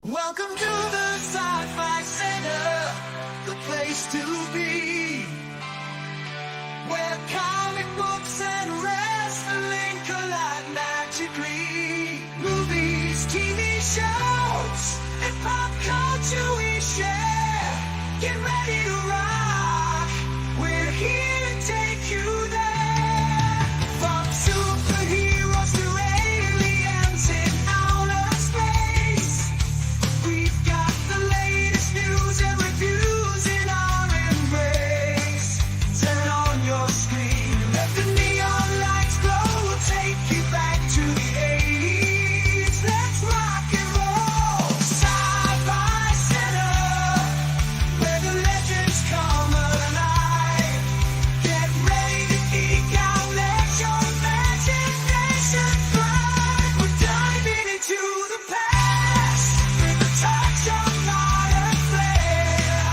Welcome to the Sci-Fi Center, the place to be, where comic books and wrestling collide magically. Movies, TV shows, and pop culture we share. Get ready to rock, we're here to take you there. From superheroes to aliens in outer space, we've got the latest news and reviews in our embrace. Turn on your screen, let the neon lights glow. We'll take you back to the 80s. Let's rock and roll. Sci-Fi Center, where the legends come alive. Get ready to geek out, let your imagination fly. We're diving into the past with a touch of modern flair.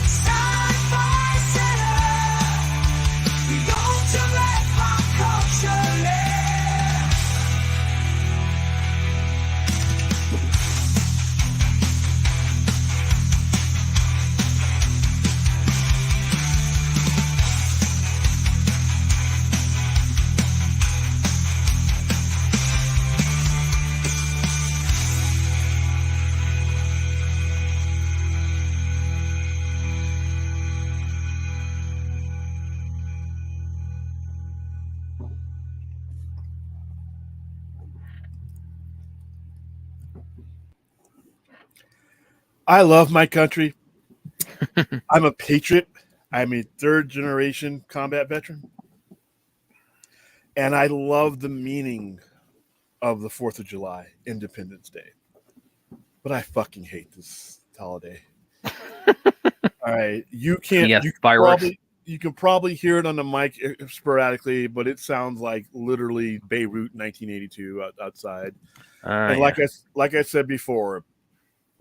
Sci-Fi Center, the ultimate pop culture lair. I love my country. I'm a patriot. I'm a third generation combat veteran. And I love the meaning of the 4th of July, Independence Day. But I fucking hate this holiday. All right. You can't. Yes, you can fireworks. you can probably hear it on the mic sporadically, but it sounds like literally Beirut 1982 outside. And like I said before,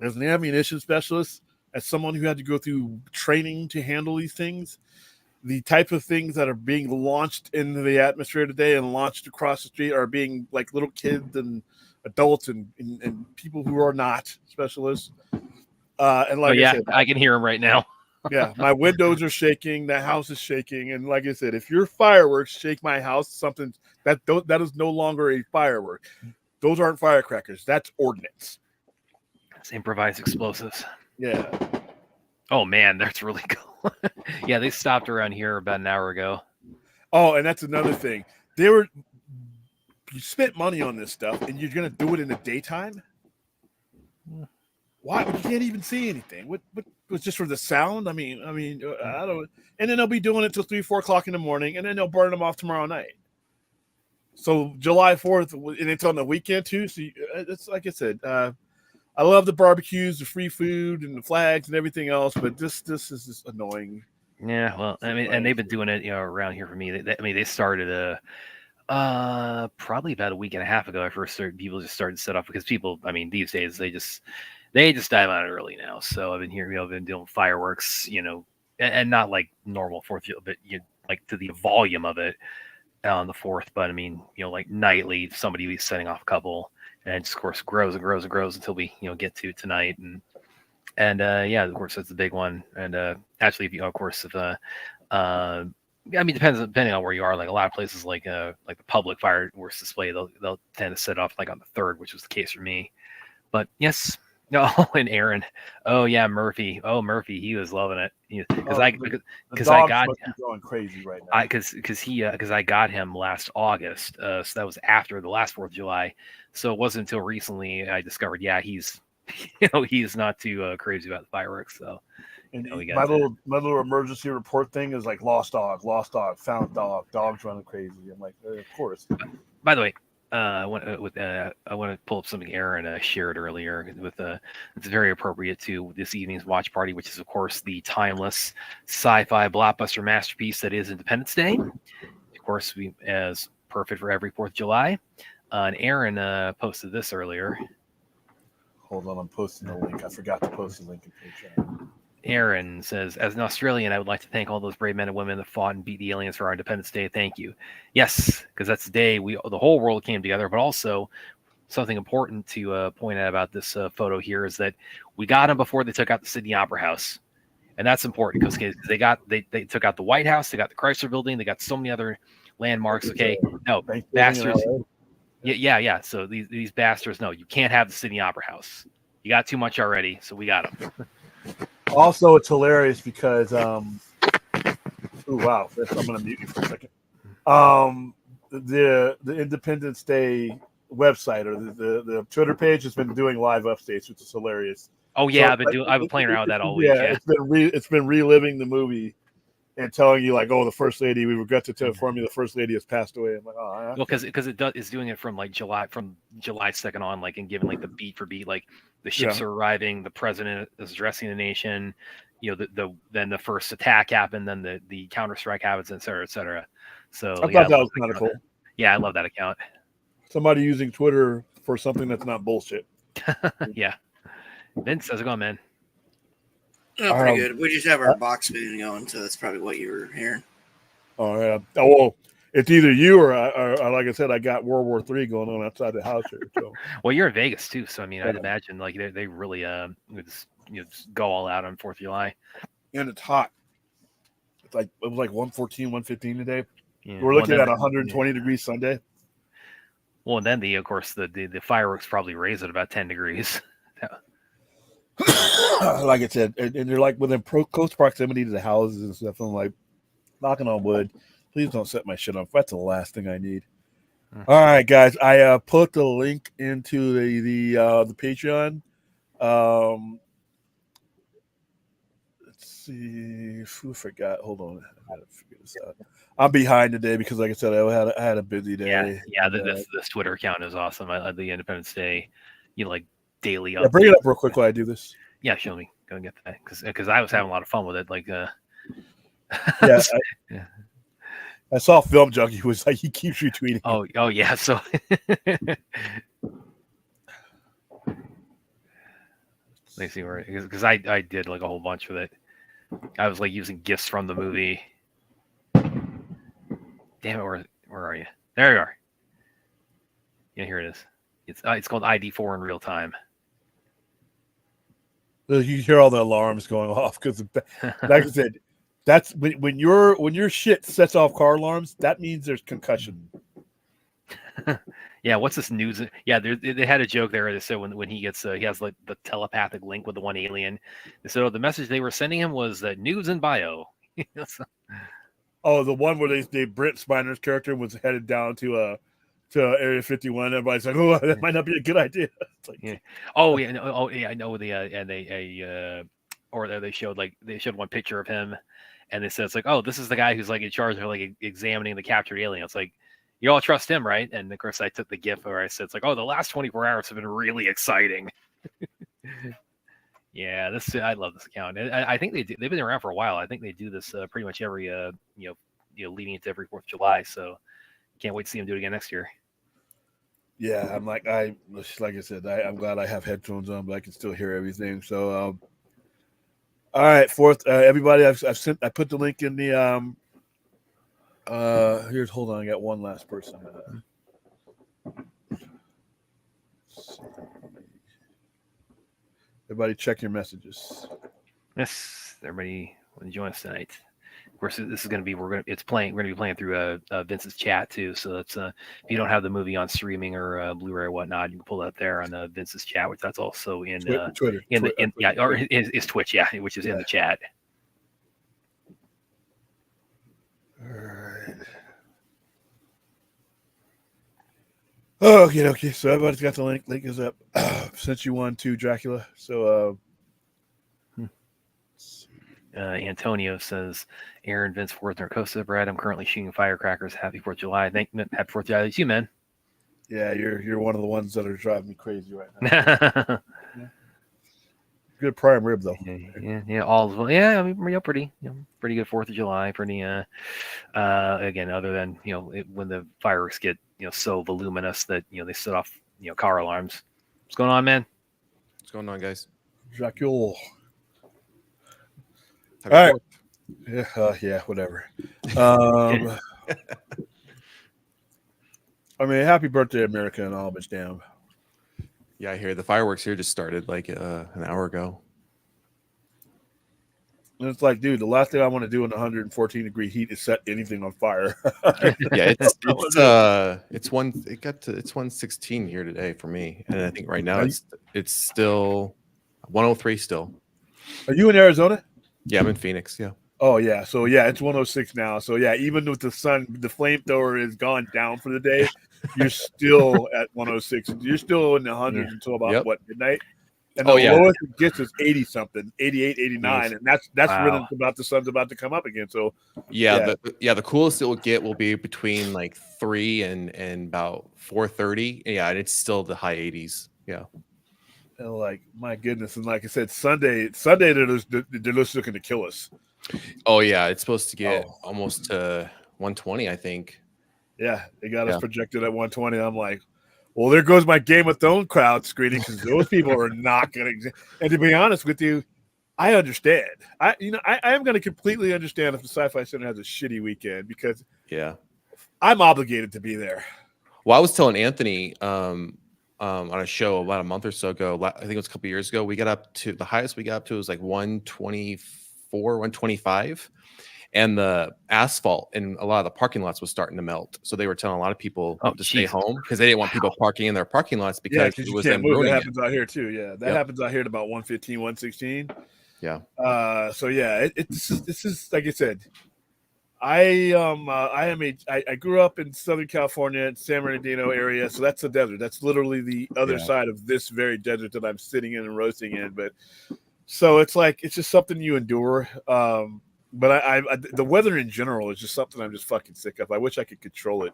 as an ammunition specialist, as someone who had to go through training to handle these things, the type of things that are being launched into the atmosphere today and launched across the street are being like little kids and adults and people who are not specialists. And like I said, I can hear him right now. yeah, my windows are shaking, the house is shaking, and like I said, if your fireworks shake my house, something that is no longer a firework. Those aren't firecrackers. That's ordnance. It's improvised explosives. Yeah. Oh man, that's really cool. Yeah, they stopped around here about an hour ago. Oh, and that's another thing. You spent money on this stuff, and you're gonna do it in the daytime. Why? You can't even see anything. What was just for the sound? I mean, I don't. And then they'll be doing it till 3, 4 o'clock in the morning, and then they'll burn them off tomorrow night. So July 4th, and it's on the weekend too. So it's like I said. I love the barbecues, the free food, and the flags and everything else, but this is just annoying. Yeah, well, I mean, and they've been doing it, around here for me. They started probably about a week and a half ago. I first started. People just started to set off because people, I mean, these days they just dive out early now. So I've been here, I've been doing fireworks, and not like normal 4th, but like to the volume of it on the 4th. But I mean, like nightly, somebody will be setting off a couple. And it just, of course, grows and grows and grows until we, get to tonight. And yeah, of course, that's the big one. And actually, if you, of course, I mean, depending on where you are. Like a lot of places, like the public fireworks display, they'll tend to set off like on the 3rd, which was the case for me. But yes, no. And Aaron, oh yeah, Murphy, he was loving it because I got going crazy right now. Because I got him last August, so that was after the last 4th of July. So it wasn't until recently I discovered, he's he's not too crazy about the fireworks. So and my little emergency report thing is like lost dog, found dog, dogs running crazy. I'm like, of course. By the way, I want to pull up something Aaron shared earlier with it's very appropriate to this evening's watch party, which is of course the timeless sci-fi blockbuster masterpiece that is Independence Day. Of course, we as perfect for every 4th of July. And Aaron posted this earlier. Hold on, I'm posting the link. I forgot to post the link in Patreon. Aaron says, as an Australian, I would like to thank all those brave men and women that fought and beat the aliens for our Independence Day. Thank you. Yes, because that's the day the whole world came together, but also something important to point out about this photo here is that we got them before they took out the Sydney Opera House, and that's important because they took out the White House, they got the Chrysler Building, they got so many other landmarks. Okay, no bastards. Yeah. So these bastards, no, you can't have the Sydney Opera House. You got too much already, so we got them. Also, it's hilarious because oh wow, I'm gonna mute you for a second. The Independence Day website or the Twitter page has been doing live updates, which is hilarious. Oh yeah, so, I've been playing around with that all week. Yeah, it's been reliving the movie and telling you like, oh, the first lady. We regret to inform you the first lady has passed away. I'm like, oh, well, because it's doing it from July 2nd on, like, and giving like the beat for beat, like the ships are arriving, the president is addressing the nation. Then the first attack happened, then the counter strike happens, et cetera, et cetera. So I thought that was kind of cool. Yeah, I love that account. Somebody using Twitter for something that's not bullshit. Yeah. Vince, how's it going, man? Oh, pretty good. We just have our box fan going, so that's probably what you were hearing. Oh yeah. Oh well, it's either you or like I said, I got World War III going on outside the house here. So. Well, you're in Vegas too, so I mean, I'd imagine like they really would just go all out on 4th of July. And it's hot. It was like 114, 115 today. Yeah. We're looking at 120 degrees Sunday. Well, and then the fireworks probably raise it about 10 degrees. Like I said, and they're like within close proximity to the houses and stuff. I'm like, knocking on wood, please don't set my shit off. That's the last thing I need. All right, guys, I put the link into the Patreon. Let's see, who forgot? Hold on, I gotta figure this out. I'm behind today because, like I said, I had a busy day. Yeah. This Twitter account is awesome. I love the Independence Day, like daily. Yeah, bring it up real quick while I do this. Yeah, show me. Go and get that because I was having a lot of fun with it. Like, I saw Film Junkie who was like, he keeps retweeting. Oh yeah. So let me see where, because I did like a whole bunch with it. I was like using gifs from the movie. Damn it, where are you? There you are. Yeah, here it is. It's called ID4 in real time. You hear all the alarms going off because, like I said, that's when your shit sets off car alarms. That means there's concussion. Yeah, what's this news? Yeah, they had a joke there. They said when he gets he has like the telepathic link with the one alien. They said, the message they were sending him was that news and bio. Oh, the one where Brent Spiner's character was headed down to Area 51. Everybody's like, "Oh, that might not be a good idea." Like, yeah. Oh yeah. Oh yeah. I know and they showed one picture of him, and they said it's like, "Oh, this is the guy who's like in charge of like examining the captured alien." It's like, you all trust him, right? And of course, I took the GIF where I said it's like, "Oh, the last 24 hours have been really exciting." Yeah, I love this account. I think they've been around for a while. I think they do this pretty much every leading into every 4th of July. So can't wait to see them do it again next year. Yeah, I'm like I said, I'm glad I have headphones on, but I can still hear everything. So, all right, 4th, everybody, I put the link in the here's, hold on, I got one last person. Everybody, check your messages. Yes, everybody want to join us tonight. Of course, this is going to be we're going to be playing through Vince's chat too. So that's if you don't have the movie on streaming or Blu-ray or whatnot, you can pull that there on Vince's chat, which that's also in Twitter. Or is Twitch, yeah, which is in the chat. All right. Okay. So everybody's got the link. Link is up. Since you won to Dracula. So Antonio says, Aaron, Vince, 4th, Narcosa, Brad, I'm currently shooting firecrackers. Happy 4th of July. Happy 4th of July to you, man. Yeah, you're one of the ones that are driving me crazy right now. Yeah. Good prime rib though. Yeah, all as well. Yeah, I mean, pretty good 4th of July. Pretty again, other than when the fireworks get so voluminous that they set off car alarms. What's going on, man? What's going on, guys? Dracula. All right. Yeah, whatever. I mean, happy birthday, America, and all, but damn. Yeah, I hear the fireworks here just started like an hour ago. And it's like, dude, the last thing I want to do in 114-degree heat is set anything on fire. Yeah, it's 116 here today for me, and I think right now it's still 103 still. Are you in Arizona? Yeah, I'm in Phoenix. Yeah. Oh yeah, so yeah, it's 106 now. So yeah, even with the sun, the flamethrower is gone down for the day. You're still at 106. You're still in the hundreds until about what, midnight? And the lowest it gets is 80 something, 88, 89, and that's when the sun's about to come up again. So the coolest it will get will be between like 3 and about 4:30. Yeah, and it's still the high 80s. Yeah. And like, my goodness, and like I said, Sunday they're just looking to kill us. Oh yeah, it's supposed to get almost to 120, I think. Yeah, they got us projected at 120. I'm like, well, there goes my Game of Thrones crowd screening, because those people are not going to. And to be honest with you, I understand. I am going to completely understand if the Sci-Fi Center has a shitty weekend, because I'm obligated to be there. Well, I was telling Anthony on a show about a month or so ago, I think it was a couple of years ago, we got up to the highest we got up to was like 124, 125. And the asphalt in a lot of the parking lots was starting to melt. So they were telling a lot of people to stay home because they didn't want people parking in their parking lots because it was them ruining it. That happens out here too. Yeah, that happens out here at about 115, 116. Yeah. So yeah, this is like I said. I grew up in Southern California, in San Bernardino area, so that's the desert. That's literally the other side of this very desert that I'm sitting in and roasting in. But so it's just something you endure. But I the weather in general is just something I'm just fucking sick of. I wish I could control it.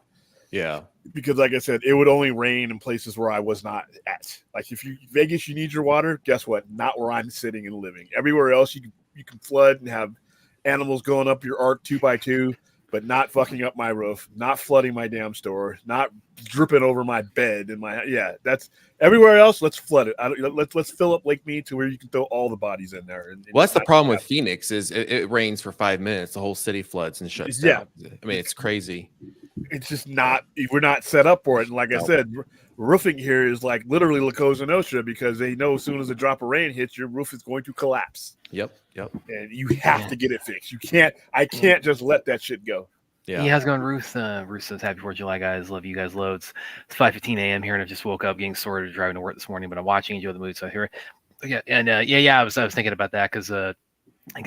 Yeah. Because like I said, it would only rain in places where I was not at. Like Vegas, you need your water. Guess what? Not where I'm sitting and living. Everywhere else, you can flood and have animals going up your arc 2x2, but not fucking up my roof, not flooding my damn store, not dripping over my bed and that's everywhere else. Let's flood it. Let's fill up Lake Mead to where you can throw all the bodies in there. Well, that's the problem with Phoenix is it rains for 5 minutes, the whole city floods and shuts down. I mean, it's crazy. It's just we're not set up for it. And like I said, roofing here is like literally La Cosa Nostra, because they know as soon as a drop of rain hits, your roof is going to collapse. Yep. And you have to get it fixed. I can't just let that shit go. Yeah. How's it going, Ruth? Ruth says, happy 4th of July, guys. Love you guys loads. It's 5:15 a.m. here, and I just woke up getting sorted, driving to work this morning, but I'm watching, enjoy the mood. So here, I was thinking about that because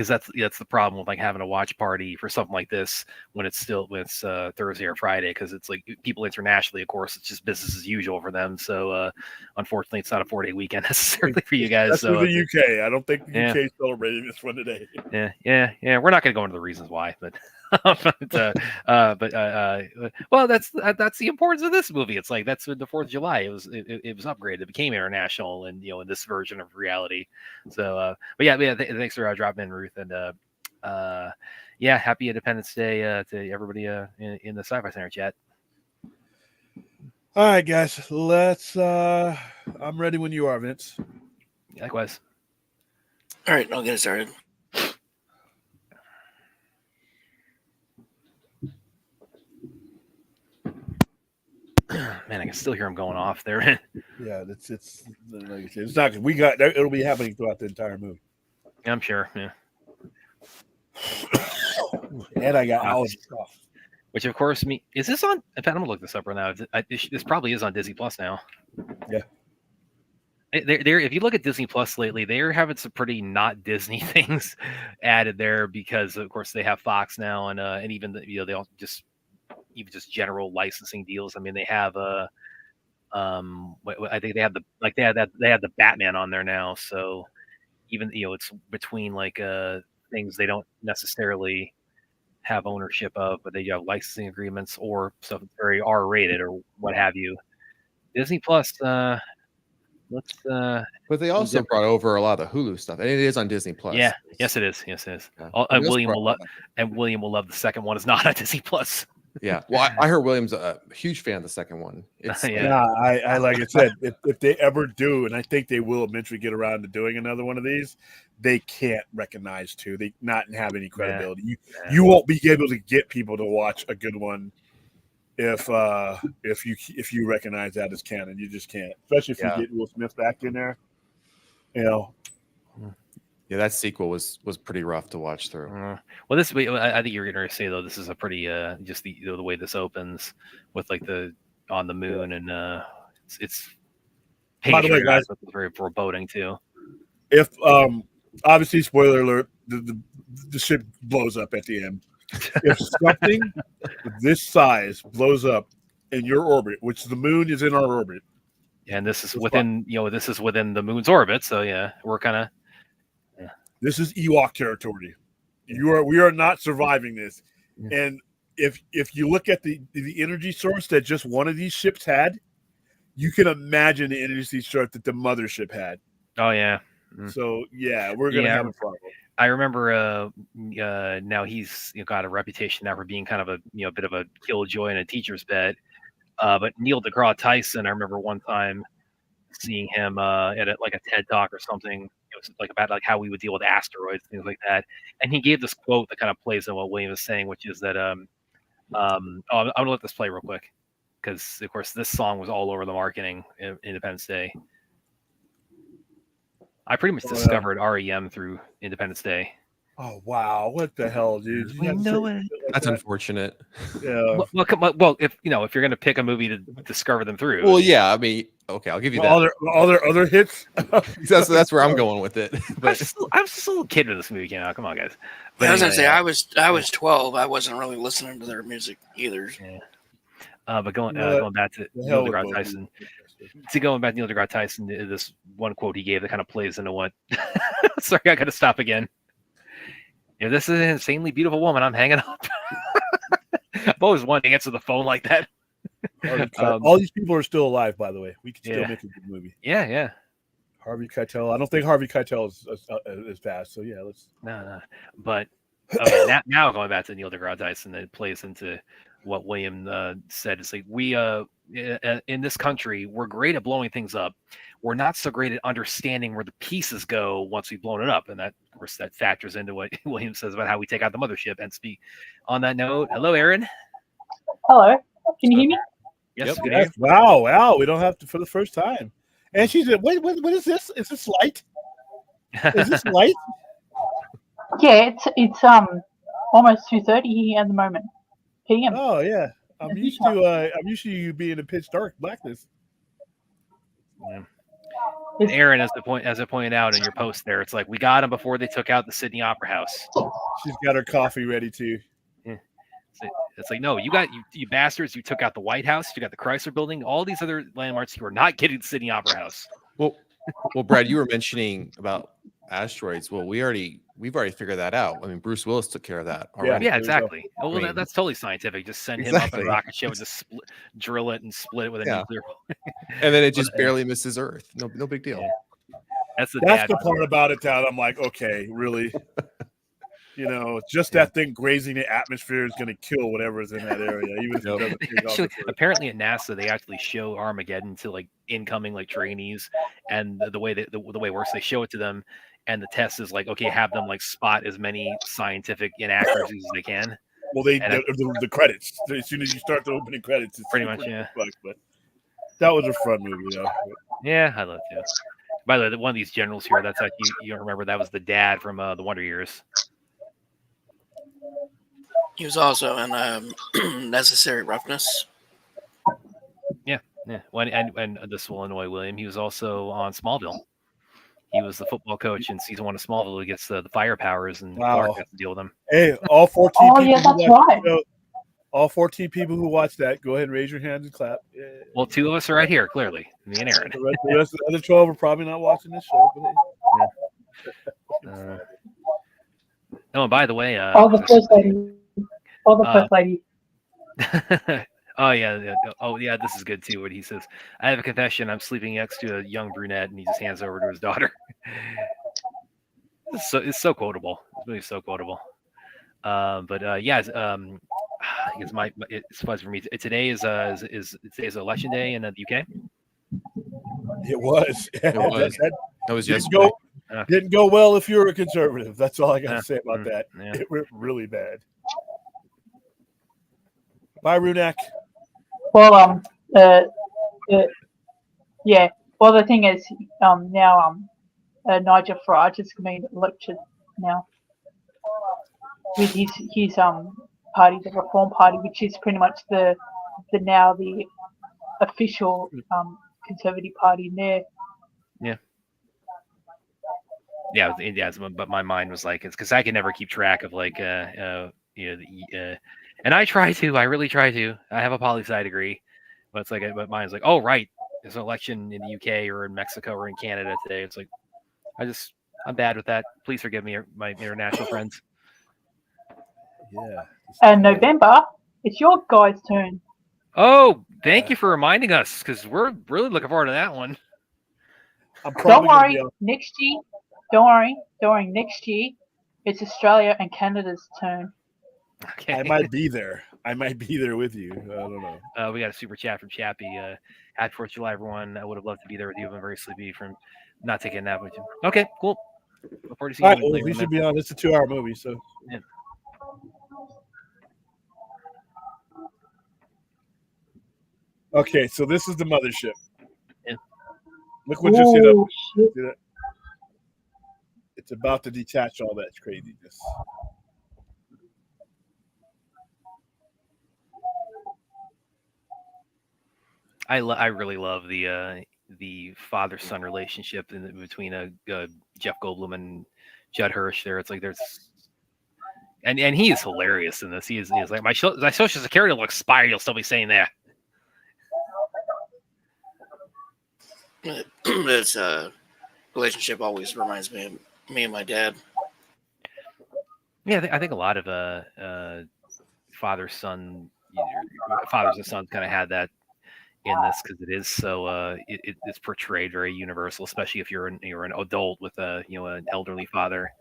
that's the problem with like having a watch party for something like this when it's Thursday or Friday, because it's like people internationally, of course, it's just business as usual for them. So unfortunately, it's not a 4-day weekend necessarily for you guys. That's so for the UK. I don't think the UK is celebrating this one today. Yeah. We're not going to go into the reasons why, but. Well, that's the importance of this movie. It's like that's the 4th of July. It was upgraded. It became international, and in this version of reality. So, thanks for dropping in, Ruth, and happy Independence Day to everybody in the Sci-Fi Center chat. All right, guys, let's. I'm ready when you are, Vince. Likewise. All right, I'll get it started. Man, I can still hear him going off there. Yeah, it's like I said, it's not. It'll be happening throughout the entire movie. I'm sure. Yeah. And I got all of stuff. Which, of course, is this on? In fact, I'm gonna look this up right now. This probably is on Disney Plus now. Yeah. If you look at Disney Plus lately, they're having some pretty not Disney things added there because, of course, they have Fox now, and even they all just general licensing deals. I mean, they have I think they have the Batman on there now. So even it's between like things they don't necessarily have ownership of, but they have licensing agreements or stuff that's very R-rated or what have you. Disney Plus. But they also brought over a lot of the Hulu stuff, and it is on Disney Plus. Yeah, yes, it is. Yeah. And William will love the second one. Is not on Disney Plus. Yeah, well, I heard William's a huge fan of the second one. I like I said, if they ever do, and I think they will eventually get around to doing another one of these, they can't recognize two. They not have any credibility. You won't be able to get people to watch a good one if you recognize that as canon. You just can't, especially if you get Will Smith back in there. You know. Yeah, that sequel was pretty rough to watch through. Well, this I think you're going to say though this is a pretty just the way this opens with like the on the moon and it's by the way, guys, very foreboding too. If obviously spoiler alert, the ship blows up at the end. If something this size blows up in your orbit, which the moon is in our orbit, and this is within this is within the moon's orbit, so yeah, we're kind of. This is Ewok territory. We are not surviving this. And if you look at the energy source that just one of these ships had, you can imagine the energy source that the mothership had. Oh yeah. So yeah, we're gonna have a problem. I remember now he's got a reputation now for being kind of a bit of a killjoy and a teacher's pet. But Neil deGrasse Tyson, I remember one time seeing him at a TED talk or something. It was like about like how we would deal with asteroids, things like that. And he gave this quote that kind of plays on what William was saying, which is that I'm gonna let this play real quick because of course this song was all over the marketing in Independence Day. I pretty much discovered REM through Independence Day. Oh wow! What the hell, dude? That's unfortunate. Yeah. Well, if you're gonna pick a movie to discover them through. Well, yeah. I mean, okay, I'll give you that. All their other hits. that's where I'm going with it. But I was just a little kid when this movie came out. Come on, guys. But I was gonna say I was 12. I wasn't really listening to their music either. Yeah. But going back to Neil deGrasse Tyson. Going back to Neil deGrasse Tyson, this one quote he gave that kind of plays into what. Sorry, I got to stop again. If this is an insanely beautiful woman, I'm hanging up. I've always wanted to answer the phone like that. All these people are still alive, by the way. We can still make a good movie. Yeah. Harvey Keitel. I don't think Harvey Keitel is fast. So yeah, let's. No. But okay, now going back to Neil deGrasse Tyson, it plays into what William said. It's like we in this country, we're great at blowing things up. We're not so great at understanding where the pieces go once we've blown it up. And that, of course, that factors into what William says about how we take out the mothership. And speak on that note. Hello, Aaron. Hello. Can you hear me? Yes. Yep. Wow. We don't have to for the first time. And she said, what is this? Is this light? Is this light? Yeah, it's almost 2:30 here at the moment. PM. Oh yeah. I'm used to you being in pitch dark blackness. Yeah. And Aaron, as I pointed out in your post there, it's like we got them before they took out the Sydney Opera House. She's got her coffee ready too. Yeah. It's like, no, you bastards, you took out the White House, you got the Chrysler Building, all these other landmarks. You are not getting the Sydney Opera House. Well, Brad, you were mentioning about asteroids. Well, we've already figured that out. I mean, Bruce Willis took care of that already. Yeah, exactly. Well, that's totally scientific. Just send him up in a rocket ship and just drill it and split it with a nuclear. And then it just barely misses Earth. No big deal. Yeah. That's the part about it that I'm like, okay, really? Just that thing grazing the atmosphere is going to kill whatever is in that area. Even if it doesn't apparently at NASA, they actually show Armageddon to like incoming like trainees, and the way it works, they show it to them, and the test is like, okay, have them like spot as many scientific inaccuracies as they can. Well, the credits as soon as you start the opening credits, it's pretty much yeah. But that was a fun movie, though. Yeah, I love it too. By the way, one of these generals here, that's like you don't remember that was the dad from the Wonder Years. He was also in Necessary Roughness. Yeah. And this will annoy William. He was also on Smallville. He was the football coach in season 1 of Smallville who gets the fire powers, and Clark has to deal with them. Hey, all 14 people. Yeah, that's right. All 14 people who watched that, go ahead and raise your hands and clap. Yeah. Well, 2 of us are right here, clearly. Me and Aaron. The rest of the other 12 are probably not watching this show. But and by the way, the first lady. First lady. Oh yeah, this is good too. What he says, I have a confession. I'm sleeping next to a young brunette, and he just hands over to his daughter. It's so quotable. It's really so quotable. I guess it's fun for me. Today is election day in the UK. It was. That was yesterday. Didn't go well if you're a conservative. That's all I got to say about that. Yeah. It went really bad. Bye, Runak. Well, yeah. Well, the thing is, now Nigel Farage is being elected now with his party, the Reform Party, which is pretty much the official Conservative Party in there. Yeah. But my mind was like, it's because I can never keep track of like and I really try to. I have a poli-sci degree, but it's like, but mine's like, oh right, there's an election in the UK or in Mexico or in Canada today. It's like, I'm bad with that. Please forgive me, my international friends. Yeah. And November, it's your guys' turn. Oh, thank you for reminding us, because we're really looking forward to that one. Don't worry, next year. Don't worry. Next year, it's Australia and Canada's turn. Okay. I might be there. with you. I don't know. We got a super chat from Chappie. Happy 4th of July, everyone. I would have loved to be there with you. I'm very sleepy from not taking a nap with you. Okay, cool. Look forward to seeing you. Well, we should be on. It's a 2-hour movie, so. Yeah. Okay, so this is the mothership. Yeah. Look what just hit up. See that? It's about to detach all that craziness. I really love the father-son relationship between Jeff Goldblum and Judd Hirsch. There, it's like and he is hilarious in this. He is like my social security will expire. You'll still be saying that. This relationship always reminds me of me and my dad. Yeah, I think a lot of fathers and sons kind of had that in this, because it is so it's portrayed very universal, especially if you're an adult with an elderly father.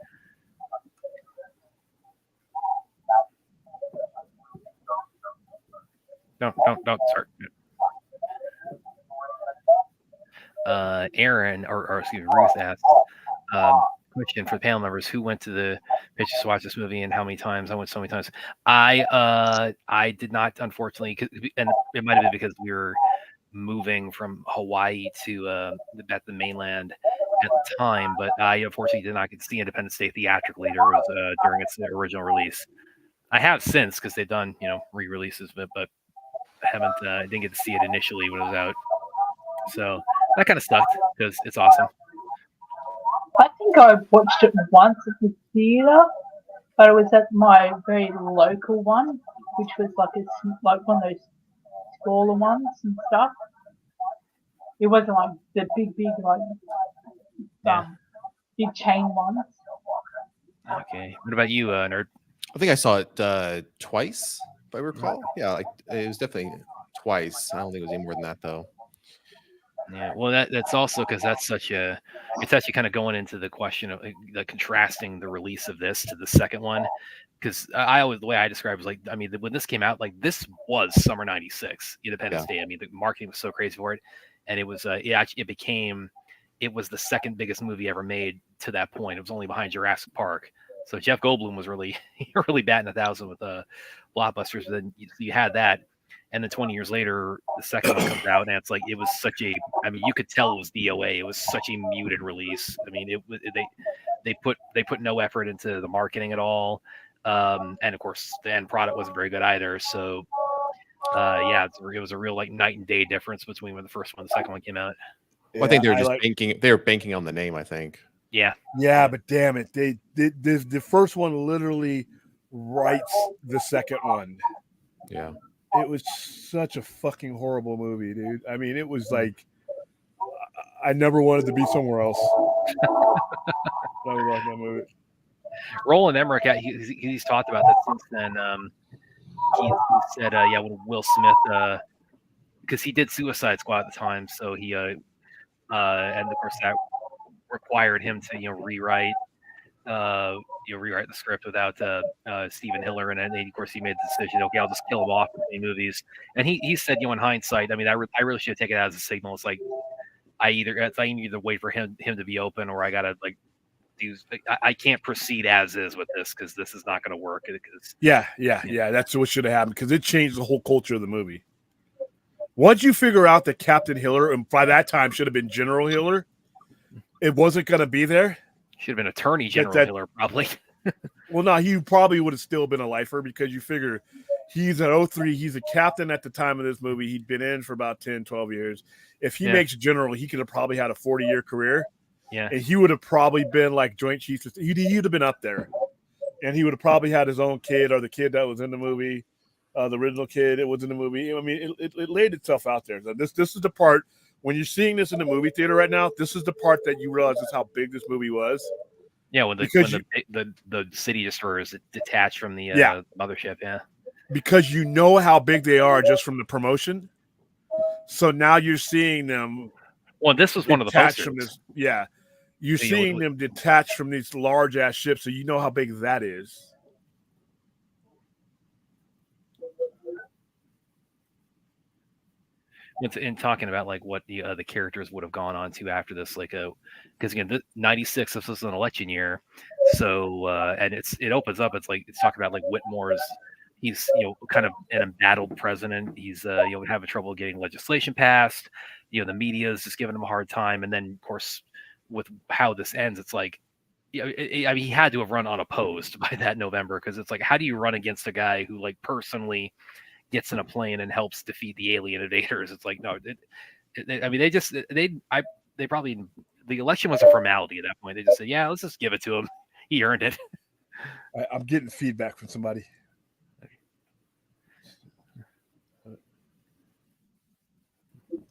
Don't start. Aaron or excuse me, Ruth asked, question for the panel members: who went to the pitches to watch this movie and how many times? I went so many times. I did not, unfortunately, and it might have been because we were moving from Hawaii to the mainland at the time, but I unfortunately did not get to see Independence Day theatrically during its original release. I have since, because they've done re-releases, but I didn't get to see it initially when it was out. So that kind of sucked because it's awesome. I think I watched it once at the theater, but it was at my very local one, which was like one of those smaller ones and stuff. It wasn't like the big big chain ones. Okay, what about you, nerd? I think I saw it twice, if I recall. Yeah, it was definitely twice. I don't think it was any more than that, though. Yeah, well, that's also because it's actually kind of going into the question of the contrasting the release of this to the second one, because the way I describe it was like, I mean, when this came out, like this was summer '96, Independence Day. I mean, the marketing was so crazy for it, and it was it was the second biggest movie ever made to that point. It was only behind Jurassic Park. So Jeff Goldblum was really batting 1,000 with blockbusters. Then you had that. And then 20 years later, the second one comes out, and it's like, it was such a, I mean, you could tell it was DOA. It was such a muted release. I mean, they put no effort into the marketing at all. And of course, the end product wasn't very good either. So, it was a real like night and day difference between when the first one and the second one came out. Well, I think they were just banking. They were banking on the name, I think. Yeah. Yeah, but damn it, the first one literally writes the second one. Yeah. It was such a fucking horrible movie, dude. I mean, it was like I never wanted to be somewhere else. I was like that movie. Roland Emmerich, he's talked about that since then. He said, when Will Smith, because he did Suicide Squad at the time, so he and of course that required him to rewrite the script without Stephen Hiller in it. And of course, he made the decision, okay, I'll just kill him off between movies. And he said, in hindsight, I mean, I really should have taken it as a signal. It's like I either wait for him to be open, or I gotta like do. I can't proceed as is with this because this is not going to work. Yeah. That's what should have happened because it changed the whole culture of the movie. Once you figure out that Captain Hiller, and by that time should have been General Hiller, it wasn't going to be there. Should have been Attorney General Hiller, probably. Well, no, he probably would have still been a lifer because you figure he's an 03. He's a captain at the time of this movie. He'd been in for about 10, 12 years. If he makes general, he could have probably had a 40-year career. Yeah. And he would have probably been like Joint Chiefs. He'd have been up there. And he would have probably had his own kid or the kid that was in the movie, the original kid that was in the movie. I mean, it laid itself out there. So this is the part, when you're seeing this in the movie theater right now, this is the part that you realize is how big this movie was. Yeah, when the city destroyers detached from the mothership, because you know how big they are just from the promotion. So now you're seeing them. Well, this was one of the posters. From this, you're seeing them detached from these large ass ships, so you know how big that is. In talking about like what the characters would have gone on to after this, like because again, 96 this was an election year, so and it opens up. It's talking about like Whitmore's. He's kind of an embattled president. He's having trouble getting legislation passed. The media is just giving him a hard time, and then of course with how this ends, it's like, I mean, he had to have run unopposed by that November, because it's like, how do you run against a guy who like personally gets in a plane and helps defeat the alien invaders? It's like, no, I mean, they probably, the election was a formality at that point. They just said, yeah, let's just give it to him. He earned it. I'm getting feedback from somebody.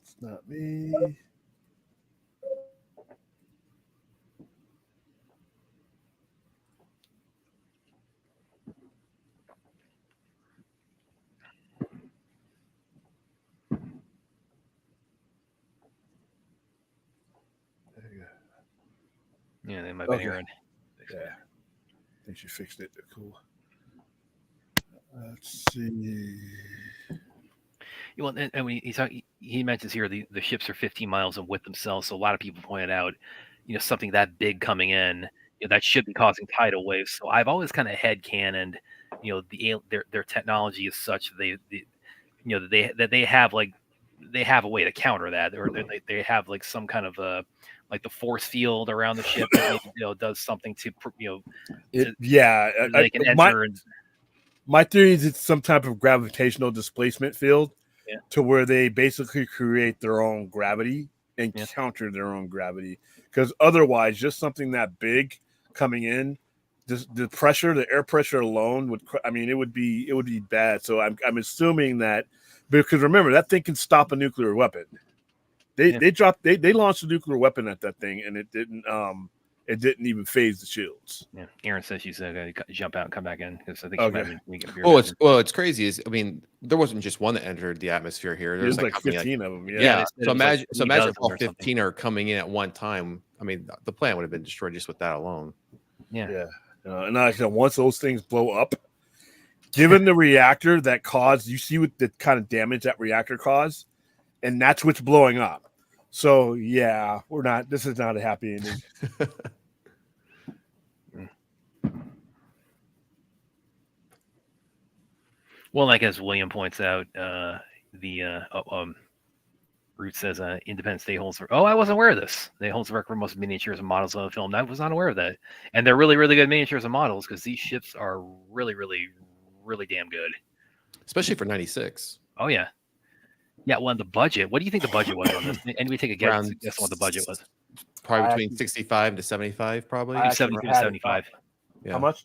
It's not me. Yeah, they might be hearing. Yeah, I think she fixed it. Cool. Let's see. Well, and he mentions here the ships are 15 miles in width themselves. So a lot of people pointed out, something that big coming in, that should be causing tidal waves. So I've always kind of headcanoned, their technology is such that they have a way to counter that, or they have like some kind of a, like the force field around the ship that does something to they can enter. My theory is it's some type of gravitational displacement field, to where they basically create their own gravity and counter their own gravity. Because otherwise, just something that big coming in, the pressure, the air pressure alone it would be bad. So I'm assuming that, because remember, that thing can stop a nuclear weapon. They launched a nuclear weapon at that thing, and it didn't even phase the shields. Yeah, Aaron says she's going to jump out and come back in, because I think it's crazy. It's there wasn't just one that entered the atmosphere here. There's like 15 of them. Yeah. So imagine if all 15 are coming in at one time. I mean, the plant would have been destroyed just with that alone. Yeah. And like I said, once those things blow up, given the reactor that caused, you see what the kind of damage that reactor caused, and that's what's blowing up. So yeah, this is not a happy ending. Well, like as William points out, Root says Independence Day holds. I wasn't aware of this. They holds the record for most miniatures and models of the film. I was not aware of that. And they're really, really good miniatures and models, because these ships are really, really, really damn good. Especially for 96. Oh yeah. Yeah, well, the budget. What do you think the budget was on this? And we take a guess on what the budget was. Probably between 65 to 75, probably. 72 to 75. Yeah. How much?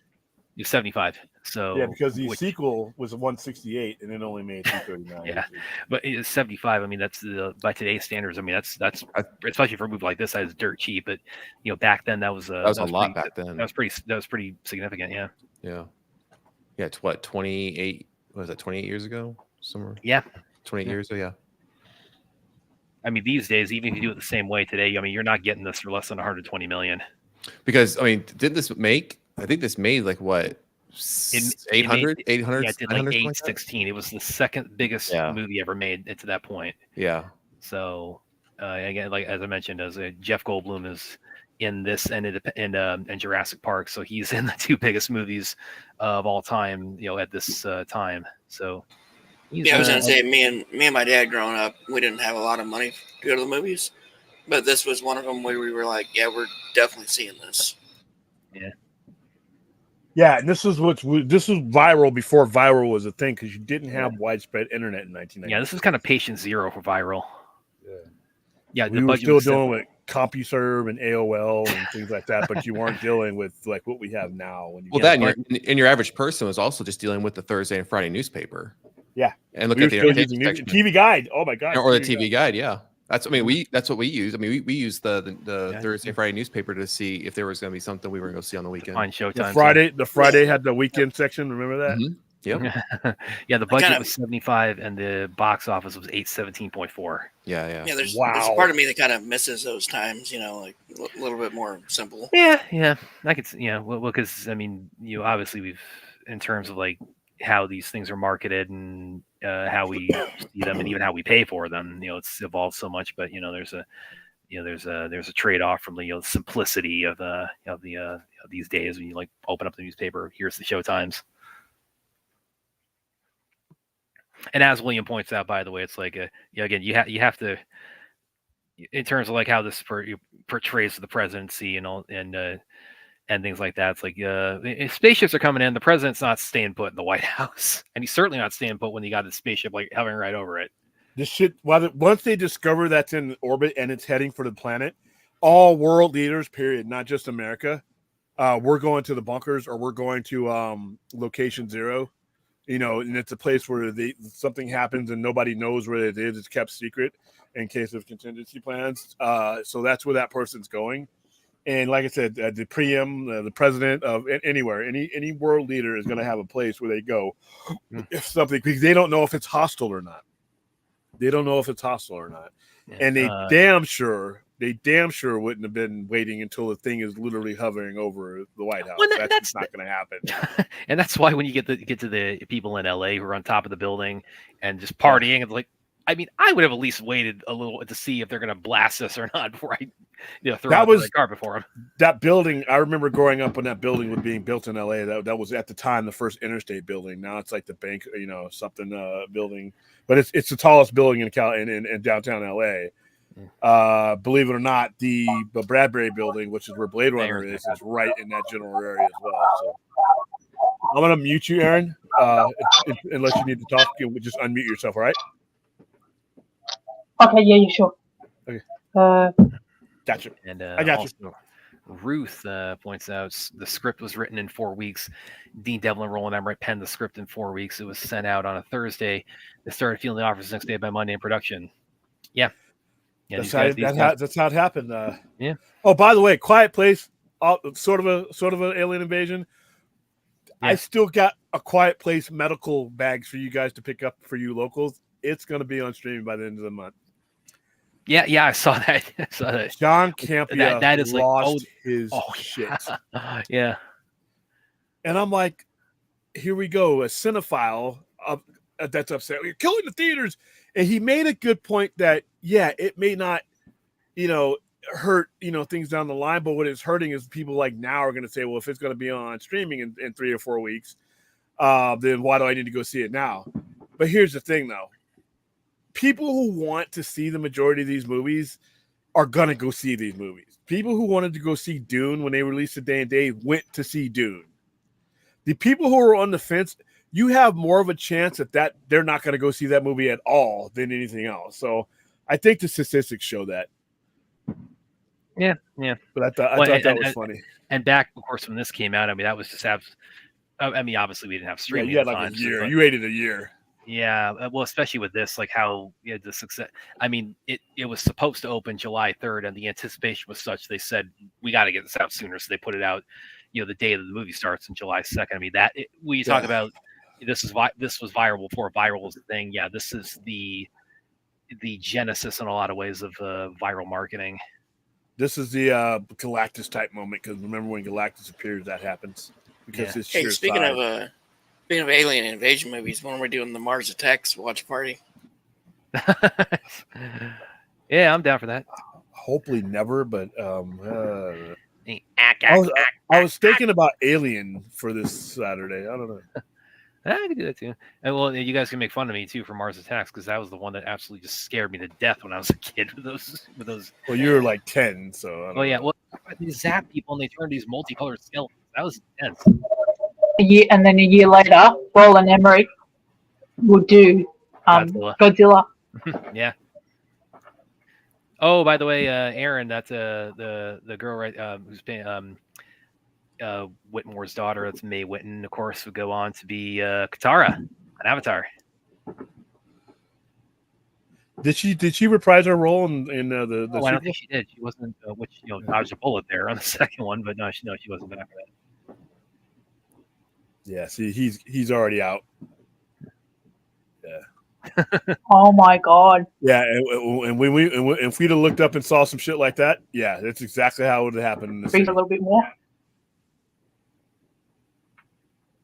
75. So yeah, because the sequel was 168 and it only made 239. Yeah, but it's 75. I mean, that's by today's standards. I mean, that's especially for a movie like this, that is dirt cheap. But back then that was a lot back then. That was pretty significant. Yeah. Yeah. Yeah. It's what, 28? Was that 28 years ago? Somewhere. Yeah. 28 years ago. Yeah. I mean, these days, even if you do it the same way today, I mean, you're not getting this for less than 120 million. Because I mean, I think this made like what? 800? Yeah, it did like 816. It was the second biggest movie ever made to that point. Yeah. So again, like as I mentioned, Jeff Goldblum is in this and Jurassic Park, so he's in the two biggest movies of all time. At this time. So Yeah, I was gonna say me and my dad growing up, we didn't have a lot of money to go to the movies, but this was one of them where we were like, yeah, we're definitely seeing this. Yeah. Yeah, and this was viral before viral was a thing because you didn't have widespread internet in 1990. Yeah, this is kind of patient zero for viral. Yeah, we were still dealing with CompuServe and AOL and things like that, but you weren't dealing with like what we have now. When you and your average person was also just dealing with the Thursday and Friday newspaper. Yeah, and look at the TV Guide. Oh my god, or the TV Guide. Yeah, that's what we use. I mean, we use the Thursday Friday newspaper to see if there was going to be something we were going to see on the weekend. On Showtime. The Friday had the weekend section. Remember that? Mm-hmm. Yep. Yeah, the budget was 75 and the box office was 817.4. Yeah. There's a part of me that kind of misses those times, like a little bit more simple. Yeah. I could, well, because I mean, obviously we've, in terms of like how these things are marketed and how we see them and even how we pay for them, it's evolved so much. But there's a trade-off from the simplicity of these days when you like open up the newspaper. Here's the showtimes. And as William points out, by the way, it's like again, you have to, in terms of like how this portrays the presidency and all and things like that. It's like if spaceships are coming in, the president's not staying put in the White House, and he's certainly not staying put when he got his spaceship like hovering right over it. This shit. Once they discover that's in orbit and it's heading for the planet, all world leaders, period, not just America, we're going to the bunkers or we're going to location 0. And it's a place where something happens and nobody knows where it is. It's kept secret in case of contingency plans. So that's where that person's going. And like I said, the the president of anywhere, any world leader is going to have a place where they go if something, because they don't know if it's hostile or not. And they damn sure wouldn't have been waiting until the thing is literally hovering over the White House. Well, that's not going to happen. And that's why when you get to the people in LA who are on top of the building and just partying, it's like, I mean, I would have at least waited a little to see if they're going to blast us or not before I throw out the red carpet for them. That building, I remember growing up when that building was being built in LA. That was at the time the first interstate building. Now it's like the bank, something building. But it's the tallest building in downtown LA. Believe it or not, the Bradbury building, which is where Blade Runner is right in that general area as well. So I'm going to mute you, Aaron, unless you need to talk. You just unmute yourself, all right? Okay, yeah, sure. Okay. Gotcha. And I got you. Ruth points out the script was written in 4 weeks. Dean Devlin, Roland Emmerich penned the script in 4 weeks. It was sent out on a Thursday. They started feeling the offers the next day by Monday in production. Yeah. That's how it happened. Yeah. Oh, by the way, Quiet Place, sort of an alien invasion. Yeah. I still got a Quiet Place medical bags for you guys to pick up for you locals. It's going to be on streaming by the end of the month. Yeah, I saw that. John Campia that is lost his shit. Yeah. And I'm like, here we go, a cinephile that's upset. You're killing the theaters. And he made a good point that, it may not, hurt, things down the line, but what it's hurting is people like now are going to say, well, if it's going to be on streaming in 3 or 4 weeks, then why do I need to go see it now? But here's the thing, though. People who want to see the majority of these movies are going to go see these movies. People who wanted to go see Dune when they released the day and day went to see Dune. The people who are on the fence, you have more of a chance that they're not going to go see that movie at all than anything else. So I think the statistics show that. Yeah. But I thought that was funny. And back, of course, when this came out, I mean, that was just obviously we didn't have streaming. You had like a year. You waited a year. Yeah, well, especially with this, like how the success. I mean, it was supposed to open July 3rd, and the anticipation was such they said we got to get this out sooner, so they put it out, the day that the movie starts on July 2nd. I mean, when you talk about this was viral before viral was a thing. Yeah, this is the genesis in a lot of ways of viral marketing. This is the Galactus type moment because remember when Galactus appears, that happens because it's sheer speaking size. Speaking of alien invasion movies, when we're doing the Mars Attacks watch party. Yeah, I'm down for that. Hopefully never, but I was thinking about Alien for this Saturday. I don't know. I can do that too. And well, you guys can make fun of me too for Mars Attacks because that was the one that absolutely just scared me to death when I was a kid with those. Well, you were like 10, so. I don't know. Well, they zap people and they turn these multicolored skeletons. That was intense. And then a year later, Roland Emmerich will do Godzilla. Yeah. Oh, by the way, Aaron, that's the girl right who's playing Whitmore's daughter. That's Mae Whitten, of course, would go on to be Katara on Avatar. Did she reprise her role in the? I don't think she did. She wasn't, dodged a bullet there on the second one, but no, she wasn't back for that. Yeah, see, he's already out. Yeah. Oh my god. Yeah, and if we'd have looked up and saw some shit like that, yeah, that's exactly how it would have happened. In the Speak a little bit more.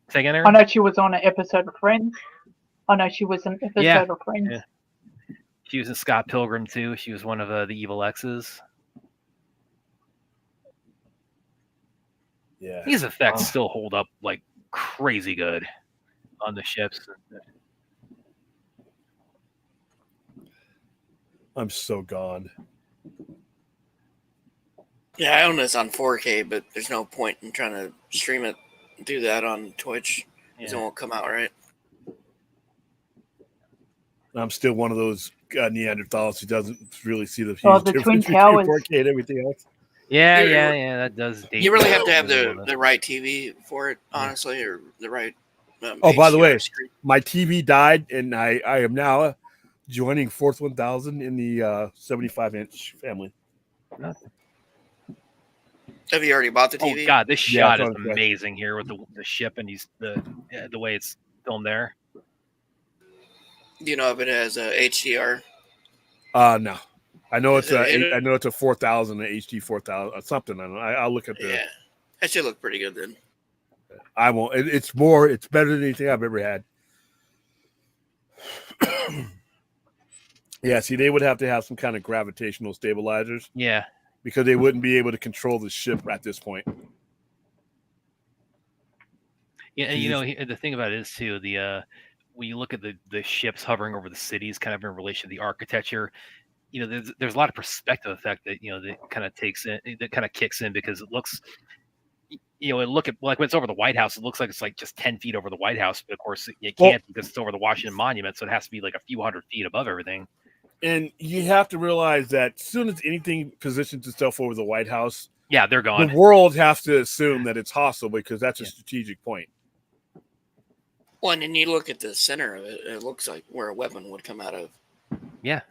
Say again, Aaron? I know she was on an episode of Friends. Of Friends. Yeah. She was in Scott Pilgrim too. She was one of the evil exes. Yeah, these effects still hold up like crazy good on the ships. I'm so gone. Yeah, I own this on 4K, but there's no point in trying to stream it, do that on Twitch. Because it won't come out right. I'm still one of those Neanderthals who doesn't really see the huge the difference Twin Towers. between 4K and everything else. Yeah, that does. You really have to have the right TV for it, honestly, or the right. Oh, by the way, screen. my TV died, and I am now joining Fourth 1000 in the 75-inch family. Have you already bought the TV? Oh God, this shot is amazing here with the ship and the way it's filmed there. Do you know if it has HDR? No. I know it's a 4000, an HD 4000, something. I don't know. I'll look at the. Yeah, that should look pretty good then. I won't. It's better than anything I've ever had. Yeah, see, they would have to have some kind of gravitational stabilizers. Yeah. Because they wouldn't be able to control the ship at this point. Yeah, and the thing about it is too, when you look at the ships hovering over the cities, kind of in relation to the architecture, there's a lot of perspective effect that that kind of kicks in because it looks, look at like when it's over the White House, it looks like it's like just 10 feet over the White House, but of course it can't because it's over the Washington Monument, so it has to be like a few hundred feet above everything. And you have to realize that as soon as anything positions itself over the White House, yeah, they're gone. The world has to assume that it's hostile because that's a strategic point. Well, and then you look at the center of it, it looks like where a weapon would come out of. Yeah.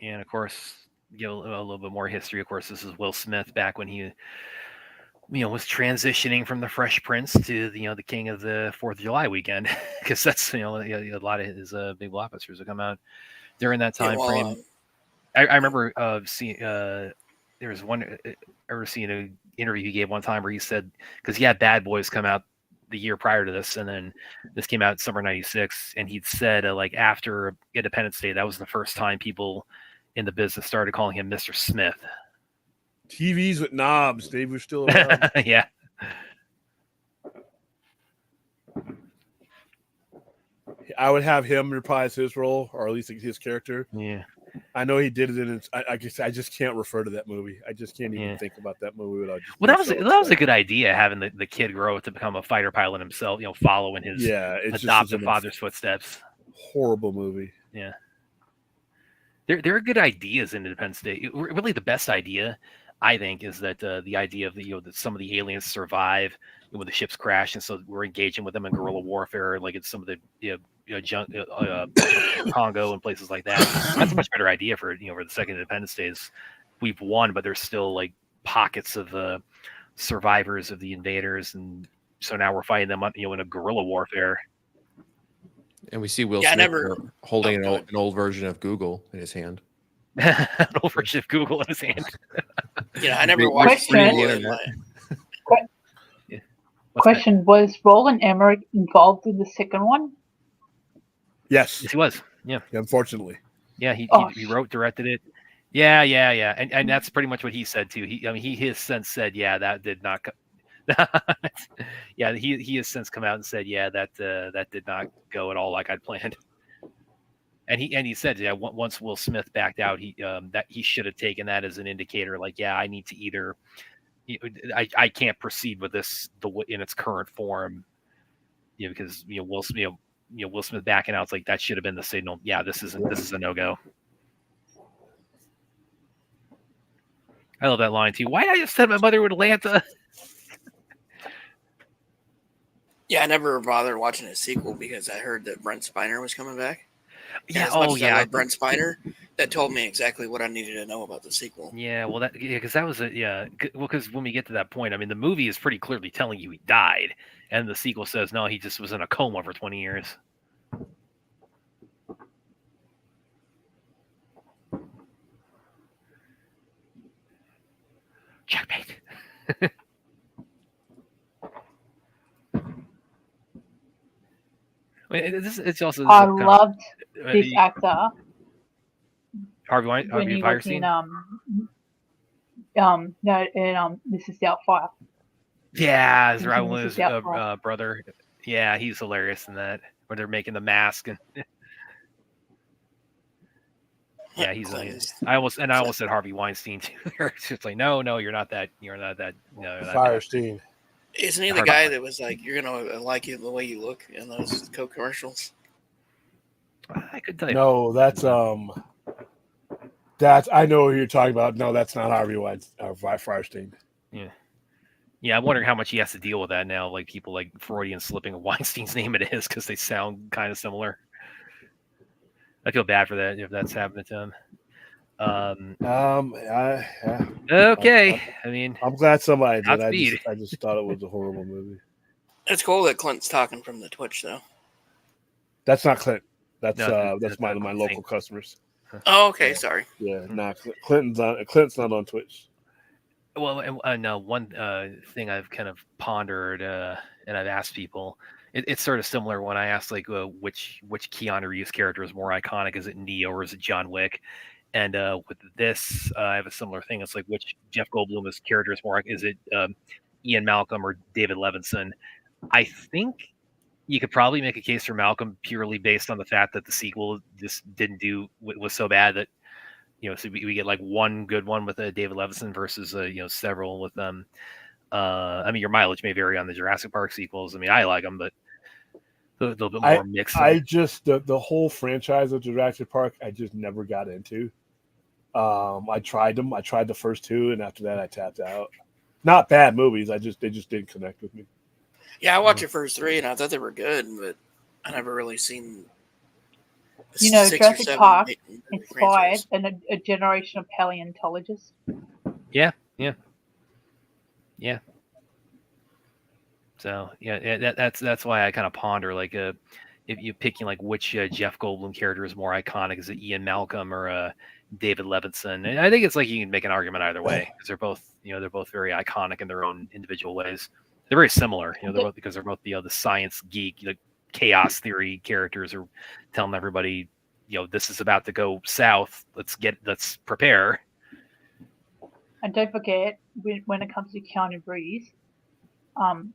And of course, give a little bit more history. Of course, this is Will Smith back when he was transitioning from the Fresh Prince to the king of the 4th of July weekend, because that's a lot of his big blockbusters that come out during that time frame. I remember seeing there was one I ever seen an interview he gave one time where he said, because he had Bad Boys come out the year prior to this, and then this came out summer '96, and he'd said like after Independence Day, that was the first time people in the business started calling him Mr. Smith. TVs with knobs, they were still around. Yeah. I would have him reprise his role, or at least his character. Yeah. I know he did it in. I just can't refer to that movie. I just can't even think about that movie without. That was a good idea, having the kid grow up to become a fighter pilot himself. Following his adoptive father's footsteps. Horrible movie. Yeah. There are good ideas in Independence Day. Really, the best idea, I think, is that the idea of that some of the aliens survive when the ships crash, and so we're engaging with them in guerrilla warfare, like it's some of the Congo and places like that. That's a much better idea for the second Independence Day. We've won, but there's still like pockets of survivors of the invaders, and so now we're fighting them in a guerrilla warfare. And we see Will Smith holding an old version of Google in his hand. An old version of Google in his hand. Yeah, I never watched the internet. Question: was Roland Emmerich involved in the second one? Yes, he was. Yeah, unfortunately. Yeah, he wrote, directed it. Yeah, and that's pretty much what he said too. He has since said, yeah, that did not. Yeah, he has since come out and said, yeah, that did not go at all like I'd planned. And he said, yeah, once Will Smith backed out, that he should have taken that as an indicator, like, yeah, I need to either, I can't proceed with this in its current form, because Will Smith backing out, it's like that should have been the signal. Yeah, this is a no go. I love that line too. Why did I just send my mother to Atlanta? Yeah, I never bothered watching a sequel because I heard that Brent Spiner was coming back. Yeah. As much as I love Brent Spiner, that told me exactly what I needed to know about the sequel. Yeah, well, because that was because when we get to that point, I mean, the movie is pretty clearly telling you he died, and the sequel says no, he just was in a coma for 20 years. Checkmate. It's also. I loved this actor. Harvey Weinstein. No, in Mrs. Doubtfire. Yeah, it's Robin Williams' brother. Yeah, he's hilarious in that, where they're making the mask and. Yeah, he's. I almost said Harvey Weinstein too. It's just like, no, you're not that. You're not that. No, Firestein. Isn't he the guy that was like, you're gonna like it the way you look in those Coke commercials? I could tell you. No, that's I know what you're talking about. No, that's not Harvey Firestein. Yeah, I'm wondering how much he has to deal with that now. Like people like Freudian slipping Weinstein's name into his because they sound kind of similar. I feel bad for that if that's happening to him. Okay. I mean, I'm glad somebody did. I just thought it was a horrible movie. It's cool that Clint's talking from the Twitch though. That's not Clint. That's my local customers. Oh, okay. Sorry. Yeah, Clint's not on Twitch. Well, and one thing I've kind of pondered and I've asked people, it's sort of similar when I asked like which Keanu Reeves character is more iconic? Is it Neo or is it John Wick? And with this, I have a similar thing. It's like which Jeff Goldblum's character is more? Is it Ian Malcolm or David Levinson? I think you could probably make a case for Malcolm purely based on the fact that the sequel just was so bad that so we get like one good one with David Levinson versus several with them. I mean, your mileage may vary on the Jurassic Park sequels. I mean, I like them, but a little bit more mixed. I just the whole franchise of Jurassic Park, I just never got into. I tried them. I tried the first two, and after that, I tapped out. Not bad movies. They just didn't connect with me. Yeah, I watched the first three, and I thought they were good, but I never really seen. Jurassic Park inspired a generation of paleontologists. Yeah. So that's why I kind of ponder like if you're picking like which Jeff Goldblum character is more iconic, is it Ian Malcolm or David Levinson? And I think it's like you can make an argument either way because they're both very iconic in their own individual ways. They're very similar, because they're both the science geek, chaos theory characters are telling everybody, this is about to go south. Let's prepare. And don't forget, when it comes to Keanu Reeves, don't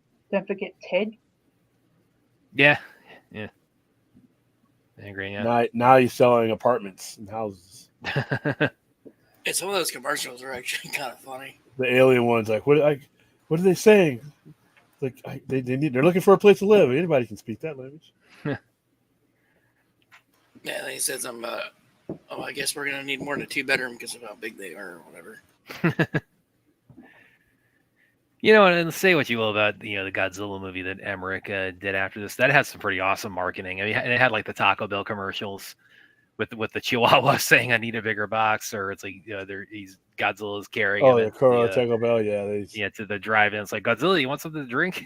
forget Ted. Yeah. I agree. Yeah. Now he's selling apartments and houses. And some of those commercials are actually kind of funny. The alien ones, like what are they saying? Like they're looking for a place to live. Anybody can speak that language. Yeah, he says I guess we're gonna need more than a 2-bedroom because of how big they are or whatever. And say what you will about the Godzilla movie that Emmerich did after this. That has some pretty awesome marketing. I mean, it had like the Taco Bell commercials with the Chihuahua saying "I need a bigger box," or it's like Godzilla's carrying. Oh, Taco Bell, yeah. To the drive-in, it's like, Godzilla, you want something to drink?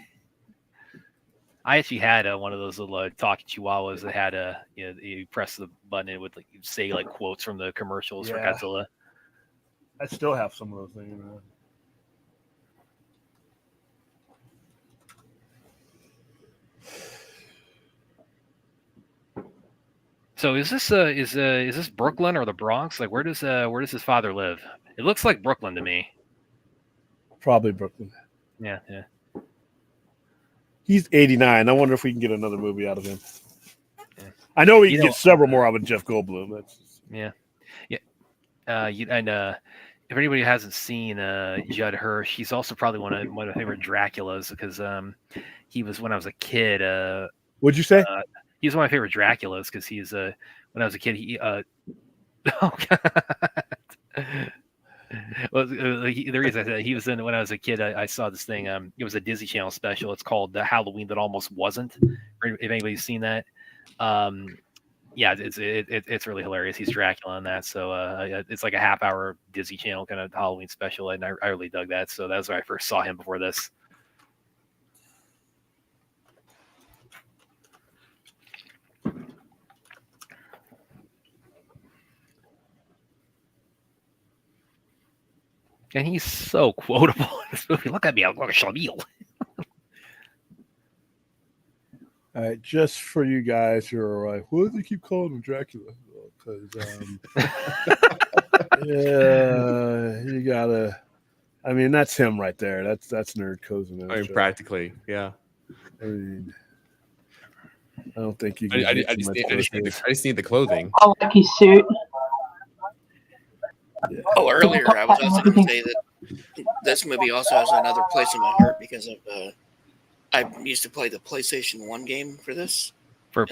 I actually had one of those little talking Chihuahuas that had you press the button and it would say like quotes from the commercials for Godzilla. I still have some of those things. So is this Brooklyn or the Bronx? Like where does his father live? It looks like Brooklyn to me. Probably Brooklyn. Yeah. He's 89. I wonder if we can get another movie out of him. Yeah. I know we can get several more out of Jeff Goldblum. Yeah. If anybody hasn't seen Judd Hirsch, he's also probably one of my favorite Draculas because he was when I was a kid. What'd you say? He's one of my favorite Draculas because he's when I was a kid. Oh God. Well, the reason I said he was in when I was a kid, I saw this thing. It was a Disney Channel special. It's called The Halloween That Almost Wasn't. If anybody's seen that, yeah, it's really hilarious. He's Dracula in that, so it's like a half-hour Disney Channel kind of Halloween special, and I really dug that. So that's where I first saw him before this. And he's so quotable in this movie. Look at me, I'm like a schlemiel. All right, just for you guys who are like, why do they keep calling him Dracula? Because, yeah, you gotta. I mean, that's him right there. That's Nerd Cozen. I mean, practically, yeah. I mean, I don't think you can. I just need the clothing. I like his suit. Yeah. Oh, earlier I was also going to say that this movie also has another place in my heart because of I used to play the PlayStation 1 game for this. For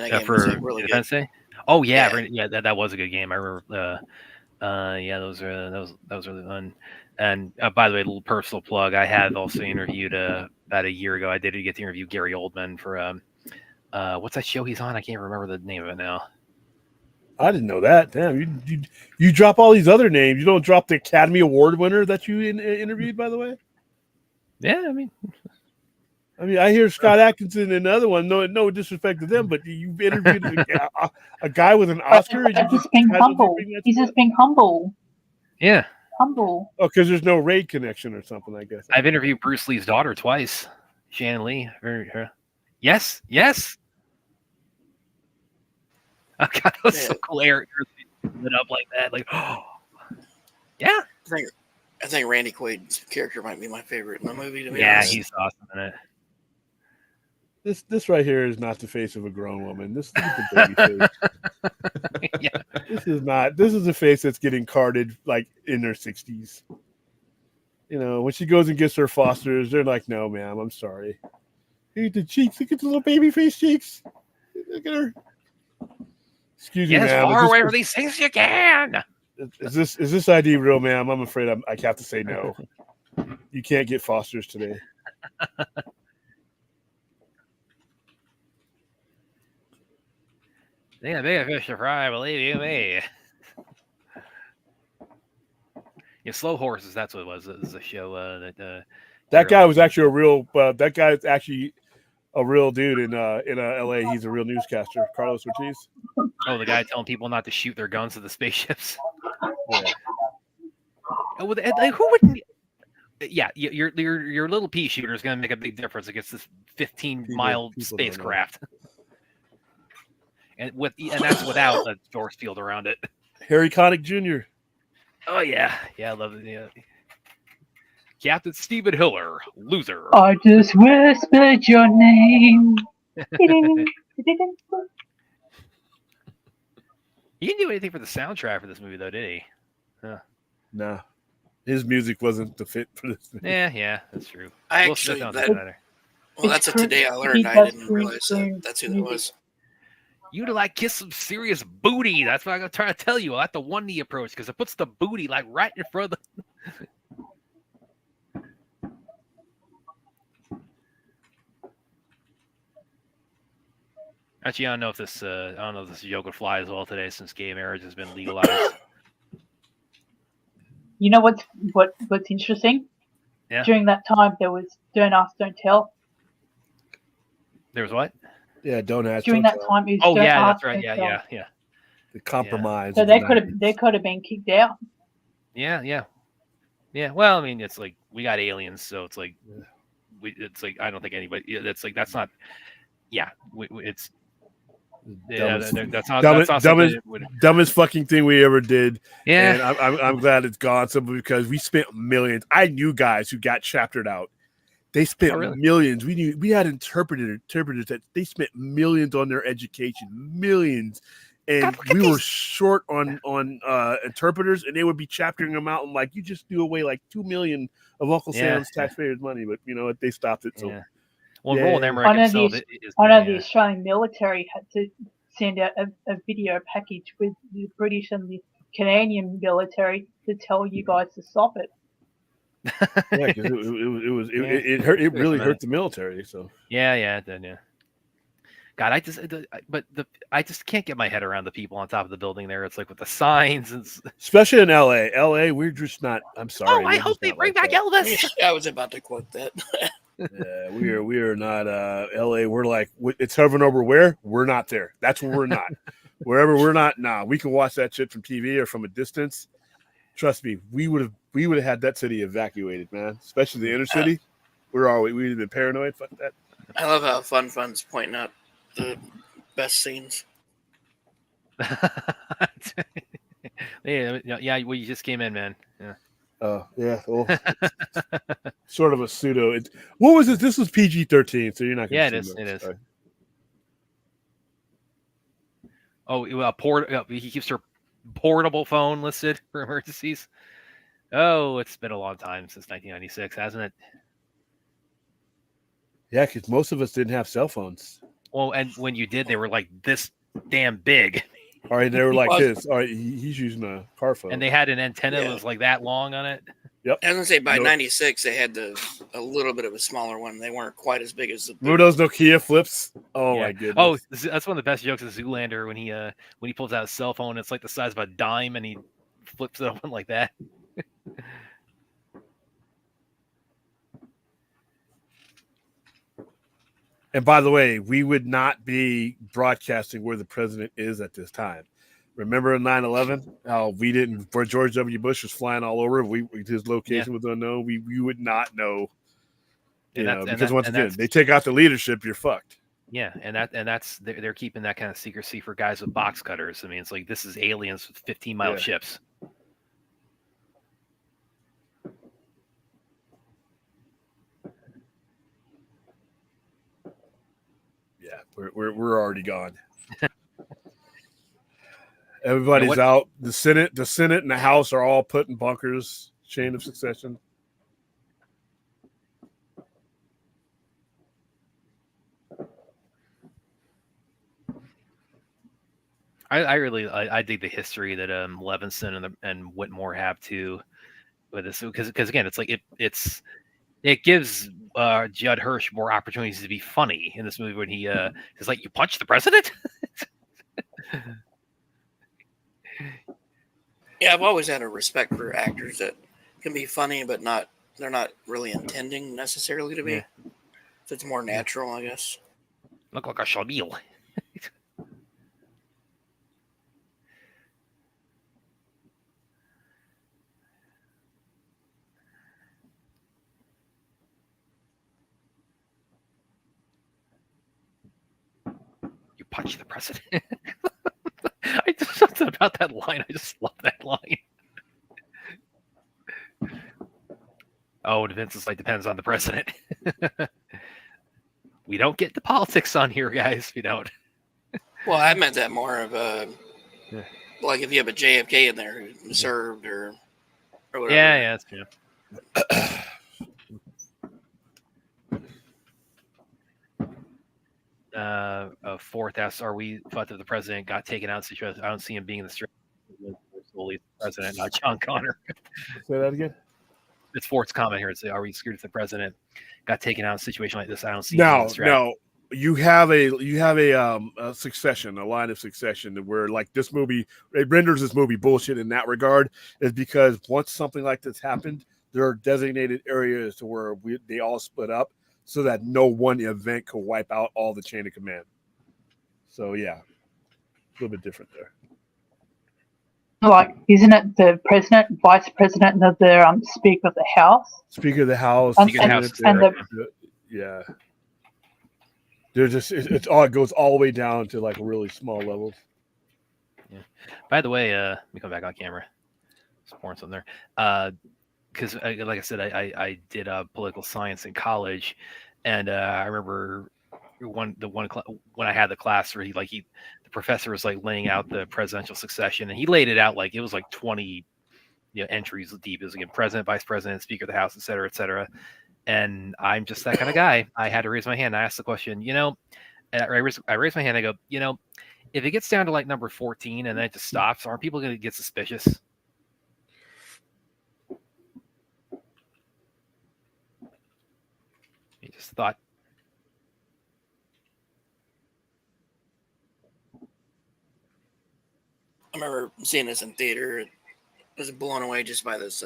really Defense Day? Oh yeah, that was a good game. I remember. Yeah, that was really fun. And by the way, a little personal plug. I had also interviewed about a year ago. I did get to interview Gary Oldman for what's that show he's on? I can't remember the name of it now. I didn't know that. Damn, you drop all these other names. You don't drop the Academy Award winner that you interviewed, by the way. Yeah, I mean, I hear Scott Adkins and another one. No disrespect to them, but you interviewed a guy with an Oscar. He's just being humble. He's just being humble. Yeah, humble. Oh, because there's no raid connection or something, I guess. I've interviewed Bruce Lee's daughter twice, Shannon Lee. Yes. Oh God, that was so cool. Eric lit up like that, like, oh, yeah. I think Randy Quaid's character might be my favorite in the movie. To be yeah, honest. he's awesome in it. This right here is not the face of a grown woman. This is the baby face. Yeah. This is not. This is a face that's getting carded like in their 60s. You know, when she goes and gets her Fosters, they're like, "No, ma'am, I'm sorry." Look at the cheeks. Look at the little baby face cheeks. Look at her. Excuse me, ma'am. As far away from these things as you can. Is this ID real, ma'am? I'm afraid I have to say no. You can't get Fosters today. Yeah, big fish to fry, believe you me. Yeah, Slow Horses. That's what it was. It was a show that guy was actually a real. That guy's actually a real dude in LA. He's a real newscaster, Carlos Ortiz. Oh, the guy telling people not to shoot their guns at the spaceships. Yeah. Oh, well, who wouldn't? Yeah, your little pea shooter is going to make a big difference against this 15-mile spacecraft. And that's without a force field around it. Harry Connick Jr. Oh yeah, I love it. Yeah. Captain Stephen Hiller, loser. I just whispered your name. He didn't do anything for the soundtrack for this movie, though, did he? No, his music wasn't the fit for this movie. Yeah, that's true. That's a today I learned. I didn't realize that's who that was. You'd like kiss some serious booty. That's what I'm trying to tell you. I like the one knee approach because it puts the booty like right in front of the. Actually, I don't know if this joke would fly as well today since gay marriage has been legalized. You know what's interesting? Yeah. During that time, there was Don't Ask, Don't Tell. There was what? Yeah, don't ask. During that time, it was Don't ask, that's right. Don't Yeah. tell. The compromise. So they could have been kicked out. Yeah. Well, I mean, it's like we got aliens, so it's like it's like I don't think anybody. That's like that's not. Yeah, Yeah, Dumbest- that's not dumbest, something dumbest, that would. dumbest fucking thing we ever did. Yeah. And I'm glad it's gone simply because we spent millions. I knew guys who got chaptered out. They spent Oh, really? millions. We had interpreters that they spent millions on their education, millions. And God, look at we were these- short on interpreters, and they would be chaptering them out and like, you just threw away like $2 million of Uncle Sam's taxpayers' money. But you know what? They stopped it. So well, yeah. Roland Emmerich himself I know the Australian military had to send out a video package with the British and the Canadian military to tell you guys to stop it. yeah, because it hurt. It really hurt the military. So yeah, then yeah. God, I just can't get my head around the people on top of the building there. It's like with the signs and especially in LA. LA, we're just not. I'm sorry. I hope they bring back Elvis. I was about to quote that. Yeah, we are not LA. We're like, it's hovering over where we're not there. That's where we're not. Wherever we're not, nah. We can watch that shit from TV or from a distance. Trust me, we would have had that city evacuated, man. Especially the inner city. We'd have been paranoid. Fuck that. I love how Fun's pointing out the best scenes. Yeah, well, you just came in, man. Yeah. Oh, yeah. Well, sort of a pseudo. What was this? This was PG-13, so you're not going to Yeah, see it is. Sorry. Oh, he keeps her portable phone listed for emergencies. Oh, it's been a long time since 1996, hasn't it? Yeah, because most of us didn't have cell phones. Well, and when you did, they were like this damn big. All right, they were like this. All right, he's using a car phone. And they had an antenna that was like that long on it. Yep. I was gonna say by '96 they had a little bit of a smaller one. They weren't quite as big as the. Remember those Nokia flips? Oh my goodness! Oh, that's one of the best jokes of Zoolander when he pulls out his cell phone. It's like the size of a dime, and he flips it open like that. And by the way, we would not be broadcasting where the president is at this time. Remember in 9/11? We didn't. Where George W. Bush was flying all over, his location was unknown. We would not know. Because once again, they take out the leadership, you're fucked. Yeah, and that's they're keeping that kind of secrecy for guys with box cutters. I mean, it's like this is aliens with 15-mile ships. Yeah, we're already gone. Everybody's out. The Senate and the House are all put in bunkers, chain of succession. I dig the history that Levinson and Whitmore have too with this because again it's like it gives Judd Hirsch more opportunities to be funny in this movie when he is like, you punch the president. Yeah, I've always had a respect for actors that can be funny, but they're not really intending necessarily to be. Yeah. So it's more natural, I guess. Look like a schlemiel. You punch the president. I just something about that line. I just love that line. Oh, Vince is like, depends on the president. We don't get the politics on here, guys. We don't. Well, I meant that more of like if you have a JFK in there who served or whatever. Yeah, that's true. Fourth asks, are we thought that the president got taken out? I don't see him being in the street. Solely the president, not John Connor. Say that again. It's Fort's comment here. It's, are we screwed if the president got taken out in a situation like this? I don't see. No. You have a succession, a line of succession where like this movie, it renders this movie bullshit in that regard, is because once something like this happened, there are designated areas to where they all split up so that no one event could wipe out all the chain of command. So yeah, a little bit different there. Like, isn't it the president, vice president, and the Speaker of the House? Speaker of the House. Yeah. They're just it's all, it goes all the way down to like really small levels. Yeah. By the way, let me come back on camera. Just pouring something there. Because like I said, I did political science in college, and I remember when I had the class where the professor was like laying out the presidential succession, and he laid it out like it was like 20 entries deep. It was again president, vice president, speaker of the house, et cetera, et cetera. And I'm just that kind of guy. I had to raise my hand. I asked the question, and I raised my hand. I go, if it gets down to like number 14 and then it just stops, aren't people going to get suspicious? You just thought. I remember seeing this in theater. I was blown away just by this.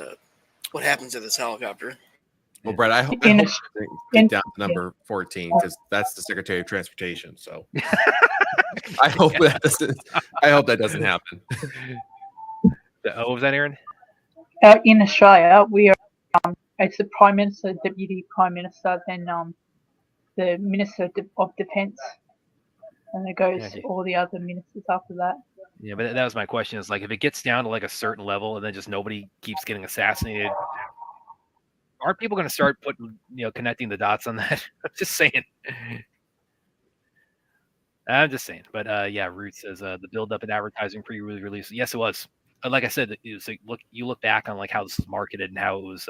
What happens to this helicopter? Well, Brett, I hope it get down to number 14 because that's the Secretary of Transportation. So I hope that doesn't happen. What was that, Aaron? In Australia, we are it's the Prime Minister, Deputy Prime Minister, then the Minister of Defence, and it goes all the other ministers after that. Yeah, but that was my question. Is like if it gets down to like a certain level and then just nobody keeps getting assassinated, aren't people going to start putting connecting the dots on that? I'm just saying. But yeah, Root says the build-up and advertising pre-release. Yes, it was. Like I said, it was like you look back on like how this was marketed and how it was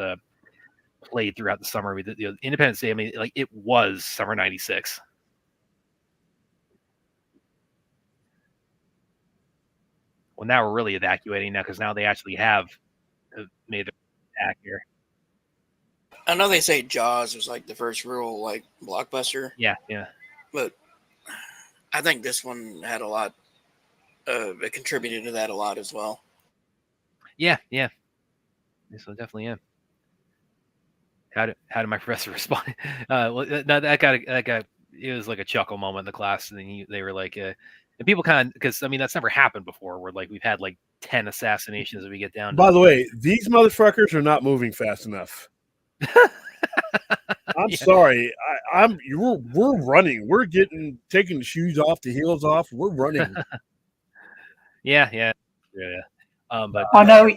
played throughout the summer. Independence Day. I mean, like it was summer '96. Well, now we're really evacuating now because now they actually have made their attack here. I know they say Jaws was like the first real like blockbuster. Yeah. But I think this one had a lot. It contributed to that a lot as well. Yeah. So definitely, yeah. How did my professor respond? Well, that got it was like a chuckle moment in the class, and then they were like, and people kind of because I mean that's never happened before. Where like we've had like 10 assassinations as we get down. By the way, these motherfuckers are not moving fast enough. I'm sorry. We're running. We're taking the shoes off, the heels off. We're running. Yeah. But I know.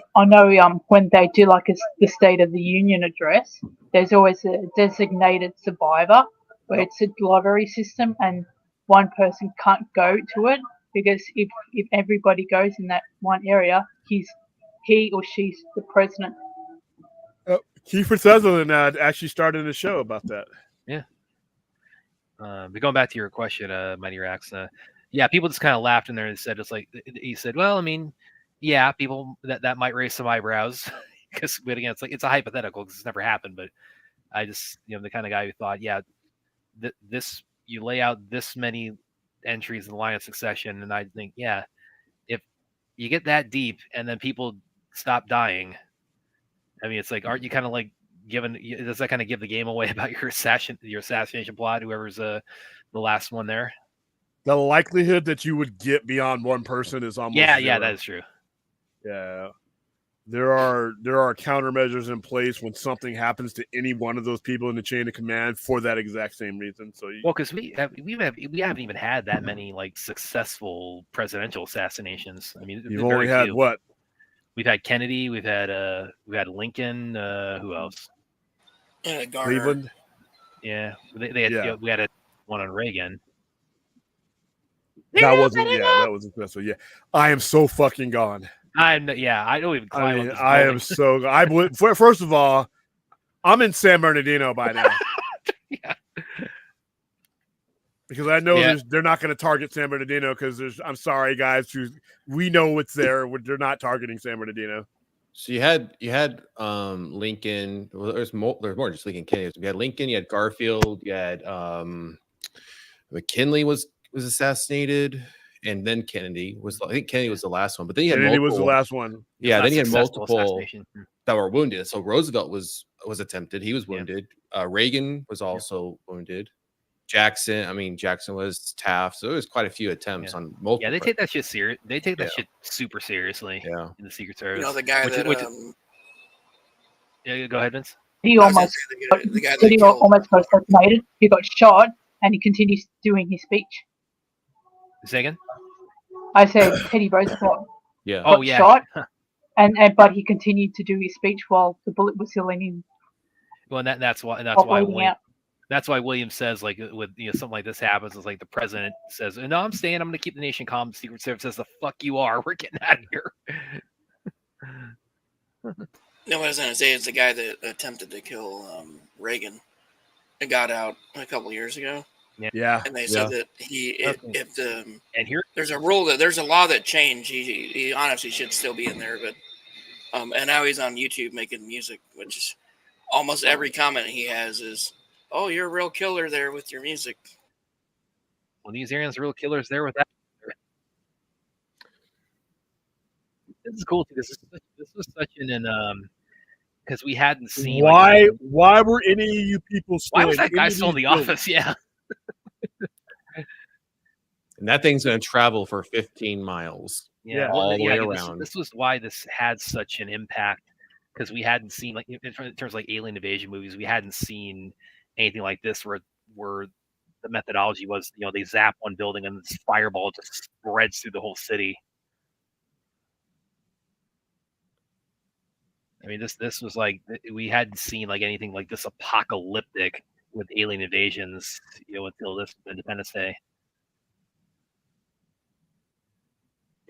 When they do like the State of the Union address, there's always a designated survivor where it's a lottery system, and one person can't go to it because if everybody goes in that one area, he or she's the president. Kiefer Sutherland actually started a show about that. Yeah. But going back to your question, Mighty Rax, yeah, people just kind of laughed in there and said, he said, well, I mean, yeah, people that might raise some eyebrows because again, it's a hypothetical because it's never happened. But I just, the kind of guy who thought, yeah, you lay out this many entries in the line of succession, and I think, yeah, if you get that deep and then people stop dying, I mean, it's like, aren't you kind of like does that kind of give the game away about your assassination plot? Whoever's the last one there. The likelihood that you would get beyond one person is almost yeah, that is true. Yeah, there are countermeasures in place when something happens to any one of those people in the chain of command for that exact same reason. So because we haven't even had that many like successful presidential assassinations. I mean, you've only had what? We've had Kennedy. We've had Lincoln. Who else? Cleveland. Yeah, they had. We had one on Reagan. That wasn't successful. Yeah, I am so fucking gone. I don't even climb. I am so. I would. First of all, I'm in San Bernardino by now. Yeah. Because I know they're not going to target San Bernardino because I'm sorry, guys. We know it's there. They're not targeting San Bernardino. So you had Lincoln. Well, there's more than just Lincoln Kennedy. You had Lincoln. You had Garfield. You had McKinley was assassinated, and then Kennedy was. I think Kennedy was the last one. But then you had Kennedy multiple, was the last one. Yeah, then you had multiple that were wounded. So Roosevelt was attempted. He was wounded. Reagan was also wounded. Jackson was Taft. So there was quite a few attempts on multiple. Yeah, they take that shit serious. They take that shit super seriously. Yeah, in the Secret Service. You know the guy yeah, go ahead, Vince. He almost got assassinated. He got shot, and he continues doing his speech. Say again? I said Teddy Roosevelt Yeah. Oh, got yeah. shot, but he continued to do his speech while the bullet was still in him. Well, that's why bleeding out. that's why William says, like, with something like this happens, it's like the president says, "No, I'm staying. I'm going to keep the nation calm." The Secret Service says, "The fuck you are. We're getting out of here." No, what I was going to say is the guy that attempted to kill Reagan got out a couple years ago. Yeah. And they said that and here there's a law that changed. He honestly should still be in there, but and now he's on YouTube making music, which is almost every comment he has is, "Oh, you're a real killer there with your music." Well, these aliens are real killers there with that. This is cool because this was such an because we hadn't seen why were any of you people still why was that guy still in the office? Yeah. And that thing's going to travel for 15 miles. Yeah, all the way around. This was why this had such an impact, because we hadn't seen, like, in terms of like alien invasion movies, we hadn't seen anything like this where the methodology was, they zap one building and this fireball just spreads through the whole city. I mean, this was like, we hadn't seen like anything like this apocalyptic with alien invasions, until this Independence Day.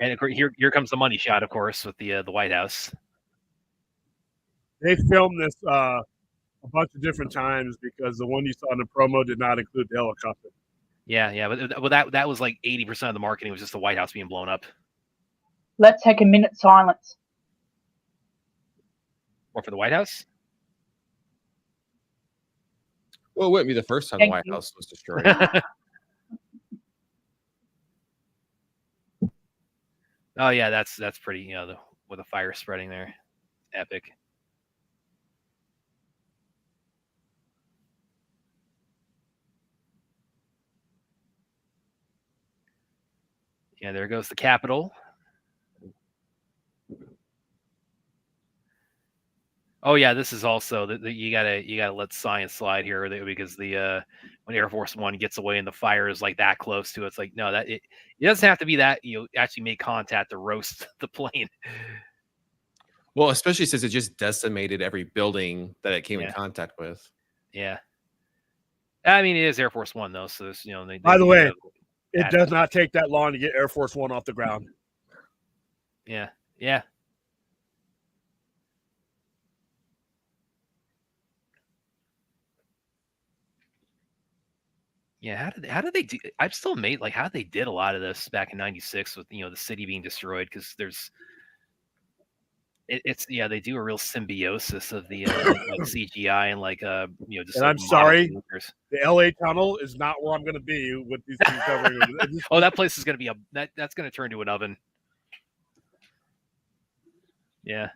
And of course, here comes the money shot, of course, with the White House. They filmed this a bunch of different times because the one you saw in the promo did not include the helicopter. Yeah, but that was like 80% of the marketing was just the White House being blown up. Let's take a minute silence. Or for the White House? Well, it wouldn't be the first time the White House was destroyed. Oh yeah, that's pretty. With the fire spreading there, epic. Yeah, there goes the Capitol. Oh yeah, this is also you gotta let science slide here, because when Air Force One gets away and the fire is like that close to it, it's like, no, that it doesn't have to be that actually make contact to roast the plane. Well, especially since it just decimated every building that it came in contact with. Yeah, I mean, it is Air Force One though, so there's, By the way, it does not take that long to get Air Force One off the ground. Yeah. Yeah, how did they do? I'm still amazed, like, how they did a lot of this back in '96 with the city being destroyed, because they do a real symbiosis of the like CGI and like just. And I'm sorry, the LA tunnel is not where I'm going to be with these things covering. Oh, that place is going to be that's going to turn to an oven. Yeah.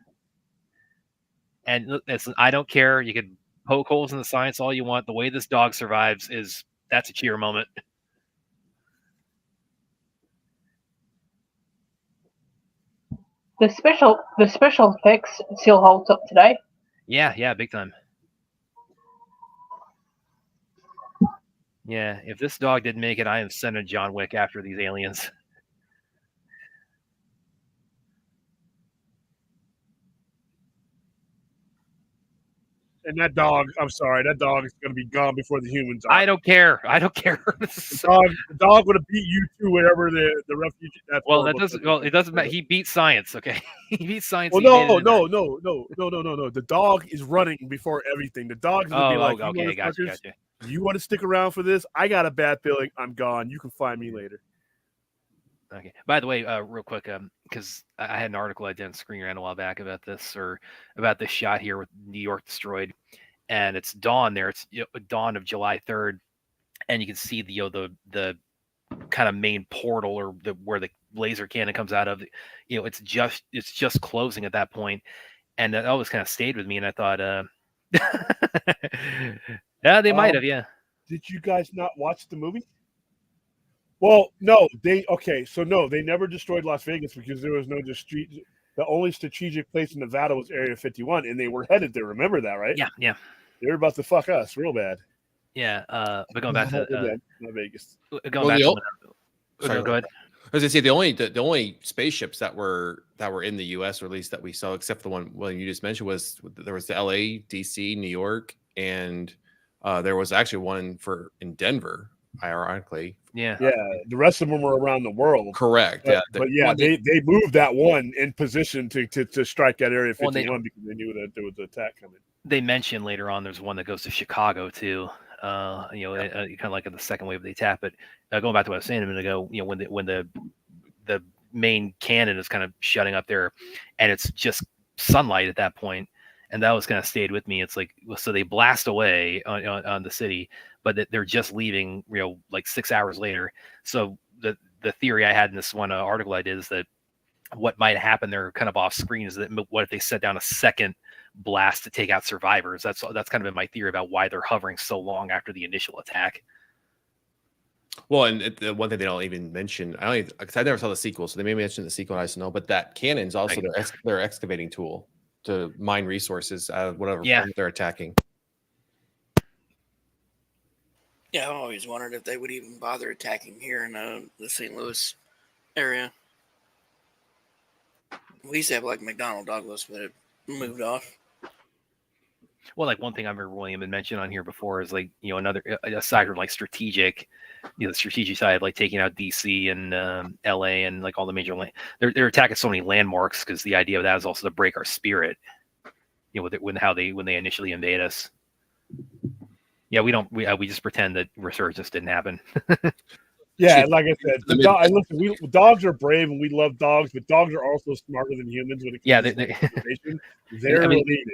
And listen, I don't care. You could poke holes in the science all you want. The way this dog survives that's a cheer moment. The special effects still holds up today. Yeah, big time. Yeah, if this dog didn't make it, I am sending John Wick after these aliens. And that dog, I'm sorry, that dog is going to be gone before the humans are. I don't care. The dog would have beat you to whatever the refuge. It doesn't matter. He beat science. Okay, he beat science. Well, no. The dog is running before everything. The dog's going to be like, okay, gotcha. You want to stick around for this? I got a bad feeling. I'm gone. You can find me later. Okay. By the way, real quick, because I had an article I did on Screen Rant a while back about this, or about this shot here with New York destroyed, and it's dawn there. It's dawn of July 3rd, and you can see the kind of main portal, or where the laser cannon comes out of. It's just closing at that point, and that always kind of stayed with me. And I thought, yeah, they might have. Yeah. Did you guys not watch the movie? Well, no, they never destroyed Las Vegas because there was no the only strategic place in Nevada was Area 51, and they were headed there. Remember that, right? Yeah. They were about to fuck us real bad. Yeah, but going back to not Vegas. Going back to sorry, go ahead. As I say, the only spaceships that were in the U.S. or at least that we saw, except for the one you just mentioned, was there was the L.A., D.C., New York, and there was actually one in Denver. Ironically, yeah. The rest of them were around the world. Correct. But they moved that one in position to strike at Area 51 because they knew that there was an attack coming. They mentioned later on there's one that goes to Chicago too. Kind of like in the second wave of the attack. But going back to what I was saying a minute ago, when the main cannon is kind of shutting up there, and it's just sunlight at that point, and that was kind of stayed with me. It's like, so they blast away on the city, but they're just leaving, like 6 hours later. So the theory I had in this one article I did is that what might happen there kind of off screen is that what if they set down a second blast to take out survivors? That's kind of been my theory about why they're hovering so long after the initial attack. Well, and the one thing they don't even mention, because I never saw the sequel, so they may mention the sequel, I just know, but that cannon's also their excavating tool to mine resources out of whatever planet they're attacking. Yeah, I've always wondered if they would even bother attacking here in the St. Louis area. We used to have like McDonnell Douglas, but it moved off. Well, like one thing I remember William had mentioned on here before is like, another aside from like strategic, the strategic side, like taking out DC and LA and like all the major they're attacking so many landmarks because the idea of that is also to break our spirit. When they initially invade us. Yeah, we just pretend that resurgence didn't happen. Yeah, like I said, dogs are brave and we love dogs, but dogs are also smarter than humans when it comes to they're leading.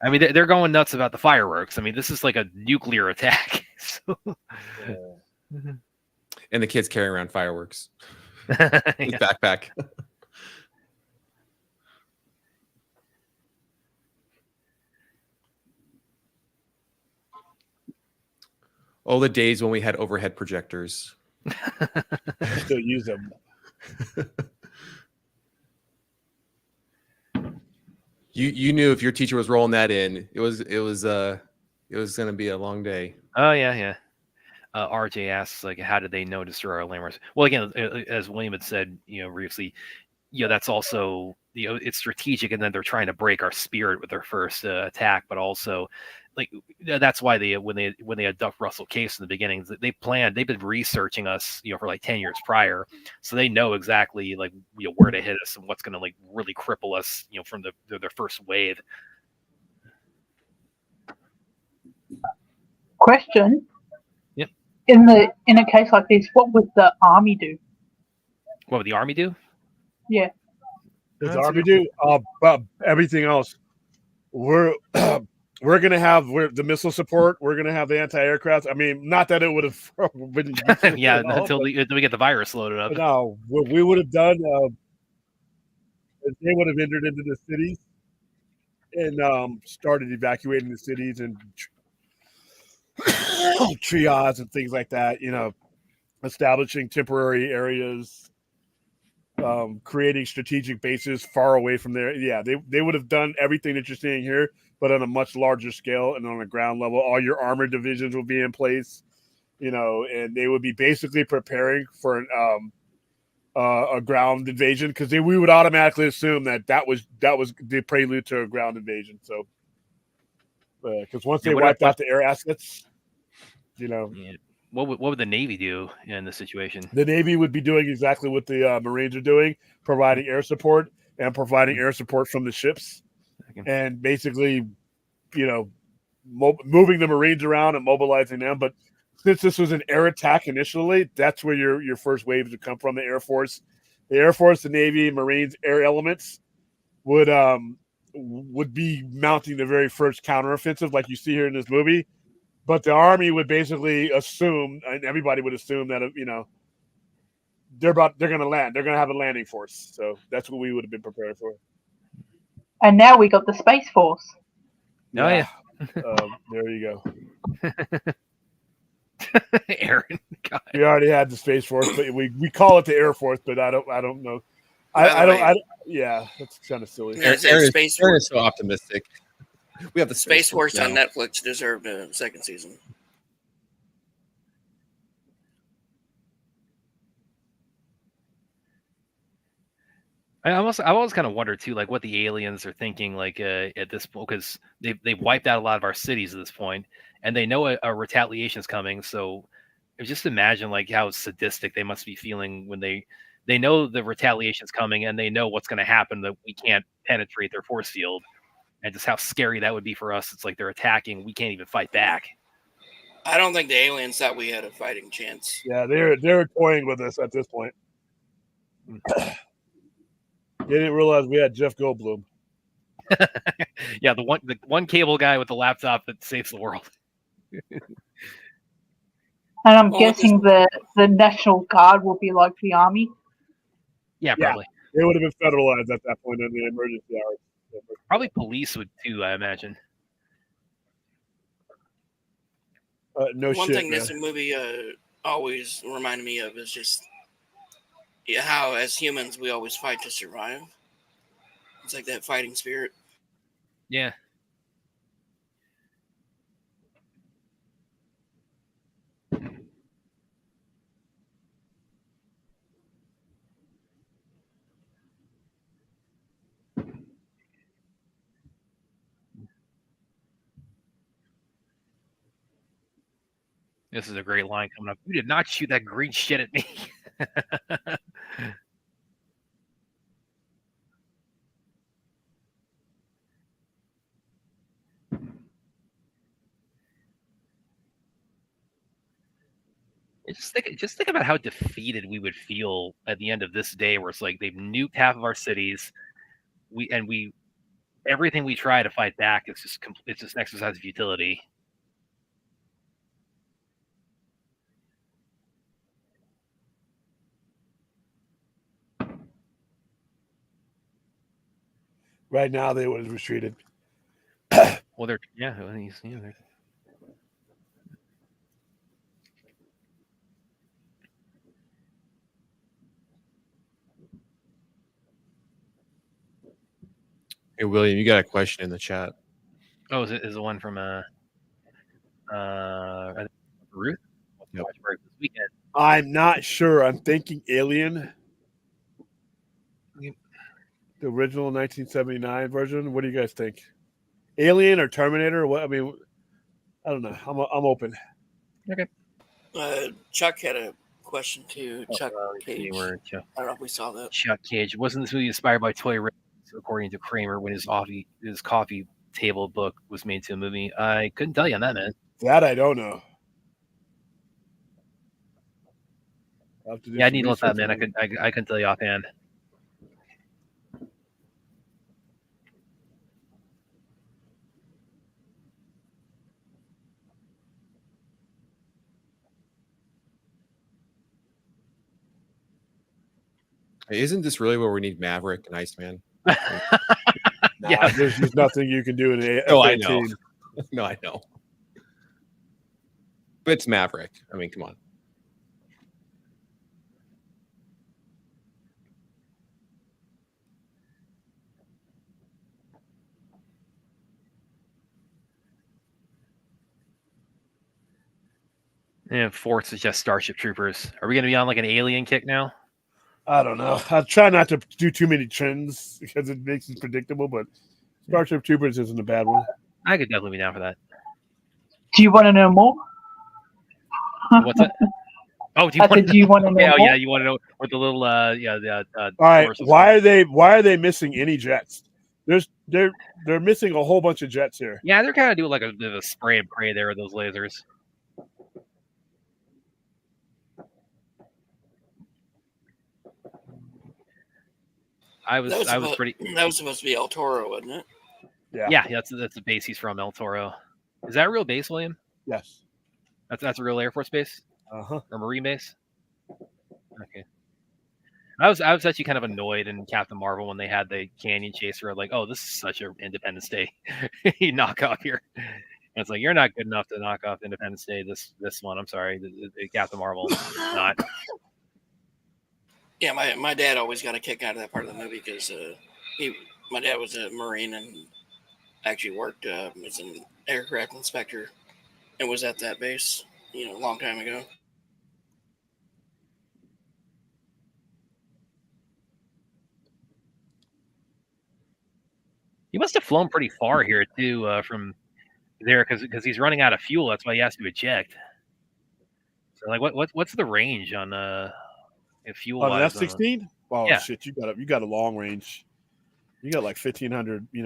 I mean, they're going nuts about the fireworks. I mean, this is like a nuclear attack. And the kids carrying around fireworks. Backpack. Oh, the days when we had overhead projectors. Still use them. You knew if your teacher was rolling that in, it was going to be a long day. Oh yeah. RJ asks like, how did they know to destroy our landmarks? Well, again, as William had said, previously, that's also it's strategic, and then they're trying to break our spirit with their first attack, but also. Like that's why when they abduct Russell Case in the beginning, they've been researching us, for like 10 years prior. So they know exactly like, where to hit us and what's going to like really cripple us, from their first wave. Question. Yep. In a case like this, what would the army do? What would the army do? Yeah. Does the army do? Everything else. We're going to have the missile support. We're going to have the anti-aircraft. I mean, not that it would have been until we get the virus loaded up. No, what we would have done is they would have entered into the cities and started evacuating the cities and triage and things like that, establishing temporary areas, creating strategic bases far away from there. Yeah, they would have done everything that you're seeing here, but on a much larger scale and on a ground level. All your armored divisions will be in place, and they would be basically preparing for a ground invasion because we would automatically assume that was the prelude to a ground invasion. So, because once they wiped out the air assets, What would the Navy do in this situation? The Navy would be doing exactly what the Marines are doing, providing air support and providing air support from the ships. And basically, moving the Marines around and mobilizing them. But since this was an air attack initially, that's where your first waves would come from. The Air Force, the Navy, Marines, air elements would be mounting the very first counteroffensive, like you see here in this movie. But the Army would basically assume, and everybody would assume that they're going to land. They're going to have a landing force. So that's what we would have been prepared for. And now we got the Space Force. Oh, yeah. There you go. Aaron. God. We already had the Space Force, but we call it the Air Force, but I don't know. Yeah, that's kind of silly. Aaron is so optimistic. We have the Space Force on Netflix deserved a second season. I always kind of wonder too, like what the aliens are thinking, like at this point, because they've wiped out a lot of our cities at this point, and they know a retaliation is coming. So just imagine like how sadistic they must be feeling when they know the retaliation is coming, and they know what's going to happen, that we can't penetrate their force field, and just how scary that would be for us. It's like they're attacking, we can't even fight back. I don't think the aliens thought we had a fighting chance. Yeah, they're toying with us at this point. They didn't realize we had Jeff Goldblum. Yeah, the one cable guy with the laptop that saves the world. And I'm guessing the National Guard will be like the army. Yeah, probably. They would have been federalized at that point in the emergency hours. Probably police would too, I imagine. No One shit, thing man. this movie always reminded me of is just how, as humans, we always fight to survive. It's like that fighting spirit. Yeah. This is a great line coming up. You did not shoot that green shit at me. Just think about how defeated we would feel at the end of this day, where it's like they've nuked half of our cities. Everything we try to fight back is it's just an exercise of futility. Right now, they would have retreated. Well, they're. Hey, William, you got a question in the chat. Oh, is the one from Ruth? Yep. This weekend. I'm not sure. I'm thinking Alien, the original 1979 version. What do you guys think? Alien or Terminator? What I mean, I don't know. I'm open. Okay. Chuck had a question too. Chuck Cage. I don't know if we saw that. Chuck Cage. Wasn't this movie inspired by Toy Race, according to Kramer, when his coffee table book was made to a movie? I couldn't tell you on that, man. That I don't know. I need to look that, man. I couldn't tell you offhand. Isn't this really where we need Maverick and Iceman? Yeah, there's just nothing you can do in a. Oh, I know. No, I know. But it's Maverick. I mean, come on. Yeah, Fort suggests Starship Troopers. Are we going to be on like an alien kick now? I don't know. I try not to do too many trends because it makes it predictable, but Starship Troopers isn't a bad one. I could definitely be down for that. Do you want to know more? What's that? Oh, do you want to know? Oh, yeah, you want to know what the little all right, why are they missing any jets? They're missing a whole bunch of jets here. Yeah, they're kind of doing like a bit of a spray and pray there with those lasers. That was supposed to be El Toro, wasn't it? Yeah, that's the base he's from, El Toro. Is that a real base, William? Yes. That's a real Air Force base? Uh-huh. Or Marine base? Okay. I was actually kind of annoyed in Captain Marvel when they had the canyon chaser. Like, oh, this is such an Independence Day knockoff here. And it's like, you're not good enough to knock off Independence Day. This one, I'm sorry, the Captain Marvel not. Yeah, my dad always got a kick out of that part of the movie because my dad was a Marine and actually worked as an aircraft inspector and was at that base, a long time ago. He must have flown pretty far here too, from there, because he's running out of fuel. That's why he has to eject. So, like, what's the range on fuel On an wise? F-16? Oh Yeah. shit, you got a long range. You got like 1,500. Yeah,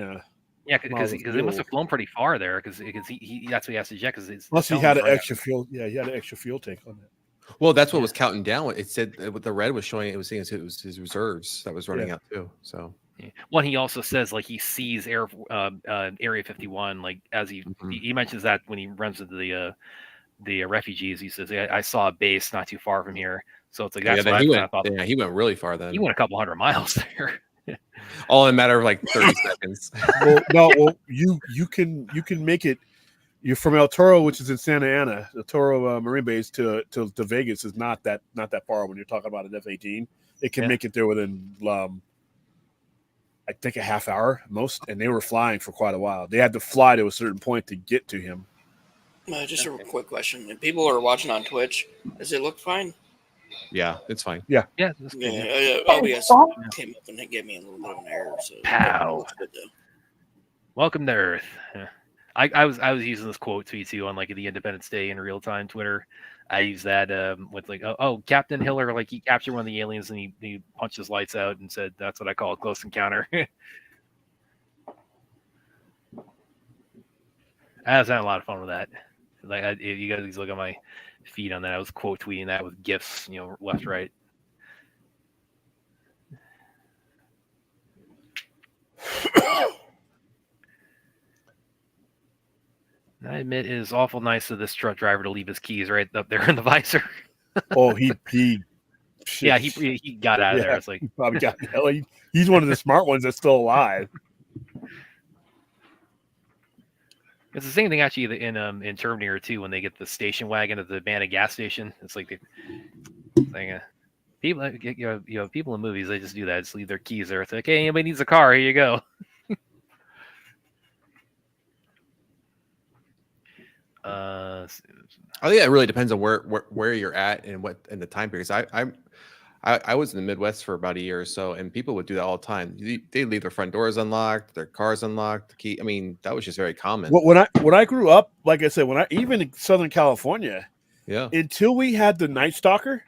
miles because of they must fuel. have flown pretty far there, because he that's what he has to eject, because Plus, he had an extra fuel. Yeah, he had an extra fuel tank on it. Well, that's what was counting down. It said what the red was showing. It was saying it was his reserves that was running out too. So, well, he also says like he sees Area 51, like as he mentions that when he runs into the refugees. He says, I saw a base not too far from here. So it's like that's what I thought. Yeah, he went really far then. He went a couple hundred miles there. All in a matter of like 30 seconds. Well, you can make it. You're from El Toro, which is in Santa Ana. El Toro Marine Base to Vegas is not that far when you're talking about an F-18. It can make it there within I think a half hour most, and they were flying for quite a while. They had to fly to a certain point to get to him. Just a quick question: if people are watching on Twitch, does it look fine? Yeah, it's fine. Yeah. That's good. OBS came up and it gave me a little bit of an error. So Pow. Welcome to Earth. I was using this quote tweet too on like the Independence Day in real time Twitter. I use that with like, oh, Captain Hiller, like he captured one of the aliens and he punched his lights out and said that's what I call a close encounter. I was having a lot of fun with that. Like, if you guys look at my feed on that, I was quote tweeting that with gifs, left, right. I admit it is awful nice of this truck driver to leave his keys right up there in the visor. Oh, he yeah, he got out of there. It's like he probably got he's one of the smart ones that's still alive. It's the same thing actually in Terminator 2 when they get the station wagon at the abandoned gas station. It's like people, people in movies, they just do that. Just leave their keys there. It's like, hey, anybody needs a car? Here you go. I think it really depends on where you're at and what in the time periods. I was in the Midwest for about a year or so, and people would do that all the time. They leave their front doors unlocked, their cars unlocked, the key. I mean, that was just very common. When I grew up, like I said, even in Southern California, until we had the Night Stalker,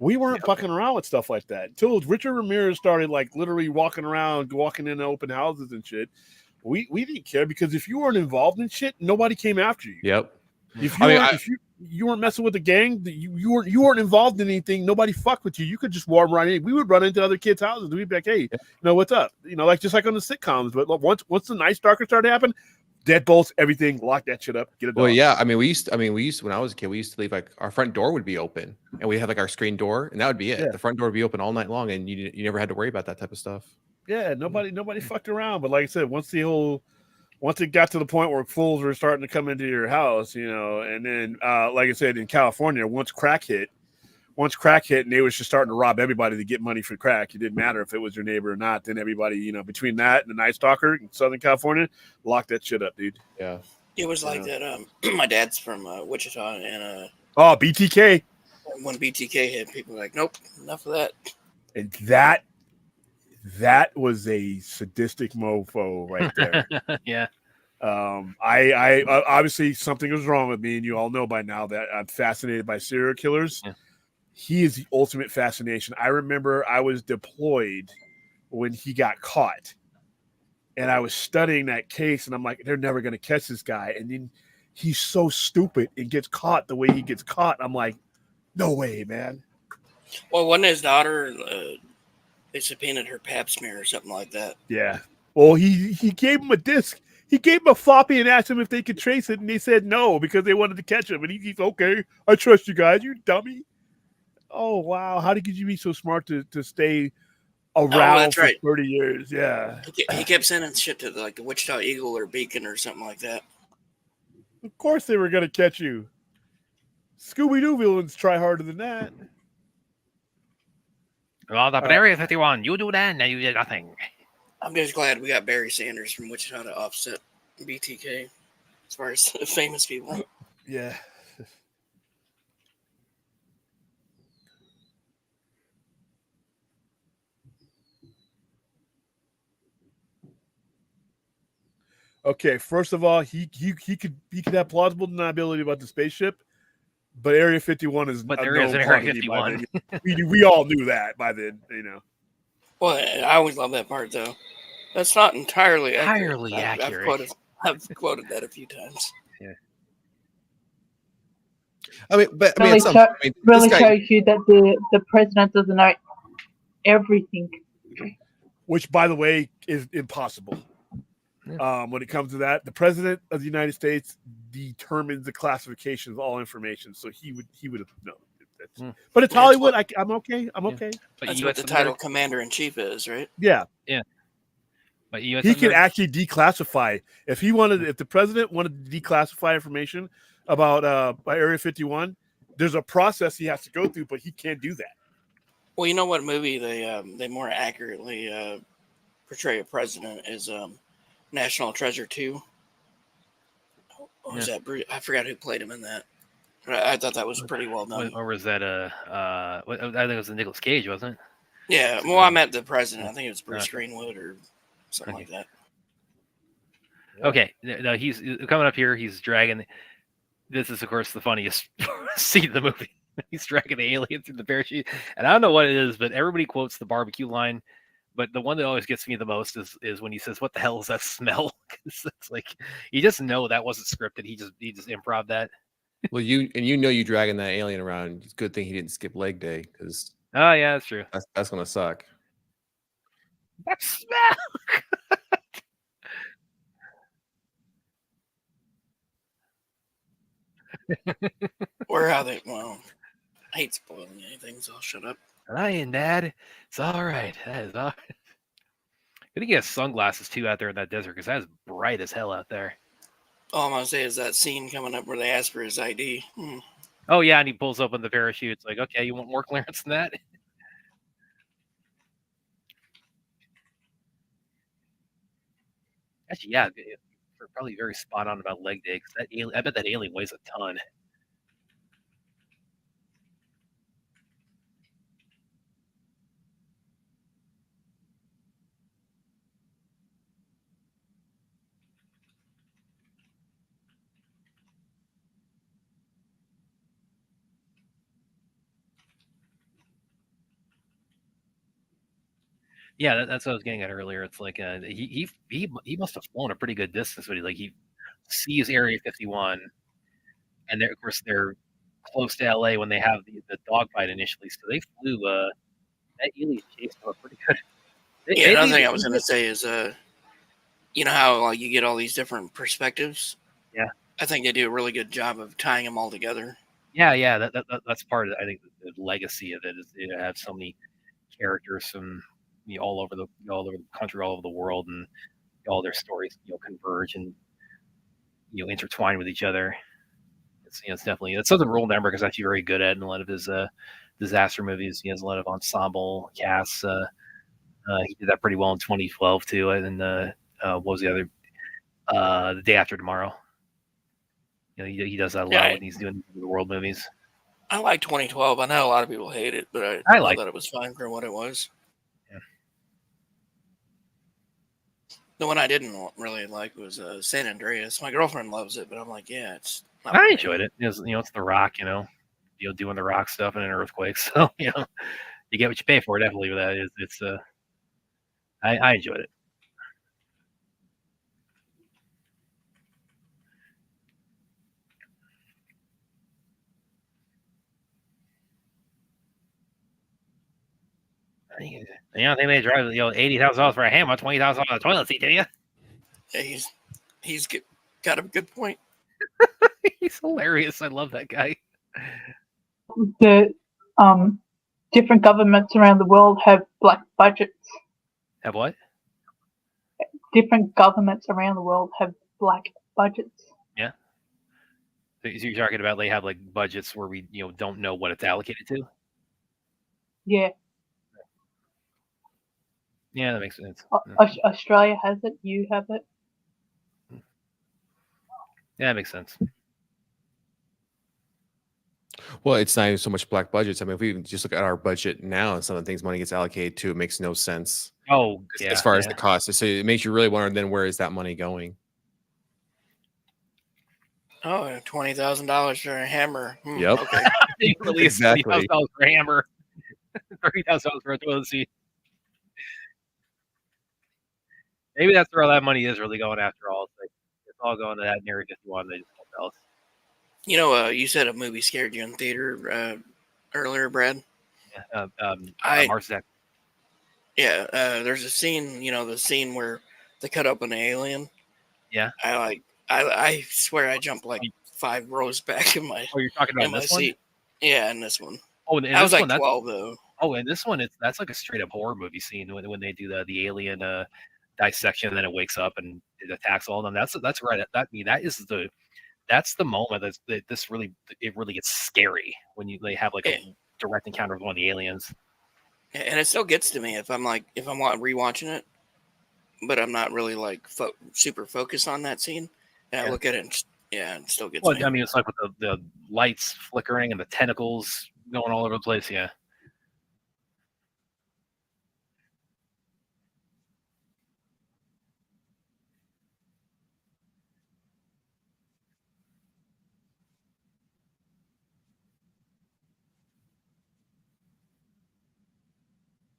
we weren't fucking around with stuff like that. Until Richard Ramirez started like literally walking in open houses and shit. We didn't care because if you weren't involved in shit, nobody came after you. Yep. If you weren't messing with the gang, you weren't involved in anything. Nobody fucked with you. You could just walk right in. We would run into other kids' houses. We'd be like, hey, what's up? Like just like on the sitcoms. But once the Night Stalker started to happen, deadbolts, everything, lock that shit up, get it done. Well, yeah. We used when I was a kid, we used to leave like our front door would be open, and we had like our screen door, and that would be it. Yeah. The front door would be open all night long, and you never had to worry about that type of stuff. Yeah, nobody fucked around. But like I said, once it got to the point where fools were starting to come into your house, and then like I said, in California, once crack hit, and they was just starting to rob everybody to get money for crack. It didn't matter if it was your neighbor or not. Then everybody, between that and the Night Stalker in Southern California, locked that shit up, dude. Yeah, it was like that. My dad's from Wichita, and BTK. When BTK hit, people were like, nope, enough of that. And that was a sadistic mofo right there. Yeah. I obviously something was wrong with me, and you all know by now that I'm fascinated by serial killers. Yeah. He is the ultimate fascination. I remember I was deployed when he got caught, and I was studying that case, and I'm like, they're never going to catch this guy. And then he's so stupid and gets caught the way he gets caught. I'm like, no way, man. Well, wasn't his daughter? They subpoenaed her pap smear or something like that. Yeah. Well, he gave him a disc. He gave him a floppy and asked him if they could trace it, and they said no because they wanted to catch him. And he's okay. I trust you guys. You dummy. Oh wow! How did you be so smart to stay around for 30 years? Yeah. He kept sending shit to the Wichita Eagle or Beacon or something like that. Of course they were gonna catch you. Scooby-Doo villains try harder than that. Well, up in Area 51, you do that, now you did nothing. I'm just glad we got Barry Sanders from Wichita to offset BTK as far as famous people. Yeah. Okay, first of all, he could have plausible deniability about the spaceship, but Area 51 is But a there is known an Area quantity by 51. then. We all knew that by then, you know. Well, I always love that part though. That's not entirely Entirely accurate. accurate. I've quoted that a few times. Yeah. I mean, but I mean, Really, at some point, I mean, really this guy, shows you that the president doesn't know everything. Which, by the way, is impossible. Yeah. When it comes to that, the president of the United States determines the classification of all information, so he would have known. But it's Hollywood. I'm okay. I'm okay. But That's US what the title Commander in Chief is, right? Yeah. But US He can actually declassify if he wanted. If the president wanted to declassify information about Area 51, there's a process he has to go through, but he can't do that. Well, you know what movie they more accurately portray a president is National Treasure 2. Or was that Bruce? I forgot who played him in that. I thought that was pretty well done. Or was that I think it was Nicolas Cage, wasn't it? Yeah, well, I meant the president. I think it was Bruce Greenwood or something like that. Okay, no, he's coming up here. He's dragging. This is, of course, the funniest scene of the movie. He's dragging the alien through the parachute, and I don't know what it is, but everybody quotes the barbecue line. But the one that always gets me the most is when he says, "What the hell is that smell?" It's like you just know that wasn't scripted. He just improv that. well, you dragging that alien around. It's a good thing he didn't skip leg day because Oh yeah, that's true. that's gonna suck. That smell. Or how they, well, I hate spoiling anything, so I'll shut up. Ryan, Dad, it's all right. That is all right. I think he has sunglasses too out there in that desert because that is bright as hell out there. All I'm gonna say is that scene coming up where they ask for his ID. Oh yeah, and he pulls open the parachute. It's like, okay, you want more clearance than that? Actually, yeah, we're probably very spot on about leg day because I bet that alien weighs a ton. Yeah, that's what I was getting at earlier. It's like he must have flown a pretty good distance, but he sees Area 51, and of course they're close to LA when they have the dogfight initially. So they flew that alien chased them pretty good. Another thing I was gonna say is you know how like you get all these different perspectives. Yeah, I think they do a really good job of tying them all together. Yeah, that's part of it. I think the legacy of it is to have so many characters from all over the country, all over the world, and all their stories converge and intertwine with each other. It's definitely something Roland Emmerich is actually very good at in a lot of his disaster movies. He has a lot of ensemble casts. He did that pretty well in 2012 too. And what was the other? The Day After Tomorrow. He does that a lot when he's doing the world movies. I like 2012. I know a lot of people hate it, but I thought that it was fine for what it was. Yeah. The one I didn't really like was San Andreas. My girlfriend loves it, but I'm like, yeah, it's. I enjoyed it. It's The Rock. Doing the Rock stuff in an earthquake. So you get what you pay for. Definitely with that. It's I enjoyed it. They may drive $80,000 for a hammer, $20,000 on a toilet seat, do you? Yeah, he's got a good point. He's hilarious. I love that guy. The different governments around the world have black budgets. Have what? Different governments around the world have black budgets. Yeah. So you're talking about they have like budgets where we don't know what it's allocated to? Yeah. Yeah, that makes sense. Australia has it. You have it. Yeah, that makes sense. Well, it's not even so much black budgets. I mean, if we just look at our budget now and some of the things money gets allocated to, it makes no sense. Oh, yeah. As far as the cost. So it makes you really wonder then where is that money going? Oh, $20,000 for a hammer. Yep. Okay. They released Exactly. $30,000 for a hammer, $30,000 for a toilet seat. Maybe that's where all that money is really going after all. It's like it's all going to that Area 51. They just won't tell us. You know, you said a movie scared you in theater earlier, Brad. Yeah, Mars Attack. Yeah, there's a scene. You know, the scene where they cut up an alien. Yeah. I swear I jumped like 5 rows back in my Oh, you're talking about this one? seat. Yeah, in this one. Oh, and I was this like one, 12 though. Oh, and this one, that's like a straight up horror movie scene when they do the alien dissection, and then it wakes up and it attacks all of them. That's right. That's the moment that this really gets scary when they have like a direct encounter with one of the aliens. And it still gets to me if I'm rewatching it, but I'm not really like super focused on that scene. And I look at it, and it still gets me. I mean, it's like with the lights flickering and the tentacles going all over the place. Yeah.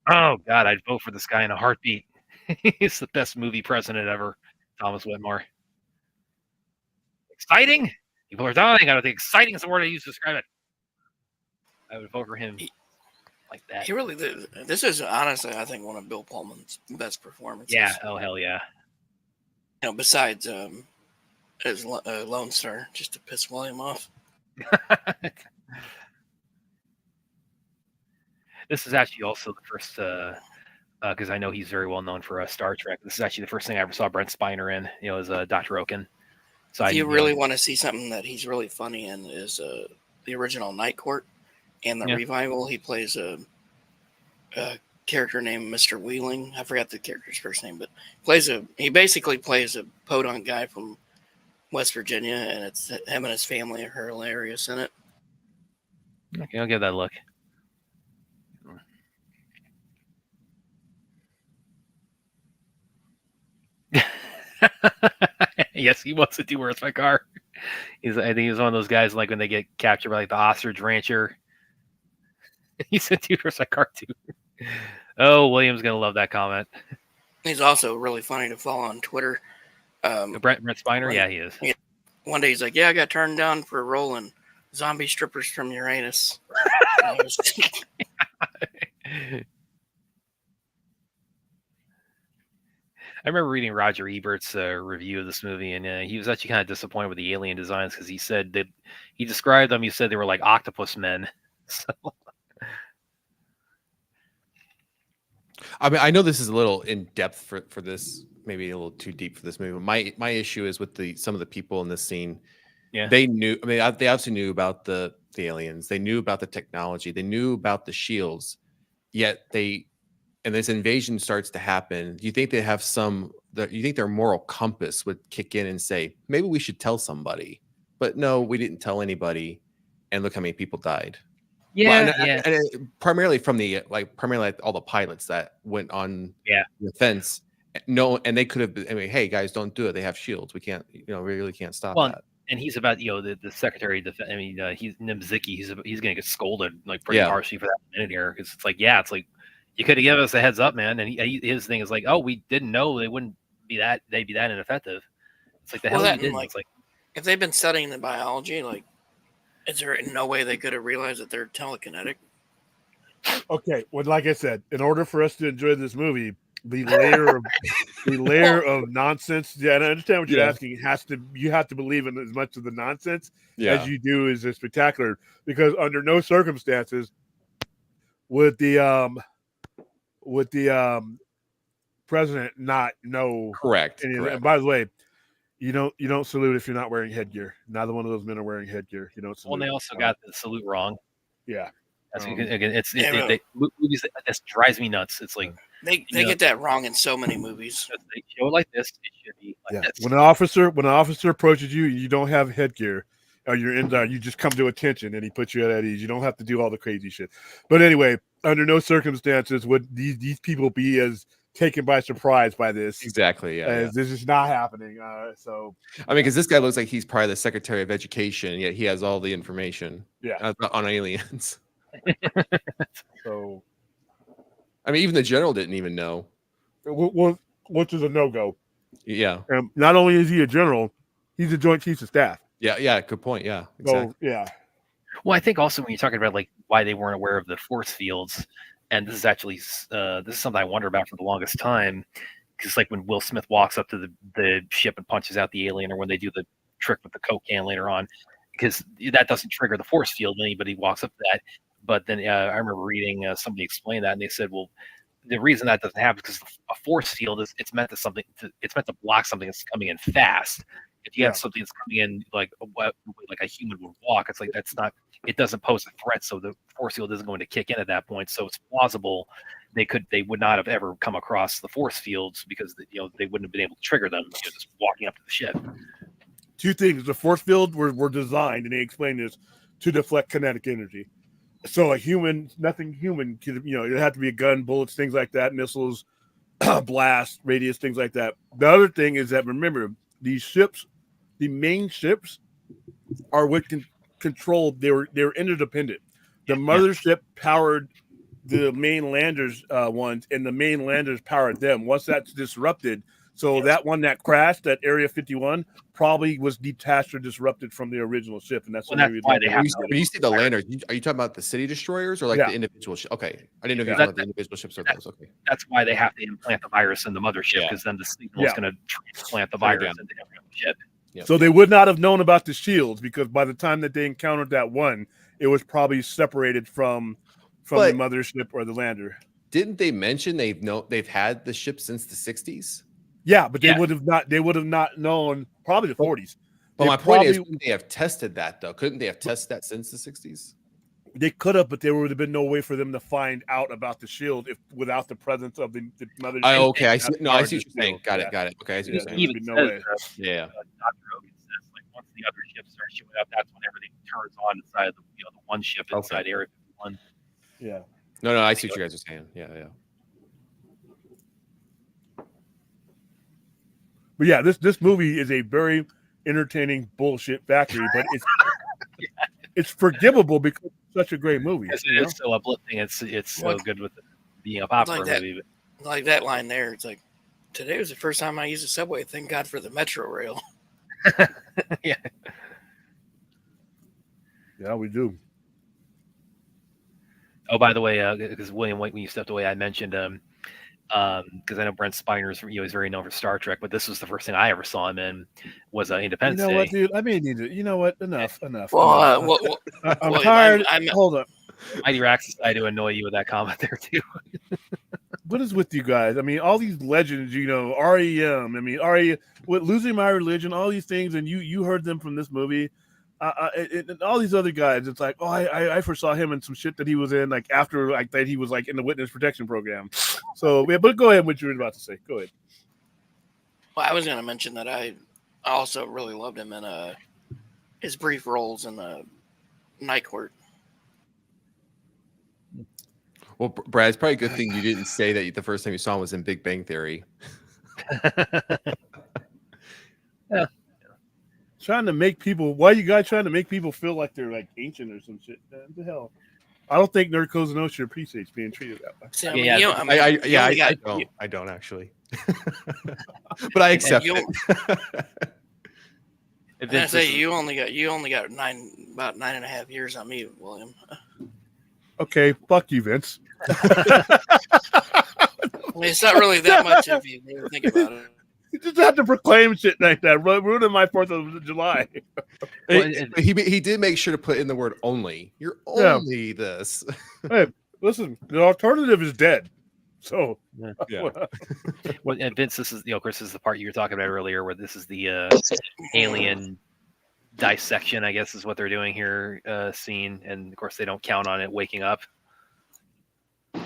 Oh God, I'd vote for this guy in a heartbeat. He's the best movie president ever, Thomas Whitmore. Exciting? People are dying. I don't think exciting is the word I use to describe it. I would vote for him like that. He really did. This is honestly, I think, one of Bill Pullman's best performances. Yeah. Oh hell yeah. You know, besides as Lone Star, just to piss William off. This is actually also the first, because I know he's very well known for Star Trek. This is actually the first thing I ever saw Brent Spiner in, as Dr. Oaken. So if you really want to see something that he's really funny in, is the original Night Court and the revival. He plays a character named Mr. Wheeling. I forgot the character's first name, but he basically plays a podunk guy from West Virginia, and it's him and his family are hilarious in it. Okay, I'll give that a look. Yes, he wants to do Where's My Car. I think he's one of those guys like when they get captured by like the ostrich rancher. He said, "Dude, Where's My Car too?" Oh, William's gonna love that comment. He's also really funny to follow on Twitter. Brent Spiner, yeah, he is. Yeah. One day he's like, "Yeah, I got turned down for a role in Zombie Strippers from Uranus." I remember reading Roger Ebert's review of this movie, and he was actually kind of disappointed with the alien designs because he said that he described them. He said they were like octopus men. So. I mean, I know this is a little in depth for this, maybe a little too deep for this movie. My issue is with some of the people in this scene. Yeah, they knew. I mean, they obviously knew about the aliens. They knew about the technology. They knew about the shields. Yet and this invasion starts to happen. Do you think they have you think their moral compass would kick in and say, maybe we should tell somebody? But no, we didn't tell anybody. And look how many people died. Yeah, and primarily from primarily all the pilots that went on the fence. No, and they could have been. I mean, hey guys, don't do it. They have shields. We can't. We really can't stop that. And he's about the Secretary of Defense. I mean, he's Nimziki. He's going to get scolded like pretty harshly for that minute here because it's like you could have given us a heads up, man. And his thing is like, oh, we didn't know they'd be that ineffective. It's like the hell you didn't. It's like if they've been studying the biology, like, is there no way they could have realized that they're telekinetic? Okay, well, like I said, in order for us to enjoy this movie, the layer of nonsense. Yeah, and I understand what you're asking. You have to believe in as much of the nonsense as you do is the spectacular. Because under no circumstances would the president not know. Correct. And by the way, you don't salute if you're not wearing headgear. Neither one of those men are wearing headgear. You don't salute. Well, they also got the salute wrong. Yeah. That's again. Movies that drives me nuts. It's like they get that wrong in so many movies. They show it like this. It should be like this. When an officer approaches you, you don't have headgear, or you're in there. You just come to attention, and he puts you at ease. You don't have to do all the crazy shit. But anyway, under no circumstances would these people be as taken by surprise by this. Exactly. Yeah. This is not happening. So I mean, because this guy looks like he's probably the Secretary of Education, yet he has all the information. Yeah. On aliens. So, I mean, even the general didn't even know. which is a no-go. Yeah. Not only is he a general, he's a Joint Chiefs of Staff. Yeah. Good point. Yeah. Exactly. So, yeah. Well, I think also when you're talking about like why they weren't aware of the force fields, and this is actually this is something I wonder about for the longest time, because like when Will Smith walks up to the ship and punches out the alien, or when they do the trick with the Coke can later on, because that doesn't trigger the force field when anybody walks up to that. But then I remember reading somebody explain that, and they said, well, the reason that doesn't happen is because a force field is it's meant to block something that's coming in fast. If you have something that's coming in like a human would walk, it's like it doesn't pose a threat, so the force field isn't going to kick in at that point. So it's plausible they would not have ever come across the force fields because they wouldn't have been able to trigger them just walking up to the ship. Two things: the force field were designed, and they explained this, to deflect kinetic energy. So nothing human could, it had to be a gun, bullets, things like that, missiles, blast radius, things like that. The other thing is that, remember, these ships, the main ships, are what can control. They were interdependent. The mothership powered the main landers ones, and the main landers powered them. Once that's disrupted, that one that crashed, that Area 51, probably was detached or disrupted from the original ship, and that's why they have. When you say the landers, are you talking about the city destroyers or like the individual ship? Okay, I didn't know you were talking about the individual ships. Or those. Okay, that's why they have to implant the virus in the mothership, because then the signal is going to transplant the virus into every ship. Yep. So they would not have known about the shields, because by the time that they encountered that one, it was probably separated from the mothership or the lander. Didn't they mention they've had the ship since the 60s? Yeah, but they would have not known, probably the 40s. But my point is, couldn't they have tested that though? Couldn't they have tested that since the 60s? They could have, but there would have been no way for them to find out about the shield without the presence of the mothership. Okay, I see. No, I see what you're saying. Got it. Okay, I see what you're saying. Even no way. Dr. Hogan says, like, once the other ships start showing up, that's when everything turns on inside of the one ship inside Area 51. Yeah. No, I see what you guys are saying. Yeah. But yeah, this movie is a very entertaining bullshit factory, but it's forgivable because it's such a great movie. It is so uplifting. It's so good with being a popcorn movie. Like that line there, it's like, today was the first time I used a subway. Thank God for the Metro Rail. Yeah. Yeah, we do. Oh, by the way, because William White, when you stepped away, I mentioned because I know Brent Spiner's he's very known for Star Trek, but this was the first thing I ever saw him in was Independence Day. You know what, dude? I may need to. You know what? Enough. Well, I'm tired. Hold up. Mighty Rax decided to annoy you with that comment there too. What is with you guys? I mean, all these legends, REM. I mean, with Losing My Religion, all these things, and you heard them from this movie. And all these other guys, it's like, I foresaw him in some shit that he was in, like after like that he was like in the witness protection program. So yeah, but go ahead, what you were about to say. Go ahead. Well, I was going to mention that I also really loved him in his brief roles in Night Court. Well, Brad, it's probably a good thing you didn't say that the first time you saw him was in Big Bang Theory. Yeah. Trying to make people, why are you guys trying to make people feel like they're like ancient or some shit? What the hell? I don't think Nerd Codes and Ocean appreciates being treated that way. See, I don't actually, but I accept it. I say you only got about 9.5 years on me, William. Okay, fuck you, Vince. I mean, it's not really that much if you think about it. You just have to proclaim shit like that, ruining my 4th of July. He did make sure to put in the word only. You're only this. Hey, listen, the alternative is dead. So yeah. Well, and Vince, this is Chris, this is the part you were talking about earlier, where this is the alien dissection, I guess, is what they're doing here, scene, and of course they don't count on it waking up.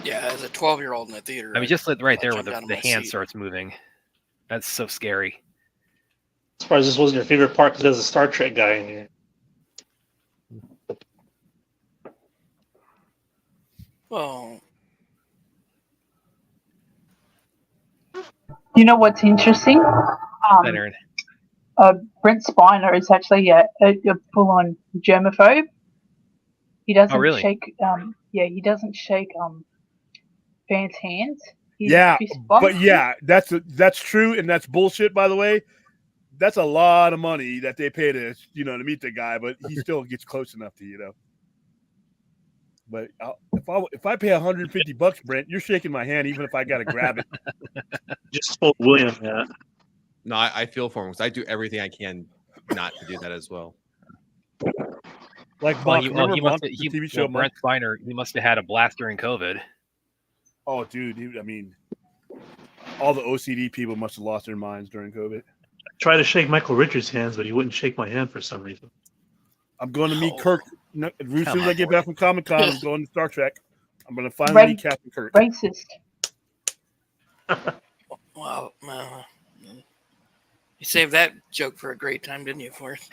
Yeah, as a 12-year-old in the theater. I mean, just right there where the hand starts moving. That's so scary. As far as this wasn't your favorite part because there's a Star Trek guy in here. Well, You know what's interesting? Aaron. Brent Spiner is actually a full-on germaphobe. He doesn't really? shake. He doesn't shake fans' hands. He's Yeah, fist bump. but yeah, that's true, and that's bullshit. By the way, that's a lot of money that they pay to to meet the guy, but he still gets close enough to. But if I pay $150, Brent, you're shaking my hand, even if I got to grab it. Just spoke William. Yeah. No, I feel for him because I do everything I can not to do that as well. Like Monk, remember Monk, the TV show Brent Spiner, he must have had a blast during COVID. Oh, dude, I mean, all the OCD people must have lost their minds during COVID. I tried to shake Michael Richards' hands, but he wouldn't shake my hand for some reason. I'm going to meet Kirk. As soon as I get back from Comic-Con, I'm going to Star Trek. I'm going to finally meet Captain Kirk. Racist. Wow. You saved that joke for a great time, didn't you, Forrest?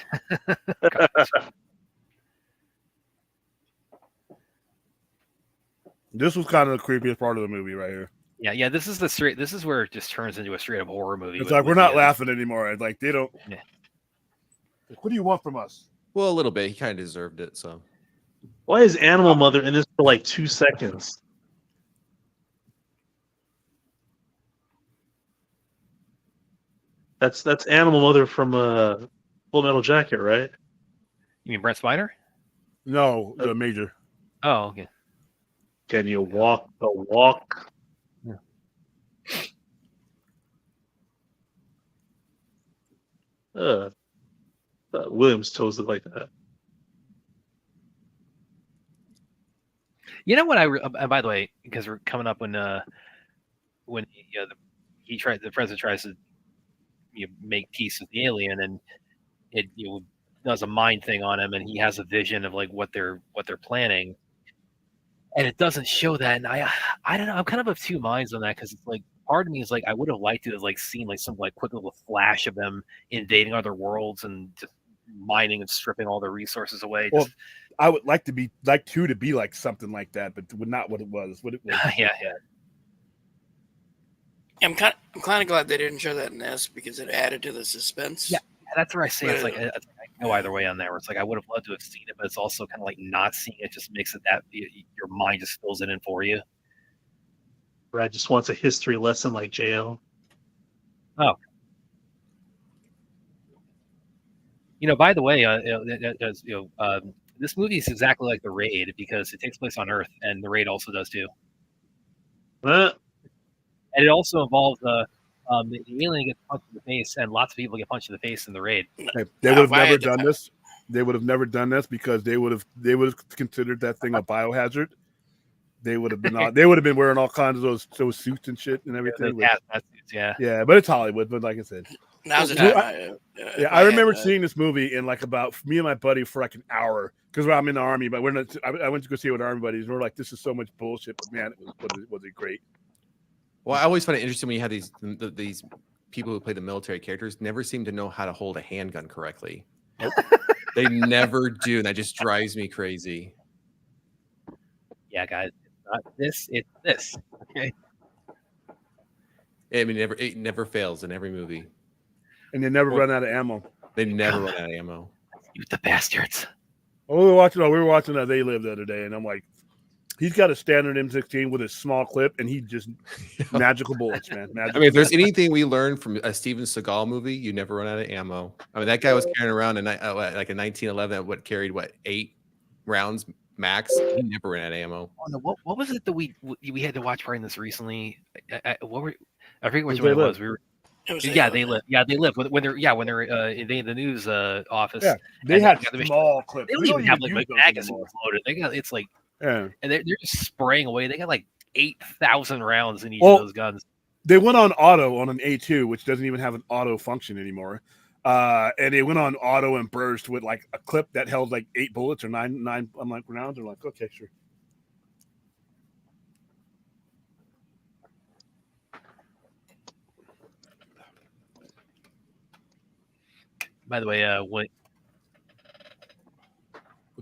This was kind of the creepiest part of the movie right here. Yeah. This is where it just turns into a straight up horror movie. It's like we're not laughing anymore. Like they don't. Yeah. What do you want from us? Well, a little bit. He kind of deserved it. So why is Animal Mother in this for like 2 seconds? That's Animal Mother from Full Metal Jacket, right? You mean Brent Spiner? No, the Major. Oh, okay. Can you walk the walk? Yeah. Williams' toes look like that. You know what? By the way, because we're coming up when the president tries to make peace with the alien, and it does a mind thing on him, and he has a vision of like what they're planning, and it doesn't show that. And I don't know. I'm kind of of two minds on that because it's like part of me is like I would have liked to have like seen like some like quick little flash of them invading other worlds and just mining and stripping all their resources away. Well, I would like to be like something like that, but not what it was. Yeah. I'm kind of glad they didn't show that in this because it added to the suspense. Yeah, that's where I say it's like I go either way on there. Where it's like I would have loved to have seen it, but it's also kind of like not seeing it just makes it that your mind just fills it in for you. Brad just wants a history lesson like JL. Oh. By the way, this movie is exactly like The Raid because it takes place on Earth, and The Raid also does too. What? And it also involves the alien gets punched in the face, and lots of people get punched in the face in The Raid. They would have never done this. They would have never done this because they would have considered that thing a biohazard. They would have been wearing all kinds of those suits and shit and everything. Yeah, but it's Hollywood. But like I said. Now's the time. I remember seeing this movie in like about me and my buddy for like an hour because I'm in the Army, but I went to go see it with Army buddies. And we're like, this is so much bullshit, but man, was it great? Well, I always find it interesting when you have these people who play the military characters never seem to know how to hold a handgun correctly. They never do, and that just drives me crazy. Yeah, guys, it's not this; it's this. Okay. I mean, it never fails in every movie. And they never run out of ammo. They never run out of ammo. You the bastards. Oh, we were watching They Live the other day, and I'm like, he's got a standard M16 with a small clip, and he just magical bullets, man. I mean, if there's anything we learned from a Steven Seagal movie, you never run out of ammo. I mean, that guy was carrying around like a 1911 carried 8 rounds max. He never ran out of ammo. Oh, no, what was it that we had to watch right in this recently? I forget which one it was. They live. Yeah, they live when they're invading the news office. Yeah, they had small clips. They don't even have like magazines loaded. They got and they're just spraying away. They got like 8,000 rounds in each of those guns. They went on auto on an A2, which doesn't even have an auto function anymore. And they went on auto and burst with like a clip that held like 8 bullets or 9 unlike rounds. They're like, okay, sure. By the way, what's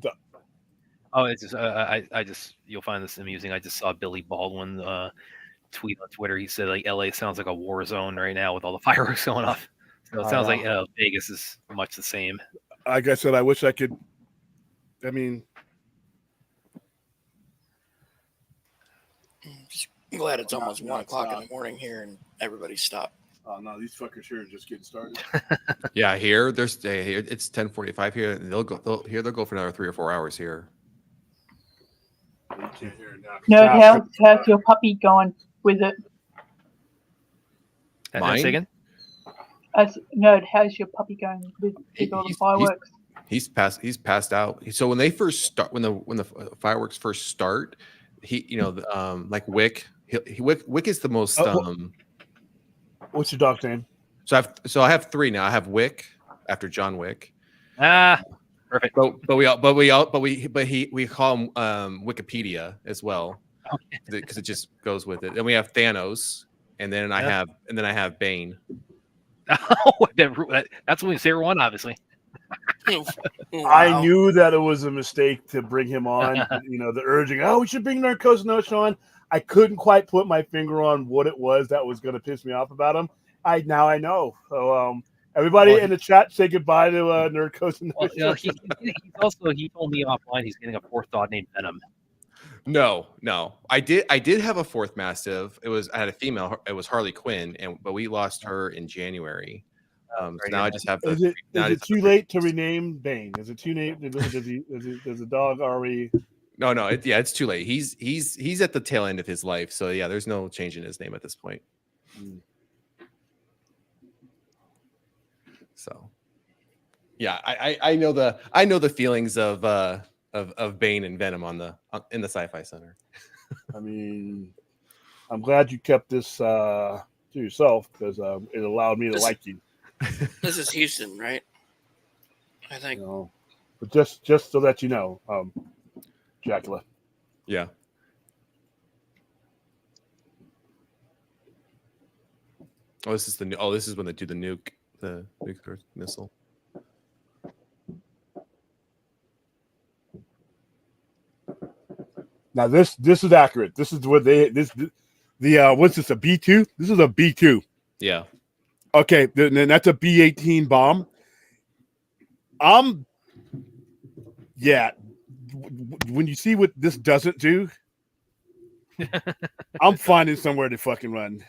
up? Oh, it's just I just you'll find this amusing. I just saw Billy Baldwin tweet on Twitter. He said like LA sounds like a war zone right now with all the fireworks going off. So it sounds like Vegas is much the same. Like I said, I wish I could. I mean, Just glad it's almost 1 o'clock in the morning here and everybody stopped. oh no, these fuckers here are just getting started. Yeah, here it's 10:45 here. And they'll go for another 3 or 4 hours here. You can't hear it now. No, how's your puppy going with it? Mine? Again? No, how's your puppy going with all the fireworks? He's passed out. So when they first start, when the fireworks first start, like Wick, Wick is the most. What's your dog's name? So I have 3 now. I have Wick after John Wick. Perfect. But we call him Wikipedia as well, because it just goes with it. Then we have Thanos, and then I have Bane. That's when we say one, obviously. I knew that it was a mistake to bring him on. The urging, we should bring Narcos Notion on. I couldn't quite put my finger on what it was that was going to piss me off about him. Now I know. So everybody in the chat, say goodbye to Narcos Notion. He told me offline he's getting a 4th dog named Venom. No. I did have a 4th Mastiff. I had a female. It was Harley Quinn, but we lost her in January. So now I just have the. Is it too late to rename Bane? Is it too late? Does the dog already? No. It's too late. He's at the tail end of his life. So yeah, there's no change in his name at this point. So, yeah, I know the feelings of Bane and Venom in the Sci-Fi Center. I mean, I'm glad you kept this to yourself because it allowed me to like you. This is Houston, right? I think. But just so that you know, Dracula. Yeah. This is when they do the nuclear missile. Now this is accurate. This is what what's this, a B2? This is a B2. Yeah. Okay, then that's a B-18 bomb. Yeah. When you see what this doesn't do, I'm finding somewhere to fucking run.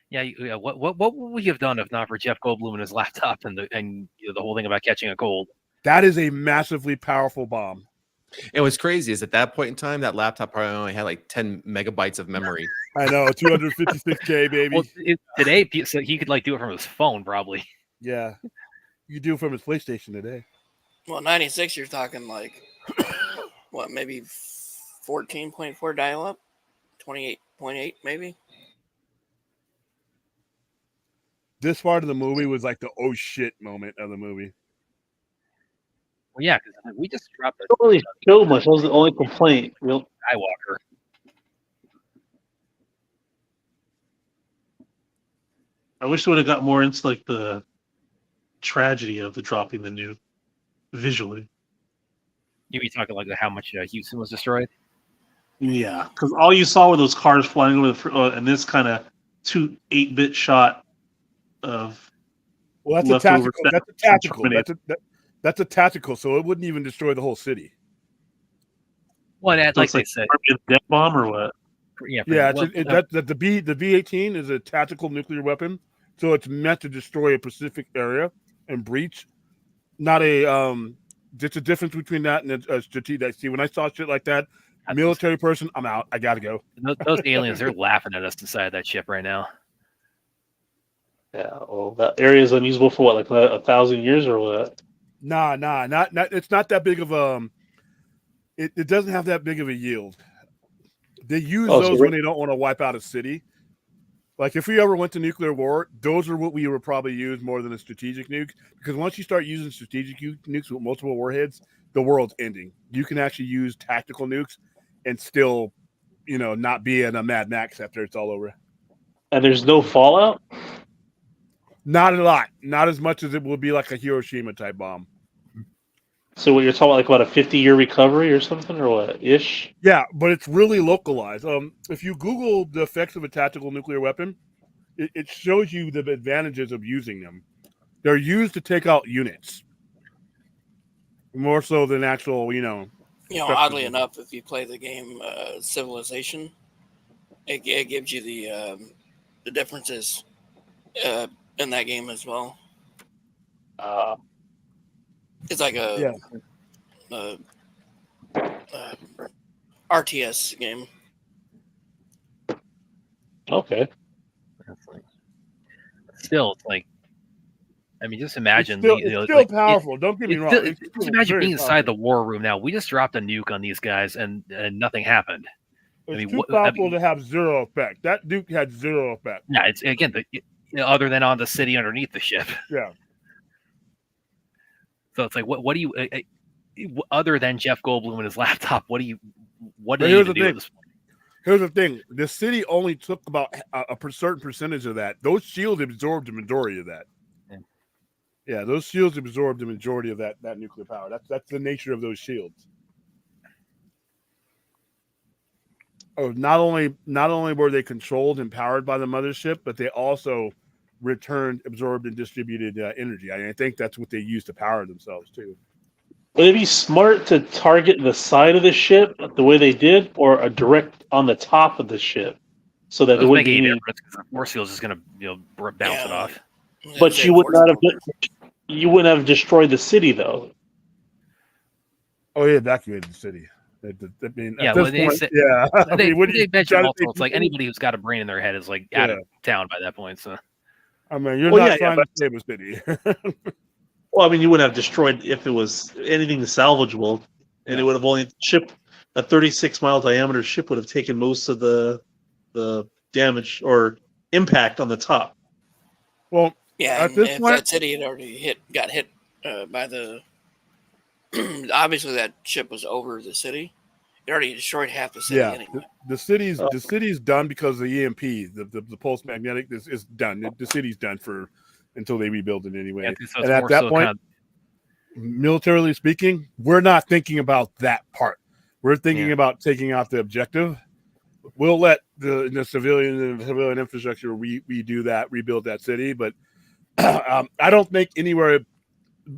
Yeah. What would we have done if not for Jeff Goldblum and his laptop and the whole thing about catching a cold? That is a massively powerful bomb. And what's crazy is at that point in time, that laptop probably only had like 10 megabytes of memory. I know, 256K, baby. Well, today, so he could do it from his phone, probably. Yeah, you do it from his PlayStation today. Well, 96, you're talking like what? Maybe 14.4 dial-up, 28.8, maybe. This part of the movie was like the oh shit moment of the movie. Well, yeah, because we just dropped Don't really show much. That was the only complaint. Skywalker. I wish they would have got more into like the tragedy of the dropping the nuke visually. You be talking like how much Houston was destroyed? Yeah, because all you saw were those cars flying over and this kind of 8-bit shot of. Well, that's a tactical. That's a tactical. That's a tactical. So it wouldn't even destroy the whole city. What, so like they said, a death bomb or what? Yeah. The B-18 is a tactical nuclear weapon, so it's meant to destroy a specific area and breach. Not a There's a difference between that and a strategic. See, when I saw shit like that, military person, I'm out. I gotta go. Those aliens, they're laughing at us inside that ship right now. Yeah, well, that area is unusable for what, like 1,000 years or what? Nah, not. It's not that big of a. It doesn't have that big of a yield. They use those when they don't want to wipe out a city. Like if we ever went to nuclear war, those are what we would probably use more than a strategic nuke. Because once you start using strategic nukes with multiple warheads, the world's ending. You can actually use tactical nukes and still, not be in a Mad Max after it's all over. And there's no fallout? Not a lot. Not as much as it will be like a Hiroshima type bomb. So what you're talking about, like about a 50-year recovery or something, or what ish? Yeah, but it's really localized. If you Google the effects of a tactical nuclear weapon, it shows you the advantages of using them. They're used to take out units more so than actual, Oddly enough, if you play the game Civilization, it gives you the differences in that game as well. It's like a RTS game. Okay. Still, it's like, I mean, just imagine. It's still powerful. Don't get me wrong. Just imagine being inside the war room now. We just dropped a nuke on these guys, and nothing happened. It's too powerful to have zero effect. That nuke had zero effect. Yeah, it's again, other than on the city underneath the ship. Yeah. So it's like, what do you, other than Jeff Goldblum and his laptop? What do you do at this point? Here's the thing: the city only took about a certain percentage of that. Those shields absorbed the majority of that. Yeah, those shields absorbed the majority of that nuclear power. That's the nature of those shields. Oh, not only were they controlled and powered by the mothership, but they also returned, absorbed, and distributed energy. I think that's what they used to power themselves too. Would it be smart to target the side of the ship the way they did, or a direct on the top of the ship, so that it wouldn't be difference because the force field is just going to bounce it off. But you would not have. You wouldn't have destroyed the city, though. Oh, he evacuated the city. I mean, yeah, at this point, yeah. They mentioned also, it's like anybody who's got a brain in their head is like out of town by that point. So, I mean, you're not trying to save a city. Well, I mean, you wouldn't have destroyed if it was anything salvageable, and it would have only a 36-mile diameter ship would have taken most of the damage or impact on the top. Well, yeah, at this point, that city had already got hit by the. Obviously, that ship was over the city. It already destroyed half the city. Anyway. The city's done because of the EMP. The pulse magnetic is done. The city's done until they rebuild it anyway. Yeah, so and at that point, militarily speaking, we're not thinking about that part. We're thinking about taking out the objective. We'll let the civilian infrastructure redo that, rebuild that city. But I don't think anywhere,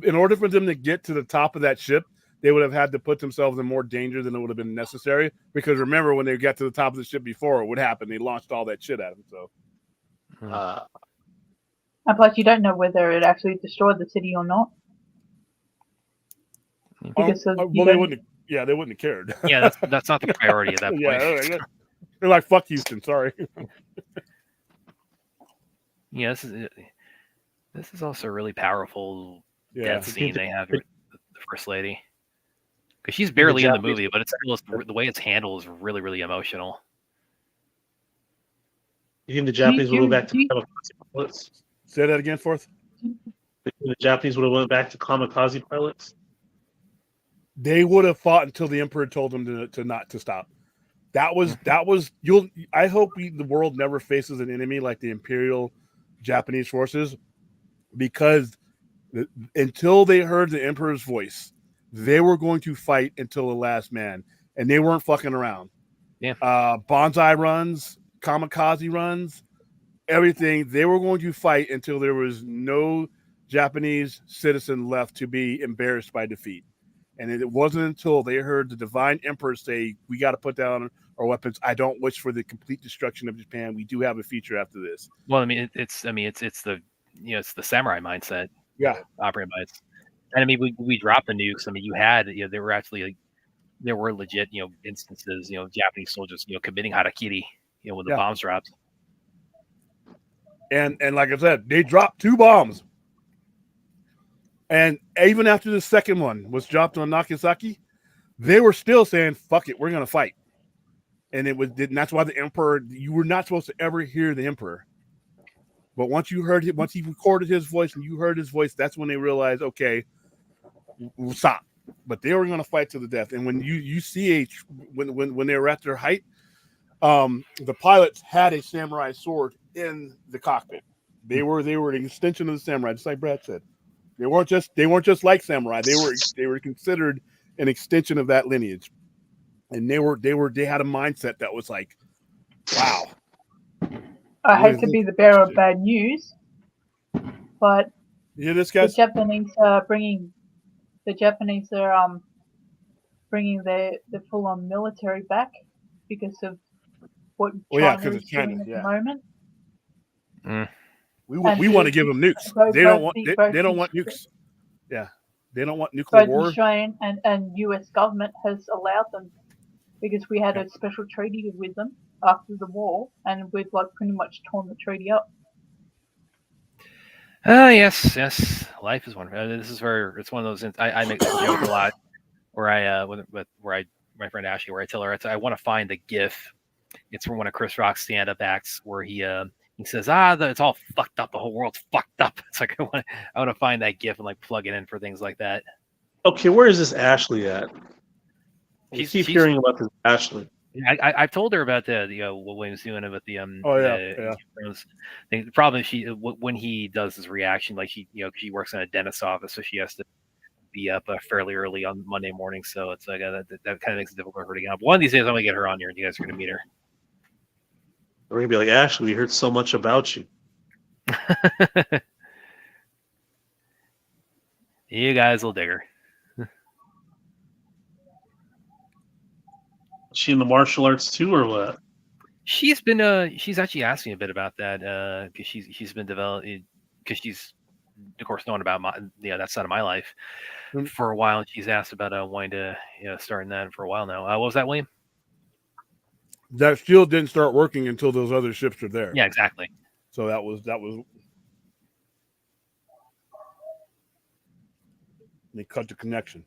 in order for them to get to the top of that ship, they would have had to put themselves in more danger than it would have been necessary. Because remember, when they got to the top of the ship before, what happened? They launched all that shit at them. So, and plus, you don't know whether it actually destroyed the city or not. Because they wouldn't. Yeah, they wouldn't have cared. Yeah, that's not the priority at that point. Yeah, they're like, "Fuck Houston." Sorry. Yeah, this is also a really powerful death scene they have with the First Lady, because she's barely in the movie, but it's still the way it's handled is really, really emotional. You think the Japanese would have went back to kamikaze pilots? Say that again, Fourth. The Japanese would have went back to kamikaze pilots. They would have fought until the Emperor told them to not to stop. That was I hope the world never faces an enemy like the Imperial Japanese forces, because until they heard the Emperor's voice, they were going to fight until the last man, and they weren't fucking around. Yeah. Bonsai runs, kamikaze runs, everything. They were going to fight until there was no Japanese citizen left to be embarrassed by defeat. And it wasn't until they heard the divine emperor say, "We got to put down our weapons. I don't wish for the complete destruction of Japan. We do have a future after this." Well, I mean, it's the it's the samurai mindset. Yeah, operating by it. And I mean, we dropped the nukes. I mean, there were actually there were legit instances Japanese soldiers committing harakiri when the bombs dropped. And like I said, they dropped 2 bombs. And even after the second one was dropped on Nagasaki, they were still saying, "Fuck it, we're going to fight." And that's why the Emperor, you were not supposed to ever hear the Emperor. But once he recorded his voice and you heard his voice, that's when they realized, okay, we'll stop. But they were going to fight to the death. And when you see when they were at their height, the pilots had a samurai sword in the cockpit. They were an extension of the samurai, just like Brad said. They weren't just like samurai. They were considered an extension of that lineage, and they had a mindset that was like, wow. I hate to be the bearer of bad news, but you hear this, guys? the Japanese are bringing the full-on military back because of what China is doing at the moment. We want to give them nukes. They don't want nukes. Yeah, they don't want nuclear war. Both the Australian and US government has allowed them because we had a special treaty with them after the war, and we've like pretty much torn the treaty up. Yes. Life is wonderful. It's one of those. I make this joke a lot, where my friend Ashley, where I tell her I want to find the GIF. It's from one of Chris Rock's stand-up acts where he says, it's all fucked up. The whole world's fucked up. It's like I want to find that GIF and like plug it in for things like that. Okay, where is this Ashley at? She's hearing about this Ashley. I've told her about what William's doing about the thing. The problem is when he does his reaction, like she works in a dentist's office, so she has to be up fairly early on Monday morning. So it's like that kind of makes it difficult for her to get up. One of these days, I'm gonna get her on here, and you guys are gonna meet her. We're gonna be like, Ashley, we heard so much about you. You guys will dig her. Is she in the martial arts too, or what? She's been she's actually asked me a bit about that because she's been developing, because she's of course known about that side of my life for a while, and she's asked about wanting to starting that for a while now. What was that, William? That still didn't start working until those other ships were there. Yeah, exactly. So that was they cut the connection.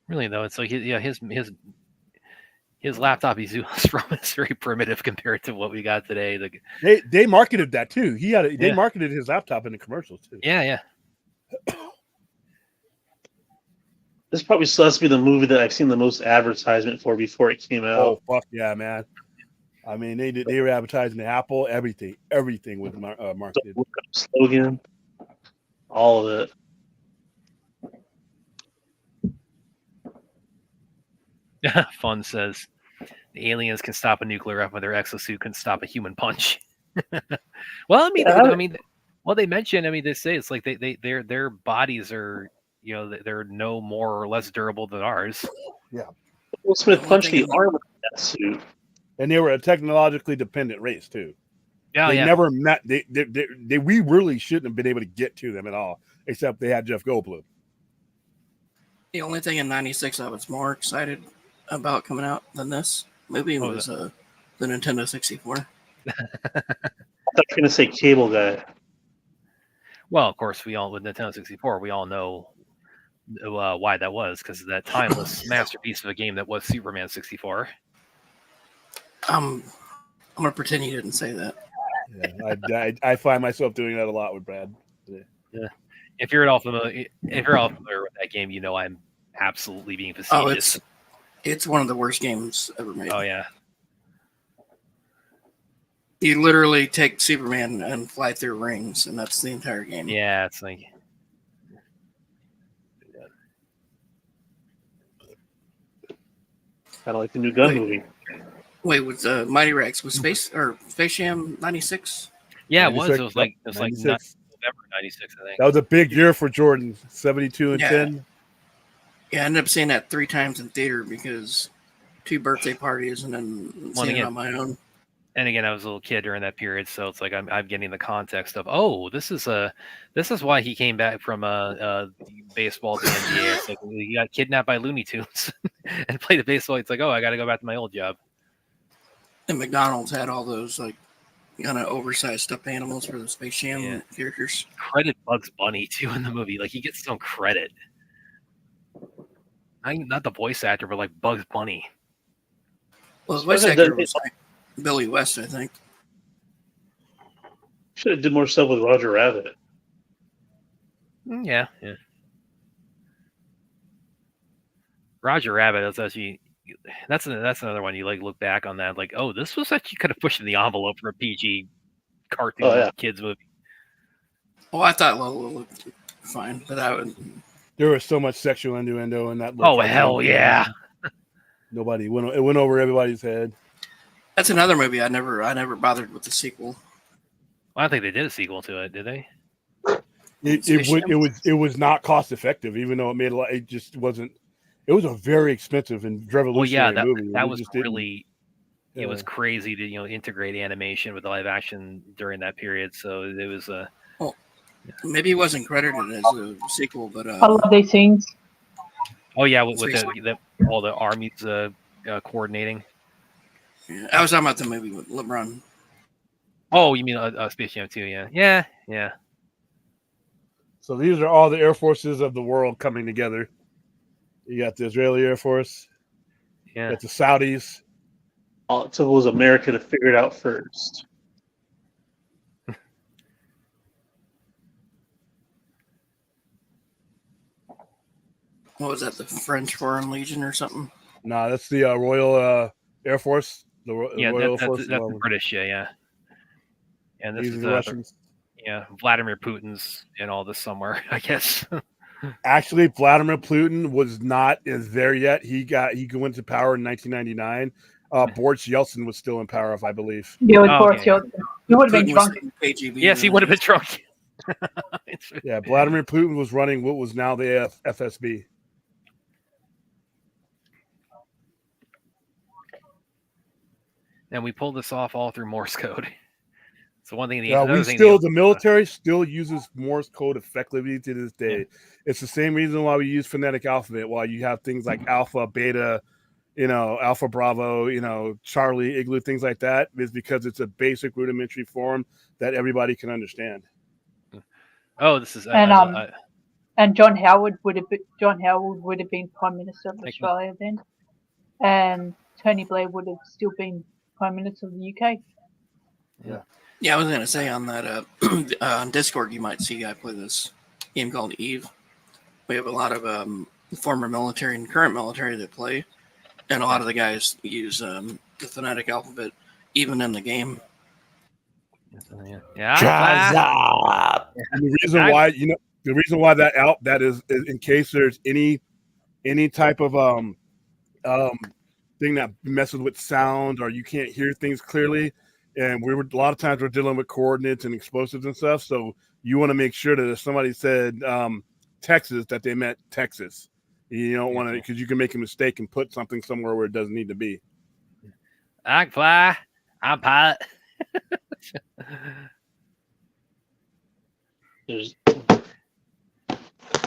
Really though, it's like his laptop he's from is very primitive compared to what we got today. They marketed that too. They marketed his laptop in the commercials too. Yeah. This probably still has to be the movie that I've seen the most advertisement for before it came out. Oh fuck yeah, man! I mean, they were advertising the Apple, everything was marketed. Slogan, all of it. Fun says the aliens can stop a nuclear weapon, their exosuit can stop a human punch. Well, they mentioned. They say it's like their bodies are, they're no more or less durable than ours. Yeah. Will Smith punched the arm of that suit, and they were a technologically dependent race too. Yeah, they never met. We really shouldn't have been able to get to them at all, except they had Jeff Goldblum. The only thing in '96 I was more excited about coming out than this movie was the Nintendo 64. I thought you were going to say Cable Guy. Well, of course, with Nintendo 64, we all know why that was, because of that timeless masterpiece of a game that was Superman 64. I'm gonna pretend you didn't say that. Yeah, I find myself doing that a lot with Brad. Yeah. If you're at all familiar with that game, I'm absolutely being facetious. It's one of the worst games ever made. Oh yeah. You literally take Superman and fly through rings, and that's the entire game. Yeah, it's like kind of like the new gun movie. Wait, was Mighty Rex was Space Jam '96? Yeah, it was. It was like November '96, I think. That was a big year for Jordan. 72 and 10. Yeah, I ended up seeing that 3 times in theater because 2 birthday parties and then seeing it on my own. And again, I was a little kid during that period, so it's like I'm getting the context of this is why he came back from baseball to the NBA. It's like he got kidnapped by Looney Tunes and played the baseball. It's like, I got to go back to my old job. And McDonald's had all those like kind of oversized stuffed animals for the Space Jam characters. Credit Bugs Bunny too in the movie. Like he gets some credit. Not the voice actor, but like Bugs Bunny. Well, the voice actor was like Billy West, I think. Should have did more stuff with Roger Rabbit. Yeah. Roger Rabbit. That's another one you like look back on that like, oh, this was actually kind of pushing the envelope for a PG cartoon kids movie. Well, I thought Lola looked fine, but there was so much sexual innuendo in that. Oh hell yeah! It went over everybody's head. That's another movie I never bothered with the sequel. Well, I think they did a sequel to it. Did they? It was not cost effective, even though it made a lot. It just wasn't. It was a very expensive and revolutionary movie. That was really. It was crazy to integrate animation with live action during that period. So it was a. Maybe it wasn't credited as a sequel, but I love these scenes. Oh yeah, with all the armies coordinating. Yeah, I was talking about the movie with LeBron. Oh, you mean Space Jam 2? Yeah. So these are all the air forces of the world coming together. You got the Israeli Air Force. Yeah. You got the Saudis. All it took was America to figure it out first. What was that? The French Foreign Legion or something? Nah, that's the Royal Air Force. The Royal Air Force. That's the British. Yeah. And this is the Russians. Vladimir Putin's in all this somewhere, I guess. Actually, Vladimir Putin was not there yet. He went to power in 1999. Boris Yeltsin was still in power, if I believe. Yeah, with Boris Yeltsin. He would have been drunk. Yes, he would have been drunk. Yeah, Vladimir Putin was running what was now the FSB. And we pulled this off all through Morse code. So one thing. The military still uses Morse code effectively to this day. Yeah. It's the same reason why we use phonetic alphabet. Why you have things like Alpha, Beta, Alpha, Bravo, Charlie, Igloo, things like that, is because it's a basic rudimentary form that everybody can understand. Oh, this is and John Howard would have been Prime Minister of Australia then, and Tony Blair would have still been Prime Minister of the UK. Yeah, I was going to say on that on Discord, you might see I play this game called Eve. We have a lot of former military and current military that play, and a lot of the guys use the phonetic alphabet even in the game. Yeah. And the reason why that is in case there's any type of thing that messes with sound or you can't hear things clearly. And a lot of times we're dealing with coordinates and explosives and stuff. So you want to make sure that if somebody said Texas, that they meant Texas. You don't want to, because you can make a mistake and put something somewhere where it doesn't need to be. I can fly. I'm pilot. There's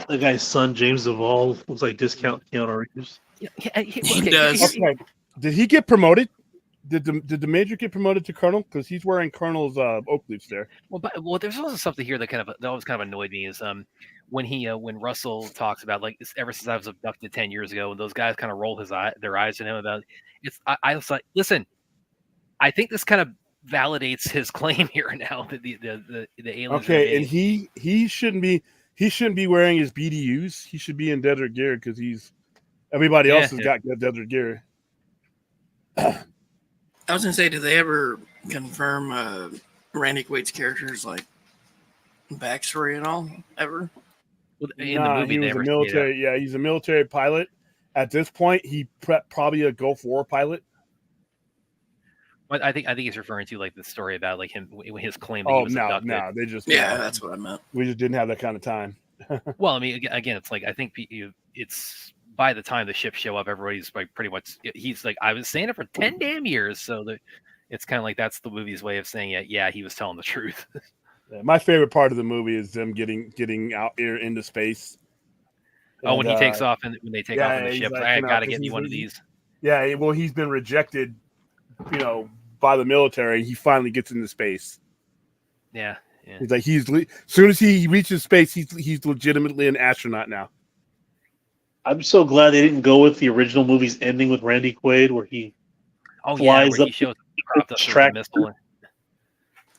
the guy's son, James Duvall, looks like discount Keanu Reeves. He does. Okay. Did he get promoted? Did the major get promoted to colonel? Because he's wearing colonel's oak leaves there. Well, there's also something here that always kind of annoyed me is when Russell talks about like ever since I was abducted 10 years ago, and those guys kind of roll their eyes at him about it's. I was like, listen, I think this kind of validates his claim here now that the aliens. Okay, and he shouldn't be wearing his BDUs. He should be in desert gear because everybody else has got desert gear. I was gonna say, did they ever confirm Randy Quaid's character's like backstory at all? Ever? Well, in the movie, he was a military. Yeah, he's a military pilot. At this point, he probably a Gulf War pilot. I think he's referring to like the story about like his claim that he was abducted. No, they just that's what I meant. We just didn't have that kind of time. Well, I mean, again, it's like I think it's by the time the ships show up, everybody's like pretty much. He's like, I was saying it for 10 damn years, so it's kind of like that's the movie's way of saying it. Yeah, he was telling the truth. My favorite part of the movie is them getting out here into space. Oh, when he takes off and when they take off in the ship, like, I gotta get me one of these. Yeah, well, he's been rejected, by the military. He finally gets into space. Yeah. He's like as soon as he reaches space, he's legitimately an astronaut now. I'm so glad they didn't go with the original movie's ending with Randy Quaid, where he flies up. He shows up the missile.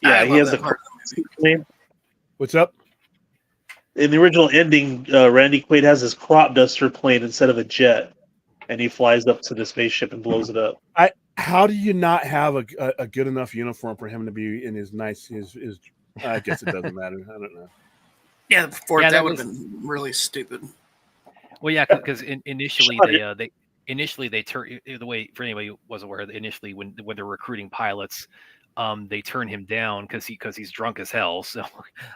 Yeah, he has the. What's up? in the original ending, Randy Quaid has his crop duster plane instead of a jet, and he flies up to the spaceship and blows it up. How do you not have a good enough uniform for him to be in his nice his? I guess it doesn't matter. I don't know. Yeah, before Yeah, that that would have was- been really stupid. Well, yeah, because initially Shut they turn the way for anybody who was aware. Initially, when they're recruiting pilots, they turn him down because he's drunk as hell. So,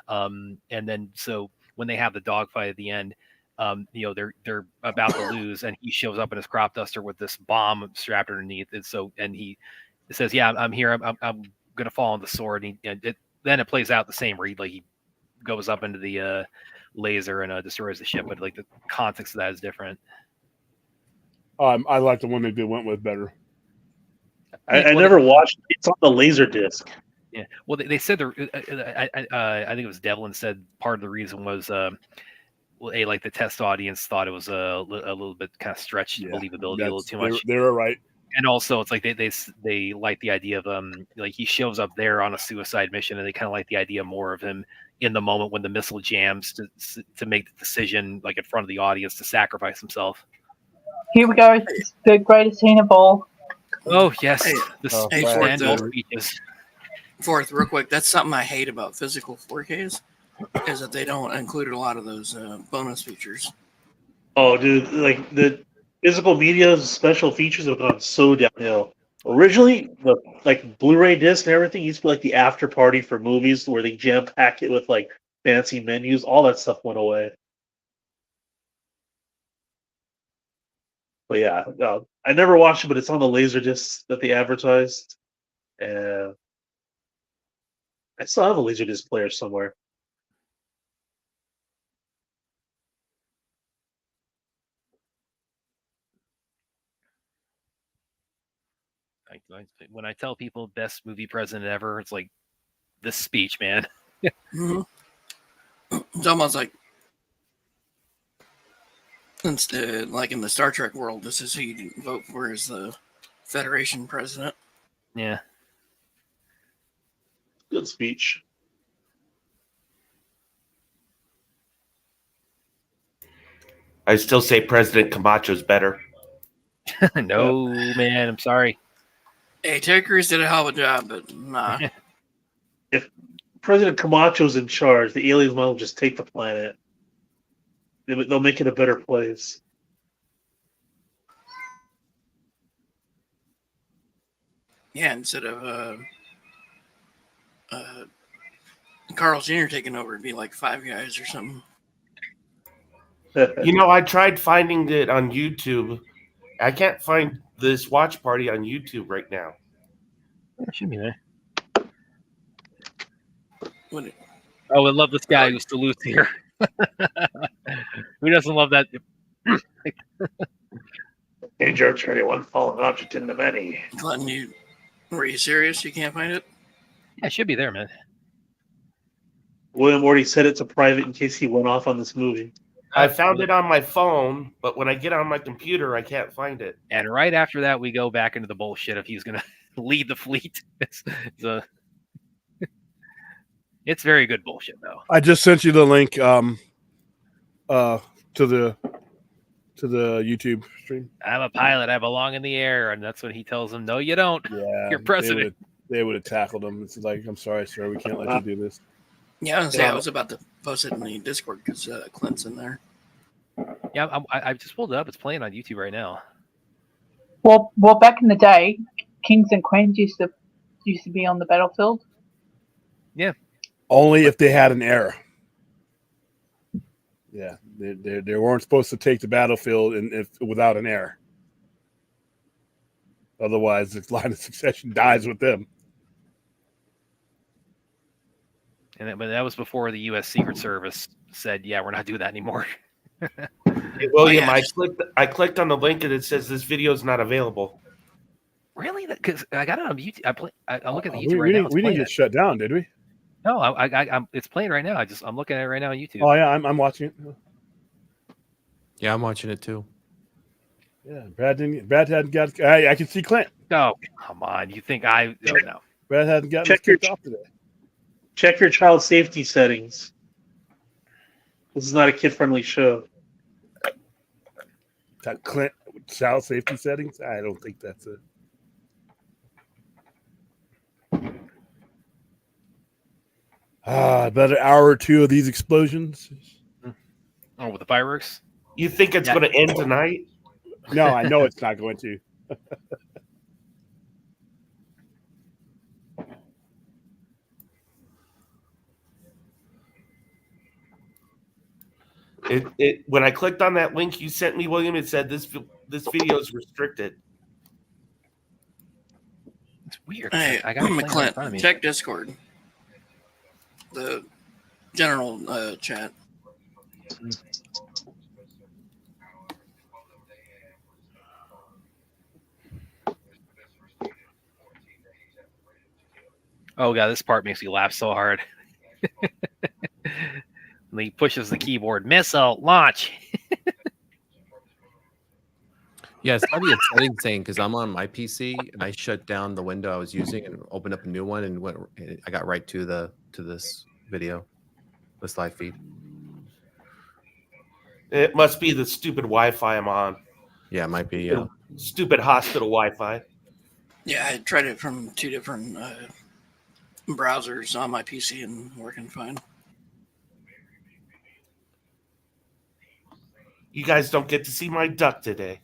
and then so when they have the dogfight at the end, they're about to lose, and he shows up in his crop duster with this bomb strapped underneath. And he says, "Yeah, I'm here. I'm gonna fall on the sword." Then it plays out the same where he goes up into the laser and destroys the ship, but like the context of that is different. I like the one they went with better. I never watched. It's on the laser disc. Yeah, well, they said I think it was Devlin said part of the reason was like the test audience thought it was a little bit kind of stretched believability a little too much. They were right. And also, it's like they like the idea of like he shows up there on a suicide mission, and they kind of like the idea more of him in the moment when the missile jams to make the decision like in front of the audience to sacrifice himself. Here we go. It's the greatest scene of all. Oh yes, Hey, the hey, standoff Ford, speeches. Fourth, real quick, that's something I hate about physical 4Ks is that they don't include a lot of those bonus features. Oh, dude! Like the physical media's special features have gone so downhill. Originally, the like Blu-ray disc and everything used to be like the after party for movies where they jam pack it with like fancy menus. All that stuff went away. But yeah, I never watched it, but it's on the laser disc that they advertised, and I still have a laser disc player somewhere. When I tell people best movie president ever, it's like this speech, man. Mm-hmm. It's almost like instead, like in the Star Trek world, this is who you vote for as the Federation president. Yeah. Good speech. I still say President Camacho's better. No, man, I'm sorry. Hey, Terry Crews did a hell of a job, but nah. If President Camacho's in charge, the aliens might just take the planet. They'll make it a better place. Yeah, instead of Carl Jr. taking over, it'd be like Five Guys or something. You know, I tried finding it on YouTube. I can't find this watch party on YouTube right now. It should be there. Would it? Oh, I love this guy who salutes here. Who doesn't love that? Danger to anyone fallen object in the many. Glenn, were you serious? You can't find it? Yeah, it should be there, man. William already said it's a private in case he went off on this movie. I found it on my phone, but when I get on my computer, I can't find it. And right after that, we go back into the bullshit if he's going to lead the fleet. It's very good bullshit, though. I just sent you the link to the YouTube stream. I'm a pilot. I belong in the air, and that's what he tells him. No, you don't. Yeah, You're president. They would have tackled him. It's like, I'm sorry, sir, we can't let you do this. Yeah, I was about to post it in the Discord because Clint's in there. Yeah, I just pulled it up. It's playing on YouTube right now. Well, back in the day, kings and queens used to be on the battlefield. Yeah. Only if they had an error. Yeah, they weren't supposed to take the battlefield without an error. Otherwise, the line of succession dies with them. But that was before the U.S. Secret Service said, "Yeah, we're not doing that anymore." Hey, William, Oh, yeah. I clicked on the link and it says this video is not available. Really? Because I got it on YouTube. I look at the We YouTube right now. didn't get shut down, did we? No, it's playing right now. I'm looking at it right now on YouTube. Oh yeah, I'm watching it. Yeah, I'm watching it too. Yeah, Brad hadn't got. I can see Clint. Oh, come on! You think I? Oh, no. Brad hadn't gotten Check kicked off today. Check your child safety settings. This is not a kid-friendly show. That Clint child safety settings? I don't think that's it. About an hour or two of these explosions. Oh, with the fireworks? You think it's going to end tonight? No, I know it's not going to. When I clicked on that link you sent me, William, it said this video is restricted. It's weird. Hey, I got it in front of Clint, me. check Discord. The general chat. Oh god, this part makes me laugh so hard. And he pushes the keyboard. Missile launch. Yeah, it's probably a setting thing because I'm on my PC and I shut down the window I was using and opened up a new one and I got right to this video, this live feed. It must be the stupid Wi-Fi I'm on. Yeah, it might be. Yeah. Stupid hospital Wi-Fi. Yeah, I tried it from 2 different browsers on my PC and working fine. You guys don't get to see my duck today.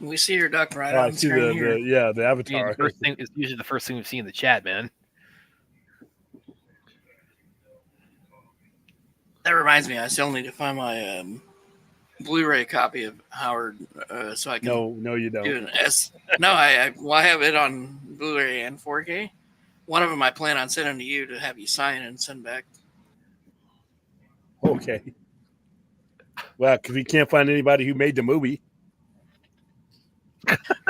We see your duck right I on see screen here. the avatar. It's usually the first thing we've seen in the chat, man. That reminds me, I still need to find my Blu-ray copy of Howard so I can No, you don't. do an S. No, I have it on Blu-ray and 4K. One of them I plan on sending to you to have you sign and send back. Okay. Well, because we can't find anybody who made the movie.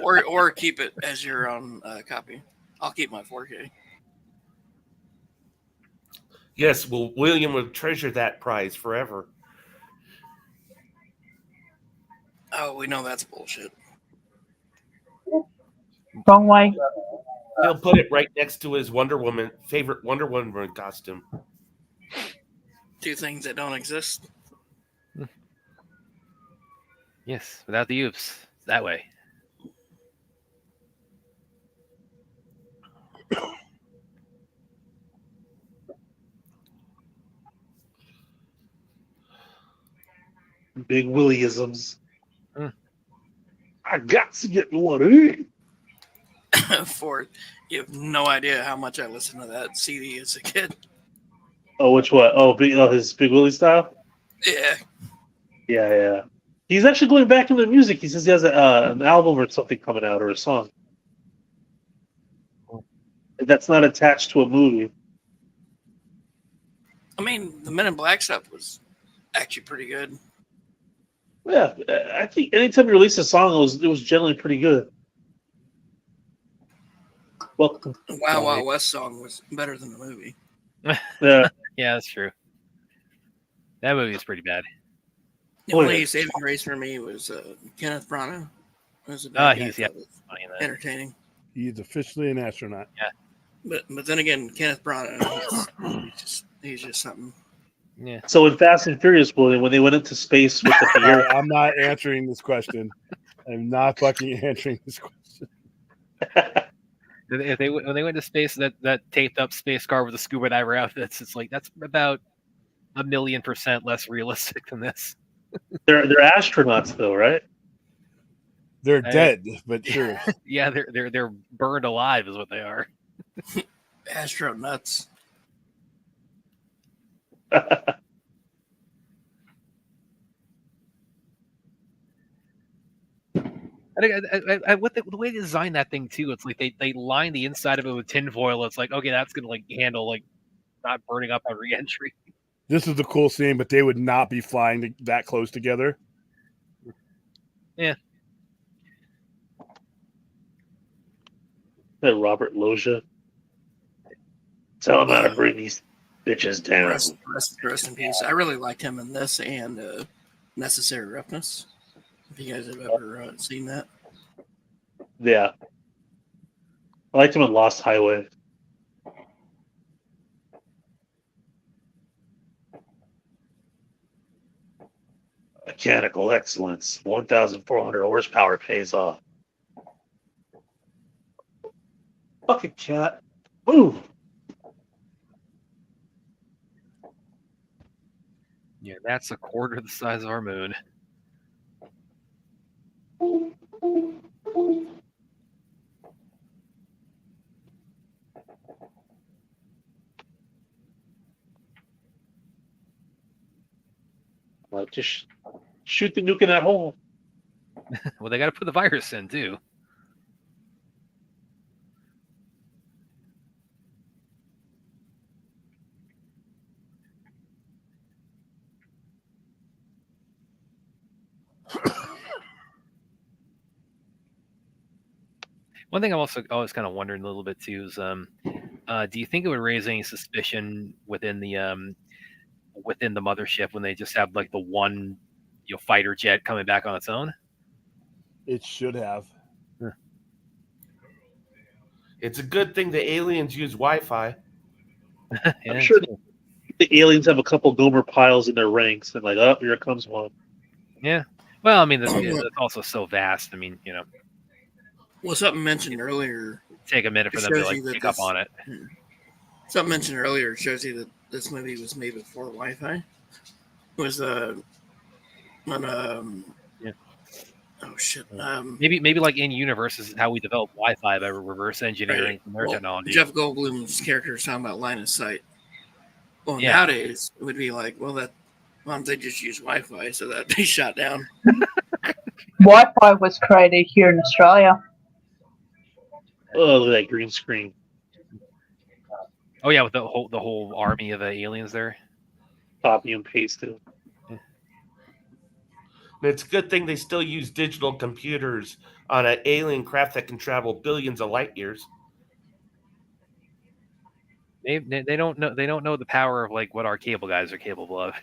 or keep it as your own copy. I'll keep my 4K. Yes, well, William will treasure that prize forever. Oh, we know that's bullshit. Wrong way. He'll put it right next to his favorite Wonder Woman costume. 2 things that don't exist. Yes, without the oops. That way. Big Willyisms. I got to get one. For you have no idea how much I listened to that CD as a kid. Oh, which one? Oh, his Big Willie style? Yeah. Yeah. He's actually going back into music. He says he has an album or something coming out or a song. That's not attached to a movie. I mean, the Men in Black stuff was actually pretty good. Yeah, I think anytime you release a song, it was generally pretty good. Well, The Wild Wild West song was better than the movie. yeah. Yeah, that's true. That movie is pretty bad. The only saving grace for me was Kenneth Branagh. Was a He's funny in that. entertaining. He's officially an astronaut. But then again, Kenneth Branagh, he's just something. Yeah. So in Fast and Furious, William, when they went into space with the Fiero, I'm not answering this question. I'm not fucking answering this question. When they went to space, that taped up space car with the scuba diver outfits, it's like that's about 1,000,000% less realistic than this. they're astronauts, though, right? They're dead, but sure. Yeah, they're burned alive, is what they are. Astro nuts. The way they designed that thing too, it's like they line the inside of it with tinfoil. It's like, okay, that's gonna like handle like not burning up on re-entry. This is the cool scene, but they would not be flying that close together. Yeah. That Robert Loggia. Tell him how to bring these bitches down. Rest in peace. I really liked him in this and Necessary Roughness. If you guys have ever seen that. Yeah. I liked him in Lost Highway. Mechanical excellence. 1,400 horsepower pays off. Fucking cat. Move. Yeah, that's a quarter the size of our moon. Like, just shoot the nuke in that hole. Well, they got to put the virus in too. One thing I'm also always kind of wondering a little bit too is, do you think it would raise any suspicion within the mothership when they just have like the one, fighter jet coming back on its own? It should have. It's a good thing the aliens use Wi-Fi. Yeah, I'm sure the aliens have a couple Gomer piles in their ranks, and like, oh, here comes one. Yeah. Well, I mean, it's also so vast. I mean, Well, something mentioned earlier. take a minute for them to like pick up on it. Something mentioned earlier shows you that this movie was made before Wi-Fi. It was Yeah. Oh shit. Maybe like in universe this is how we develop Wi-Fi by reverse engineering from their technology. Jeff Goldblum's character is talking about line of sight. Well, Yeah. nowadays it would be like, why don't they just use Wi-Fi so that they shot down? Wi-Fi was created here in Australia. Oh, look at that green screen. Oh yeah, with the whole army of aliens there. Copy and pasted. It's a good thing they still use digital computers on an alien craft that can travel billions of light years. They don't know the power of like what our cable guys are capable of.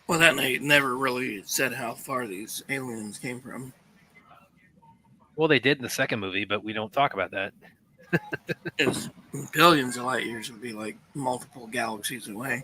Well, that they never really said how far these aliens came from. Well, they did in the second movie, but we don't talk about that. It's billions of light years would be like multiple galaxies away.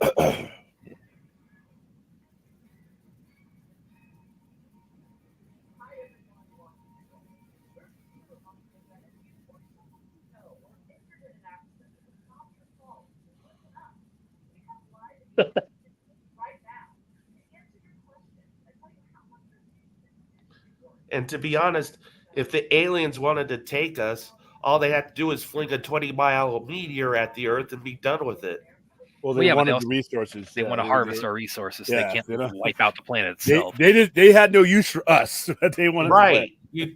And to be honest, if the aliens wanted to take us, all they had to do is fling a 20-mile meteor at the Earth and be done with it. Well, they but wanted the resources. They want to harvest our resources. Yeah, they can't wipe out the planet itself. They had no use for us. They wanted Right.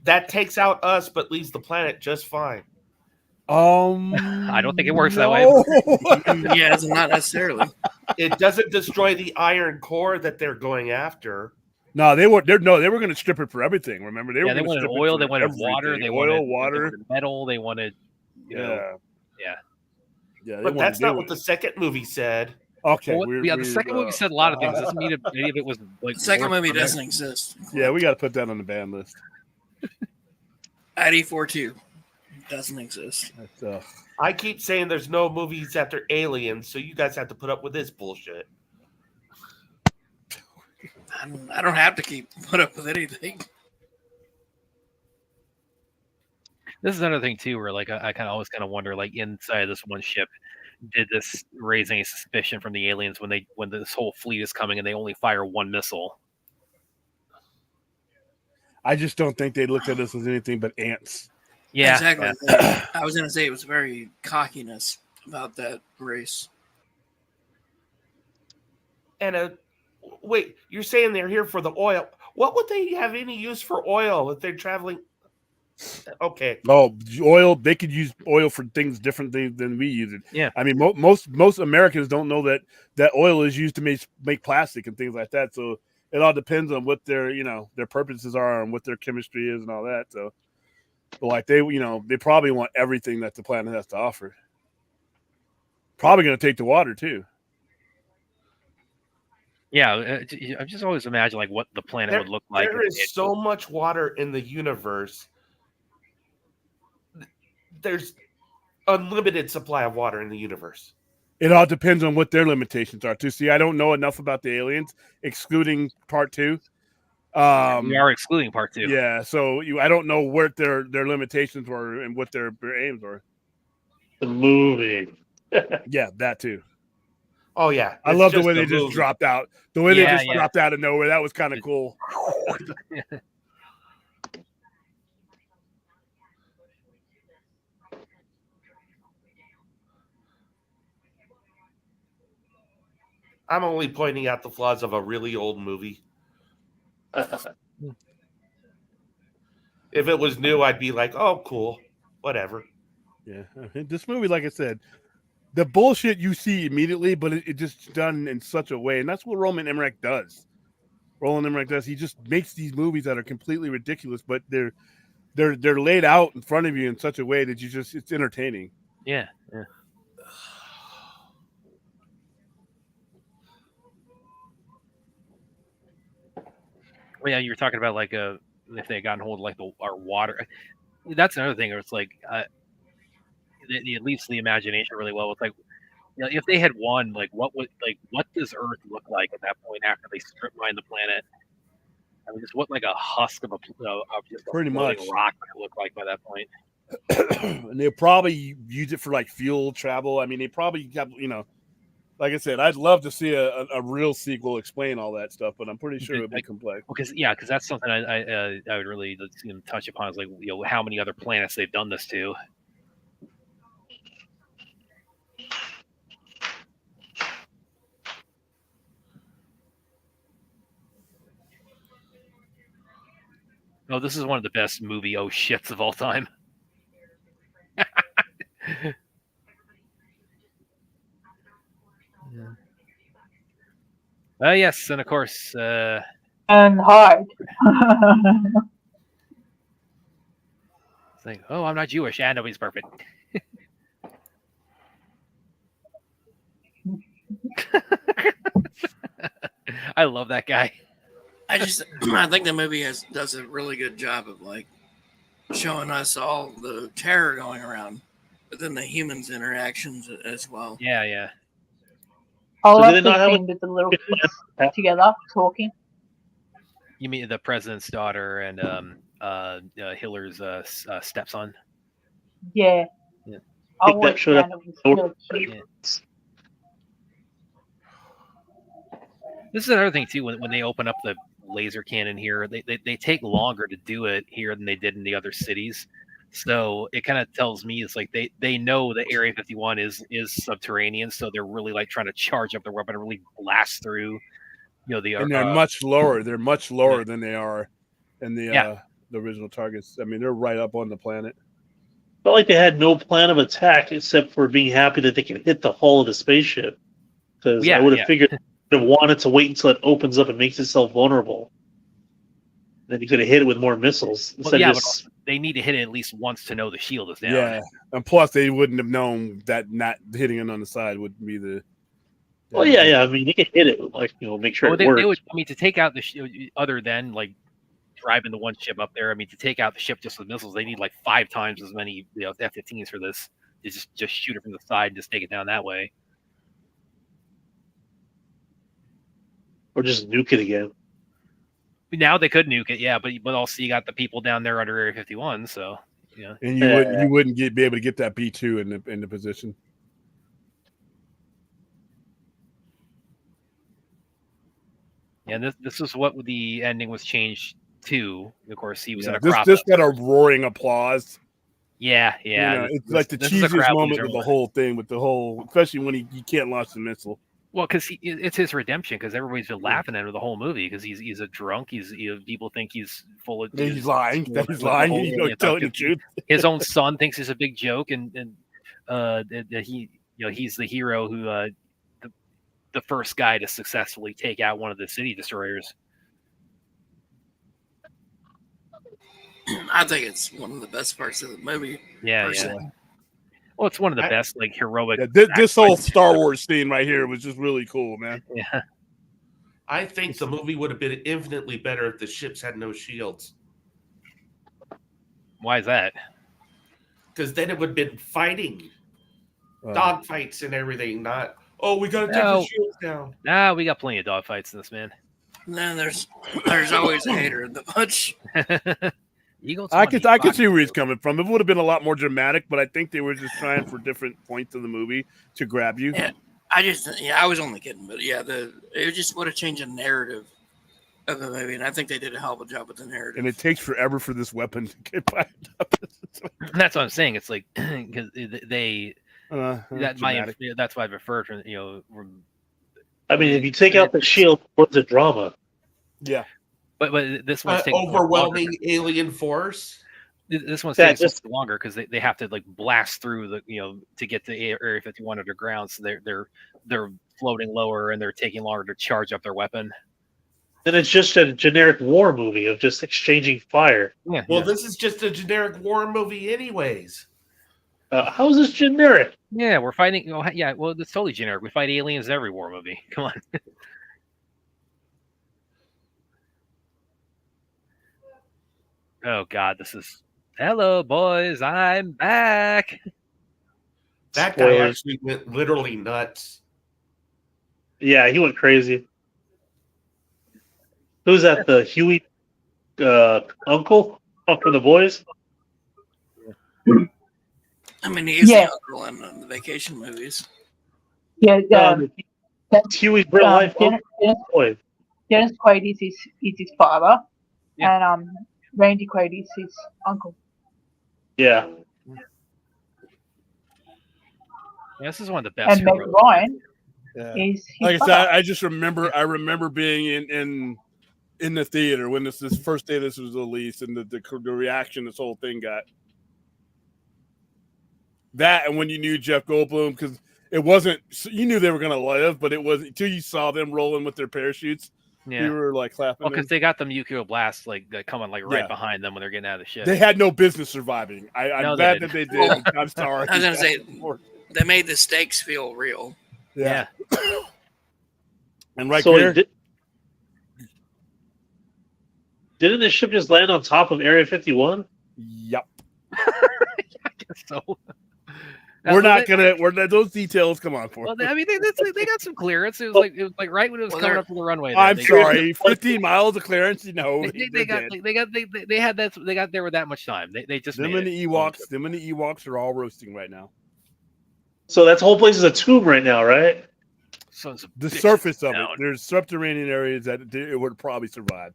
That takes out us, but leaves the planet just fine. I don't think it works that way. Yes, not necessarily. It doesn't destroy the iron core that they're going after. No, they were going to strip it for everything. Remember, they wanted oil, they wanted water, they wanted metal, they wanted yeah. But that's not what the second movie said. Okay, the second movie said a lot of things. Doesn't mean any of it was like. The second movie doesn't exist. Yeah, we got to put that on the ban list. ID42 doesn't exist. I keep saying there's no movies that are aliens, so you guys have to put up with this bullshit. I don't have to put up with anything. This is another thing too, where like I kind of always wonder, like inside this one ship, did this raise any suspicion from the aliens when this whole fleet is coming and they only fire one missile? I just don't think they looked at us as anything but ants. Yeah, exactly. Yeah. I was going to say it was very cockiness about that race. And wait, you're saying they're here for the oil? What would they have any use for oil if they're traveling? Okay. Oh, oil. They could use oil for things differently than we use it. Yeah. I mean, most Americans don't know that oil is used to make plastic and things like that. So it all depends on what their purposes are and what their chemistry is and all that. So, but like they probably want everything that the planet has to offer. Probably going to take the water too. Yeah, I just always imagine like what the planet would look like. There is so much water in the universe. There's unlimited supply of water in the universe. It all depends on what their limitations are too. See, I don't know enough about the aliens, excluding part 2. We are excluding part 2. Yeah, so I don't know what their limitations were and what their aims were. The movie. Yeah, that too. Oh yeah, I love the way they just dropped out. The way they just dropped out of nowhere. That was kind of cool. I'm only pointing out the flaws of a really old movie. If it was new, I'd be like, "Oh, cool, whatever." Yeah, this movie, like I said, the bullshit you see immediately, but it just done in such a way, and that's what Roland Emmerich does. Roland Emmerich does. He just makes these movies that are completely ridiculous, but they're laid out in front of you in such a way that it's entertaining. Yeah. Well, yeah, you were talking about like if they had gotten hold of like our water. That's another thing. Where it's like it leaves the imagination really well. It's like, you know, if they had won, like what does Earth look like at that point after they strip mine the planet? I mean, just what like a husk of just a pretty much rock would look like by that point. And they'll probably use it for like fuel travel. I mean, they probably got, you know, like I said, I'd love to see a real sequel explain all that stuff, but I'm pretty sure it would be complex. Because that's something I would really touch upon is like, you know, how many other planets they've done this to. Oh, this is one of the best movie oh shits of all time. Yes, and of course, and hide. It's like, oh, I'm not Jewish. Yeah, nobody's perfect. I love that guy. I think the movie does a really good job of like showing us all the terror going around, but then the humans' interactions as well. Yeah. I love the scene with the little kids together talking. You mean the president's daughter and Hiller's stepson? Yeah. I watched that. It was really cute. This is another thing too. When they open up the laser cannon here, they take longer to do it here than they did in the other cities. So it kind of tells me it's like they know the Area 51 is subterranean, so they're really like trying to charge up their weapon and really blast through. You know, and they're much lower. They're much lower than they are in the original targets. I mean, they're right up on the planet. Felt like they had no plan of attack except for being happy that they can hit the hull of the spaceship. Because I would have figured they would have wanted to wait until it opens up and makes itself vulnerable. Then you could have hit it with more missiles. But they need to hit it at least once to know the shield is down. Yeah, and plus they wouldn't have known that not hitting it on the side would be the. Well, yeah. I mean, you can hit it, like, you know, make sure it works. They would, I mean, to take out the other than like driving the one ship up there. I mean, to take out the ship just with missiles, they need like 5 times as many F-15s for this. To just shoot it from the side and just take it down that way. Or just nuke it again. Now they could nuke it, but also you got the people down there under Area 51, so yeah. And you wouldn't be able to get that B2 in the position. Yeah, and this is what the ending was changed to. Of course, he was in a crop. This got a roaring applause. Yeah. You know, it's like the cheesiest moment of the whole thing, with the whole, especially when he can't launch the missile. Well, because it's his redemption. Because everybody's been laughing at him the whole movie. Because he's a drunk. People think he's full of. He's lying. He's lying. He's telling the truth. His own son thinks it's a big joke, and that he's the hero who the first guy to successfully take out one of the city destroyers. I think it's one of the best parts of the movie. Yeah. Well, it's one of the best, like, heroic. Yeah, this whole Star Wars scene right here was just really cool, man. Yeah. I think the movie would have been infinitely better if the ships had no shields. Why is that? Because then it would have been fighting, dogfights and everything. Not, we got to take the shields down. Nah, we got plenty of dogfights in this, man. And then there's always a hater in the bunch. Eagle I 20, could see Fox where he's coming from. It would have been a lot more dramatic, but I think they were just trying for different points of the movie to grab you. Yeah, I was only kidding, but yeah, it just would have changed the narrative of the movie, and I think they did a hell of a job with the narrative. And it takes forever for this weapon to get fired up. That's what I'm saying. It's like because they that's why I've referred to I mean, if you take out the shield, what's the drama? Yeah. But this one's taking overwhelming alien force. This one's taking so longer because they have to like blast through the to get to Area 51 underground, so they're floating lower and they're taking longer to charge up their weapon. Then it's just a generic war movie of just exchanging fire. Yeah. Well, this is just a generic war movie, anyways. How is this generic? Yeah, we're fighting. Well, it's totally generic. We fight aliens in every war movie. Come on. Oh God, this is. Hello, boys. I'm back. That guy actually went literally nuts. Yeah, he went crazy. Who's that? The Huey uncle for the boys? I mean, he's the uncle in the vacation movies. Yeah, that's Huey's real life uncle. Dennis Quaid is his father, and Randy Quaid is his uncle. Yeah. This is one of the best. And Meg Ryan is his like I father. said, I just remember being in the theater when this first day this was released, and the reaction this whole thing got. That and when you knew Jeff Goldblum, because it wasn't, you knew they were going to live, but it wasn't until you saw them rolling with their parachutes. Yeah. You were like clapping. Well, because they got the nuclear blast coming right behind them when they're getting out of the ship. They had no business surviving. I'm glad that they did. I'm sorry. I was going to say, they made the stakes feel real. Yeah. And didn't the ship just land on top of Area 51? Yep. I guess so. We're not gonna. Those details come on for. Well, I mean, they got some clearance. It was like right when it was coming up to the runway. I'm sorry, 15 miles of clearance. They got there with that much time. They just Them and the Ewoks are all roasting right now. So that whole place is a tomb right now, right? The surface of it. There's subterranean areas that it would probably survive.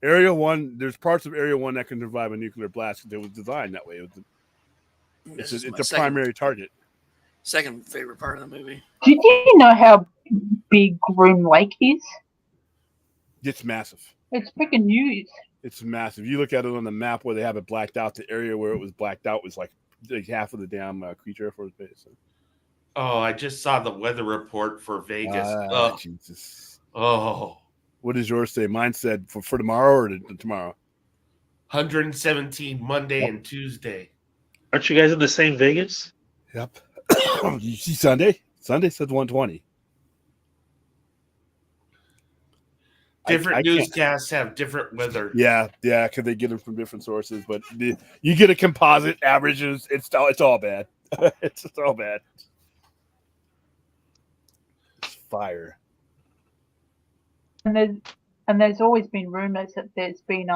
Area 1, there's parts of Area 1 that can survive a nuclear blast because it was designed that way. It's a primary target. Second favorite part of the movie. Did you know how big Groom Lake is? It's massive. It's freaking huge. It's massive. You look at it on the map where they have it blacked out. The area where it was blacked out was like half of the damn Creech Air Force Base. So. Oh, I just saw the weather report for Vegas. Oh, Jesus. Oh. What does yours say? Mine said for tomorrow or tomorrow? 117 Monday and Tuesday. Aren't you guys in the same Vegas? Yep. You see Sunday? Sunday said 120. Different newscasts have different weather. Yeah, because they get them from different sources. But you get a composite averages. It's all bad. It's just all bad. It's fire. And there's always been rumors that there's been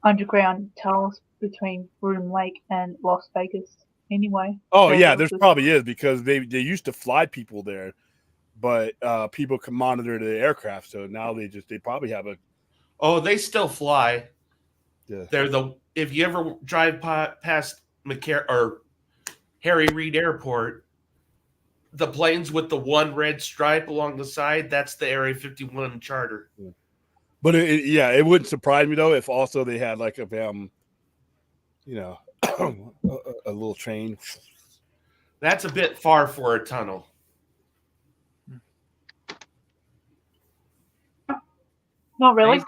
underground tunnels between Groom Lake and Las Vegas. Anyway. Oh yeah, there's probably is because they used to fly people there, but people can monitor the aircraft. So now they probably have a. Oh, they still fly. Yeah. If you ever drive past Harry Reid Airport, the planes with the one red stripe along the side, that's the Area 51 charter. Yeah. But it wouldn't surprise me though if also they had like a little train. That's a bit far for a tunnel. Not really.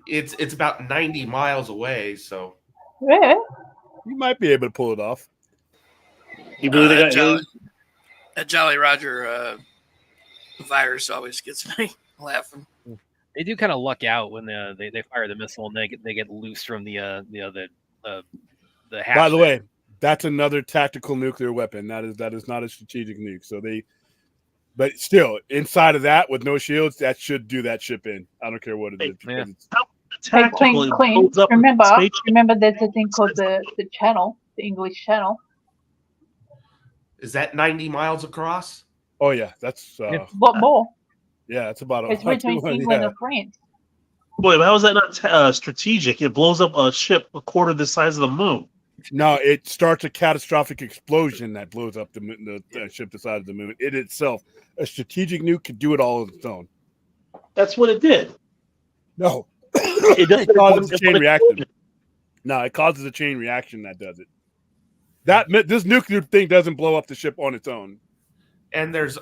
It's about 90 miles away, so yeah, you might be able to pull it off. You believe they got that Jolly Roger virus always gets me laughing. They do kind of luck out when they fire the missile and they get loose from the hatch. By the way, that's another tactical nuclear weapon. That is not a strategic nuke. So But still, inside of that with no shields, that should do that ship in. I don't care what it is. Yeah. Hey, Tactical, it Clean. blows up Remember, space- there's a thing called the channel, the English channel. Is that 90 miles across? Oh yeah, that's A lot more. yeah, it's about It's between 200, England yeah. and France. Boy, how is that not strategic? It blows up a ship a quarter the size of the moon. No, it starts a catastrophic explosion that blows up the ship the size of the moon. It itself, a strategic nuke could do it all on its own. That's what it did. No, It doesn't causes a it's chain an reaction. explosion. No, it causes a chain reaction that does it. This nuclear thing doesn't blow up the ship on its own. And there's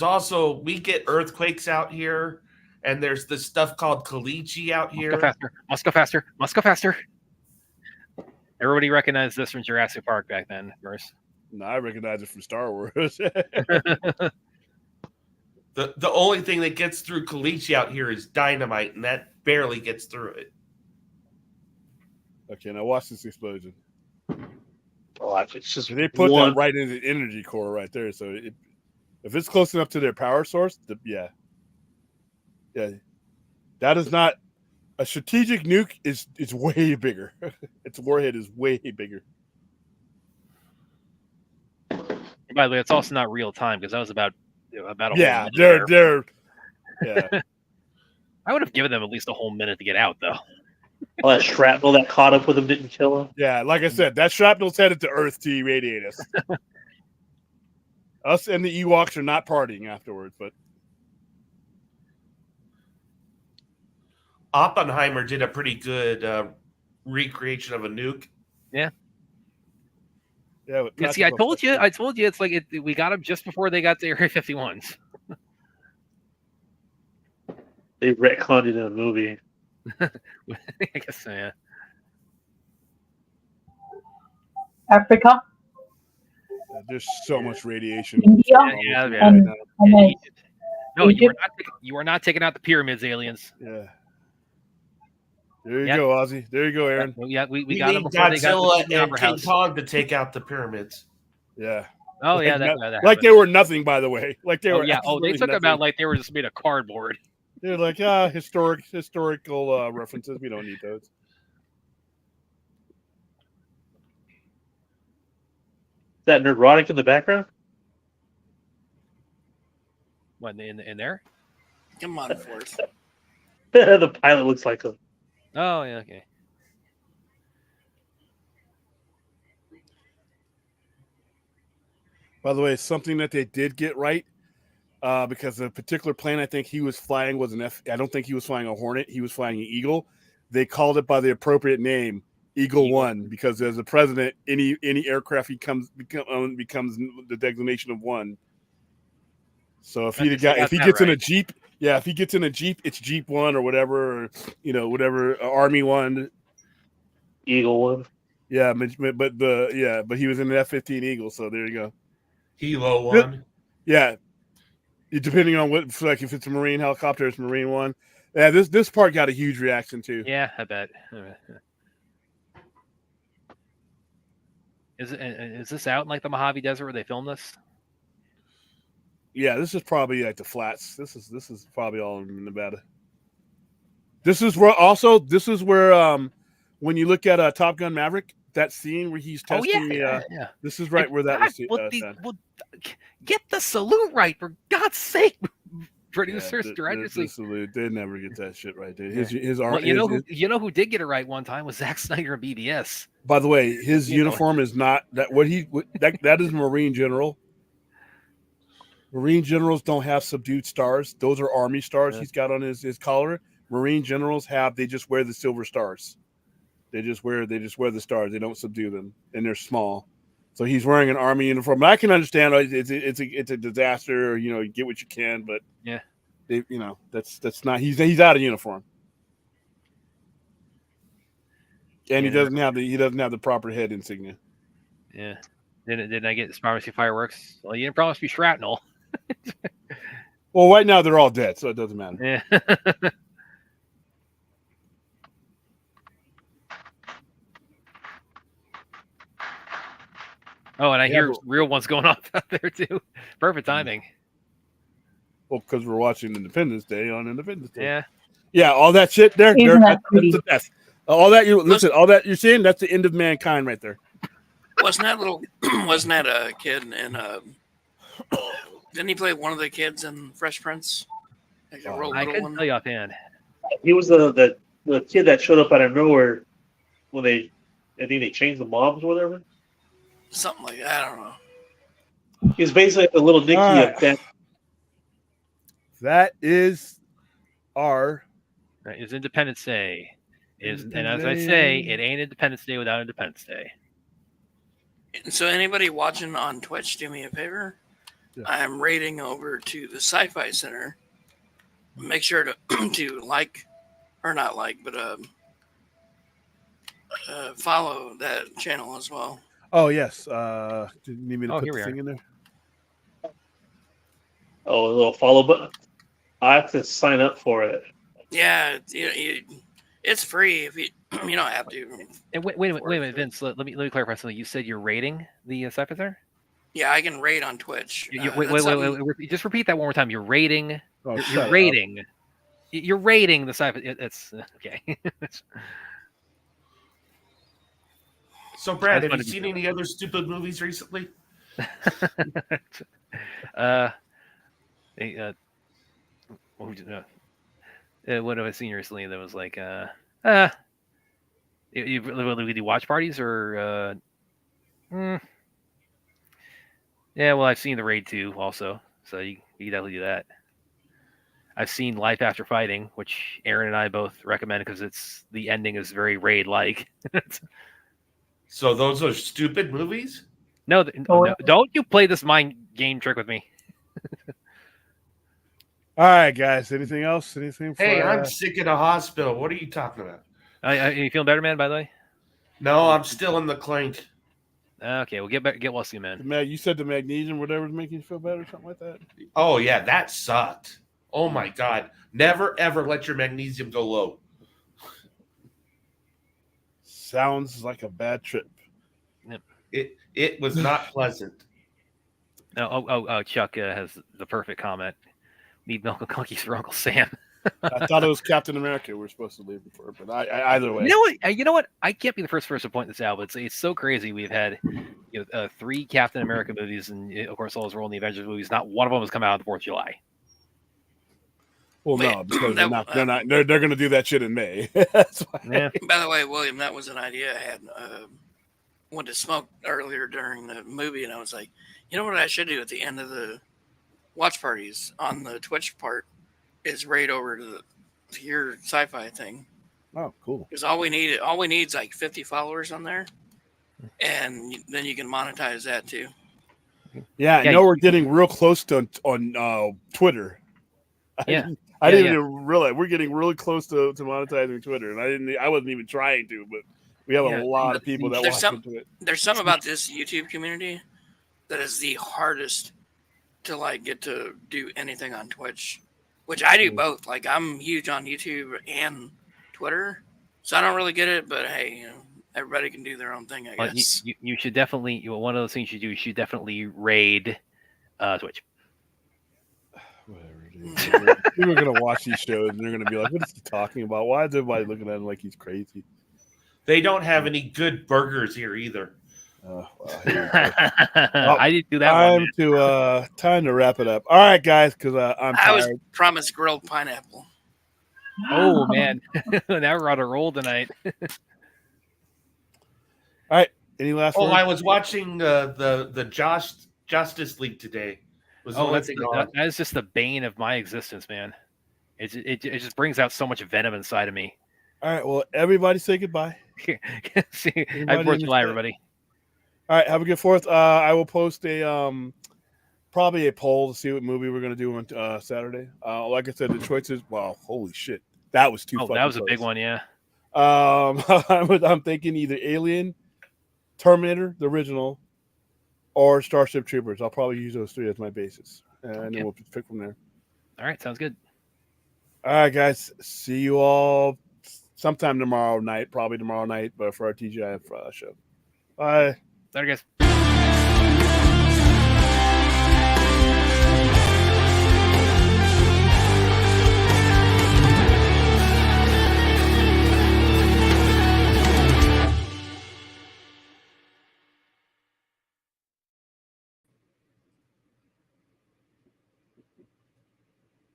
also, we get earthquakes out here, and there's this stuff called caliche out Must here. go faster. Must go faster. Must go faster. Everybody recognized this from Jurassic Park back then, Merce. No, I recognize it from Star Wars. The only thing that gets through caliche out here is dynamite, and that barely gets through it. Okay, now watch this explosion. Oh, it's just They put one. that right in the energy core right there. So if it's close enough to their power source, yeah, that is not a strategic nuke. It's way bigger. Its warhead is way bigger. By the way, it's also not real time because that was about a whole Yeah, minute there. yeah. I would have given them at least a whole minute to get out, though. All that shrapnel that caught up with him didn't kill him. Yeah, like I said, that shrapnel's headed to Earth to irradiate us. Us and the Ewoks are not partying afterwards, but Oppenheimer did a pretty good recreation of a nuke. yeah. Yeah, see, I told you, it's like we got them just before they got to Area 51s. They retconned it in a movie. I guess so, yeah. Africa, There's so much radiation. India, Yeah, and then Egypt. No, Egypt. you are not taking out the pyramids, aliens. Yeah. There you Yep. go, Ozzy. There you go, Aaron. Yeah, we We got them need before they got Godzilla to the and Opera King House. Kong to take out the pyramids. Yeah. Oh yeah, Like, that like they happened. were nothing, by the way. Like they Oh were. yeah. Oh, they absolutely took them nothing. out like they were just made of cardboard. They're like, historical references. We don't need those. Is that neurotic in the background? What in there? Come on, Forrest. The pilot looks like him. Oh yeah, okay. By the way, something that they did get right, because the particular plane I think he was flying was an F. I don't think he was flying a Hornet. He was flying an Eagle. They called it by the appropriate name, Eagle One, because as a president, any aircraft becomes the designation of one. So if he gets in a Jeep, yeah, if he gets in a Jeep, it's Jeep One or whatever, or whatever Army One, Eagle One. yeah, but he was in an F-15 Eagle, so there you go. Hilo one. Yeah, depending on what, like if it's a Marine helicopter, it's Marine One. Yeah, this part got a huge reaction too. Yeah, I bet. Is this out in like the Mojave Desert where they filmed this? Yeah, this is probably like the flats. This is probably all in Nevada. This is where when you look at Top Gun Maverick, that scene where he's testing yeah. This is right where that was. Get the salute right, for God's sake, producers, the directors. salute, they never get that shit right. Dude. Well, you know who did get it right one time was Zack Snyder and BBS. By the way, his uniform is not that. That is Marine General. Marine generals don't have subdued stars. Those are Army stars he's got on his collar. Marine generals they just wear the silver stars. They just wear the stars. They don't subdue them, and they're small. So he's wearing an Army uniform. I can understand it's a disaster, or you get what you can, but yeah, that's not. He's out of uniform, and he doesn't have the proper head insignia. Yeah. Didn't I get promise you fireworks? Well, you didn't promise me shrapnel. Well, right now they're all dead, so it doesn't matter. Yeah. Oh, and I hear real ones going off out there too. Perfect timing. Well, because we're watching Independence Day on Independence Day. Yeah. Yeah, all that shit there. Isn't that That's pretty? the best. All that you listen, all that you're seeing, that's the end of mankind right there. Wasn't that a kid in didn't he play one of the kids in Fresh Prince? Like a real I little couldn't one? tell you offhand. He was the kid that showed up out of nowhere when I think they changed the moms or whatever. Something like that. I don't know. He's basically like the little Nicky All right. of that. That is our Right, it's Independence Day. And as I say, it ain't Independence Day without Independence Day. So anybody watching on Twitch, do me a favor. Yeah. I'm raiding over to the Sci-Fi Center. Make sure to to like, or not like, but follow that channel as well. Oh yes. Do you need me to put here the we thing are. in there? Oh, a little follow button. I have to sign up for it. Yeah, it's free if you you don't have to. And wait a minute, Vince. Let me clarify something. You said you're rating the Sci-Fi Center? Yeah, I can raid on Twitch. Wait. Just repeat that one more time. You're rating. Oh, You're rating. You're rating the Sci-Fi. It's okay. So, Brad, That's have you funny. seen any other stupid movies recently? What have I seen recently that was like you watch parties or yeah, well, I've seen the Raid 2 also, so you can definitely do that. I've seen Life After Fighting, which Aaron and I both recommend because the ending is very Raid like. So those are stupid movies? No, don't you play this mind game trick with me. All right, guys. Anything else? Anything? Hey, I'm sick in a hospital. What are you talking about? You feeling better, man? By the way. No, I'm still in the clink. Okay, well, get well soon, man. You said the magnesium, whatever's making you feel better, something like that. Oh yeah, that sucked. Oh my god! Never ever let your magnesium go low. Sounds like a bad trip. It was not pleasant. Chuck has the perfect comment. Need milk and cookies for Uncle Sam. I thought it was Captain America we were supposed to leave before, but either way. You know what? I can't be the first person to point this out, but it's so crazy. We've had 3 Captain America movies, and of course, all those were in the Avengers movies. Not one of them has come out on the 4th of July. Well, no, because they're going to do that shit in May. That's why. Yeah. By the way, William, that was an idea I had. Went to smoke earlier during the movie, and I was like, you know what I should do at the end of the watch parties on the Twitch part is raid over to your sci-fi thing. Oh, cool. Because all we need is like 50 followers on there, and then you can monetize that too. Yeah, I know we're getting real close to on Twitter. I didn't even realize we're getting really close to monetizing Twitter, and I wasn't even trying to, but we have a lot of people that watch into it. There's something about this YouTube community that is the hardest to like get to do anything on Twitch, which I do both. Like I'm huge on YouTube and Twitter, so I don't really get it. But hey, everybody can do their own thing, I guess. You should definitely. One of those things you do. You should definitely raid Twitch. Whatever, dude. People are gonna watch these shows and they're gonna be like, "What is he talking about? Why is everybody looking at him like he's crazy?" They don't have any good burgers here either. I didn't do that. Time to wrap it up. All right, guys, because I'm tired. I was promised grilled pineapple. Oh man, now we're on a roll tonight. All right, any last? Oh, words? I was watching the Justice League today. That is just the bane of my existence, man. It just brings out so much venom inside of me. All right, well, everybody say goodbye. See, happy 4th of July, everybody. All right, have a good 4th. I will post probably a poll to see what movie we're gonna do on Saturday. Like I said, the choices. Wow, holy shit, that was too. Oh, that was a big one, yeah. I'm thinking either Alien, Terminator, the original, or Starship Troopers. I'll probably use those 3 as my basis, and then we'll pick from there. All right, sounds good. All right, guys. See you all sometime tomorrow night, probably tomorrow night, but for our TGIF show. Bye. Later, guys.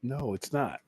No, it's not.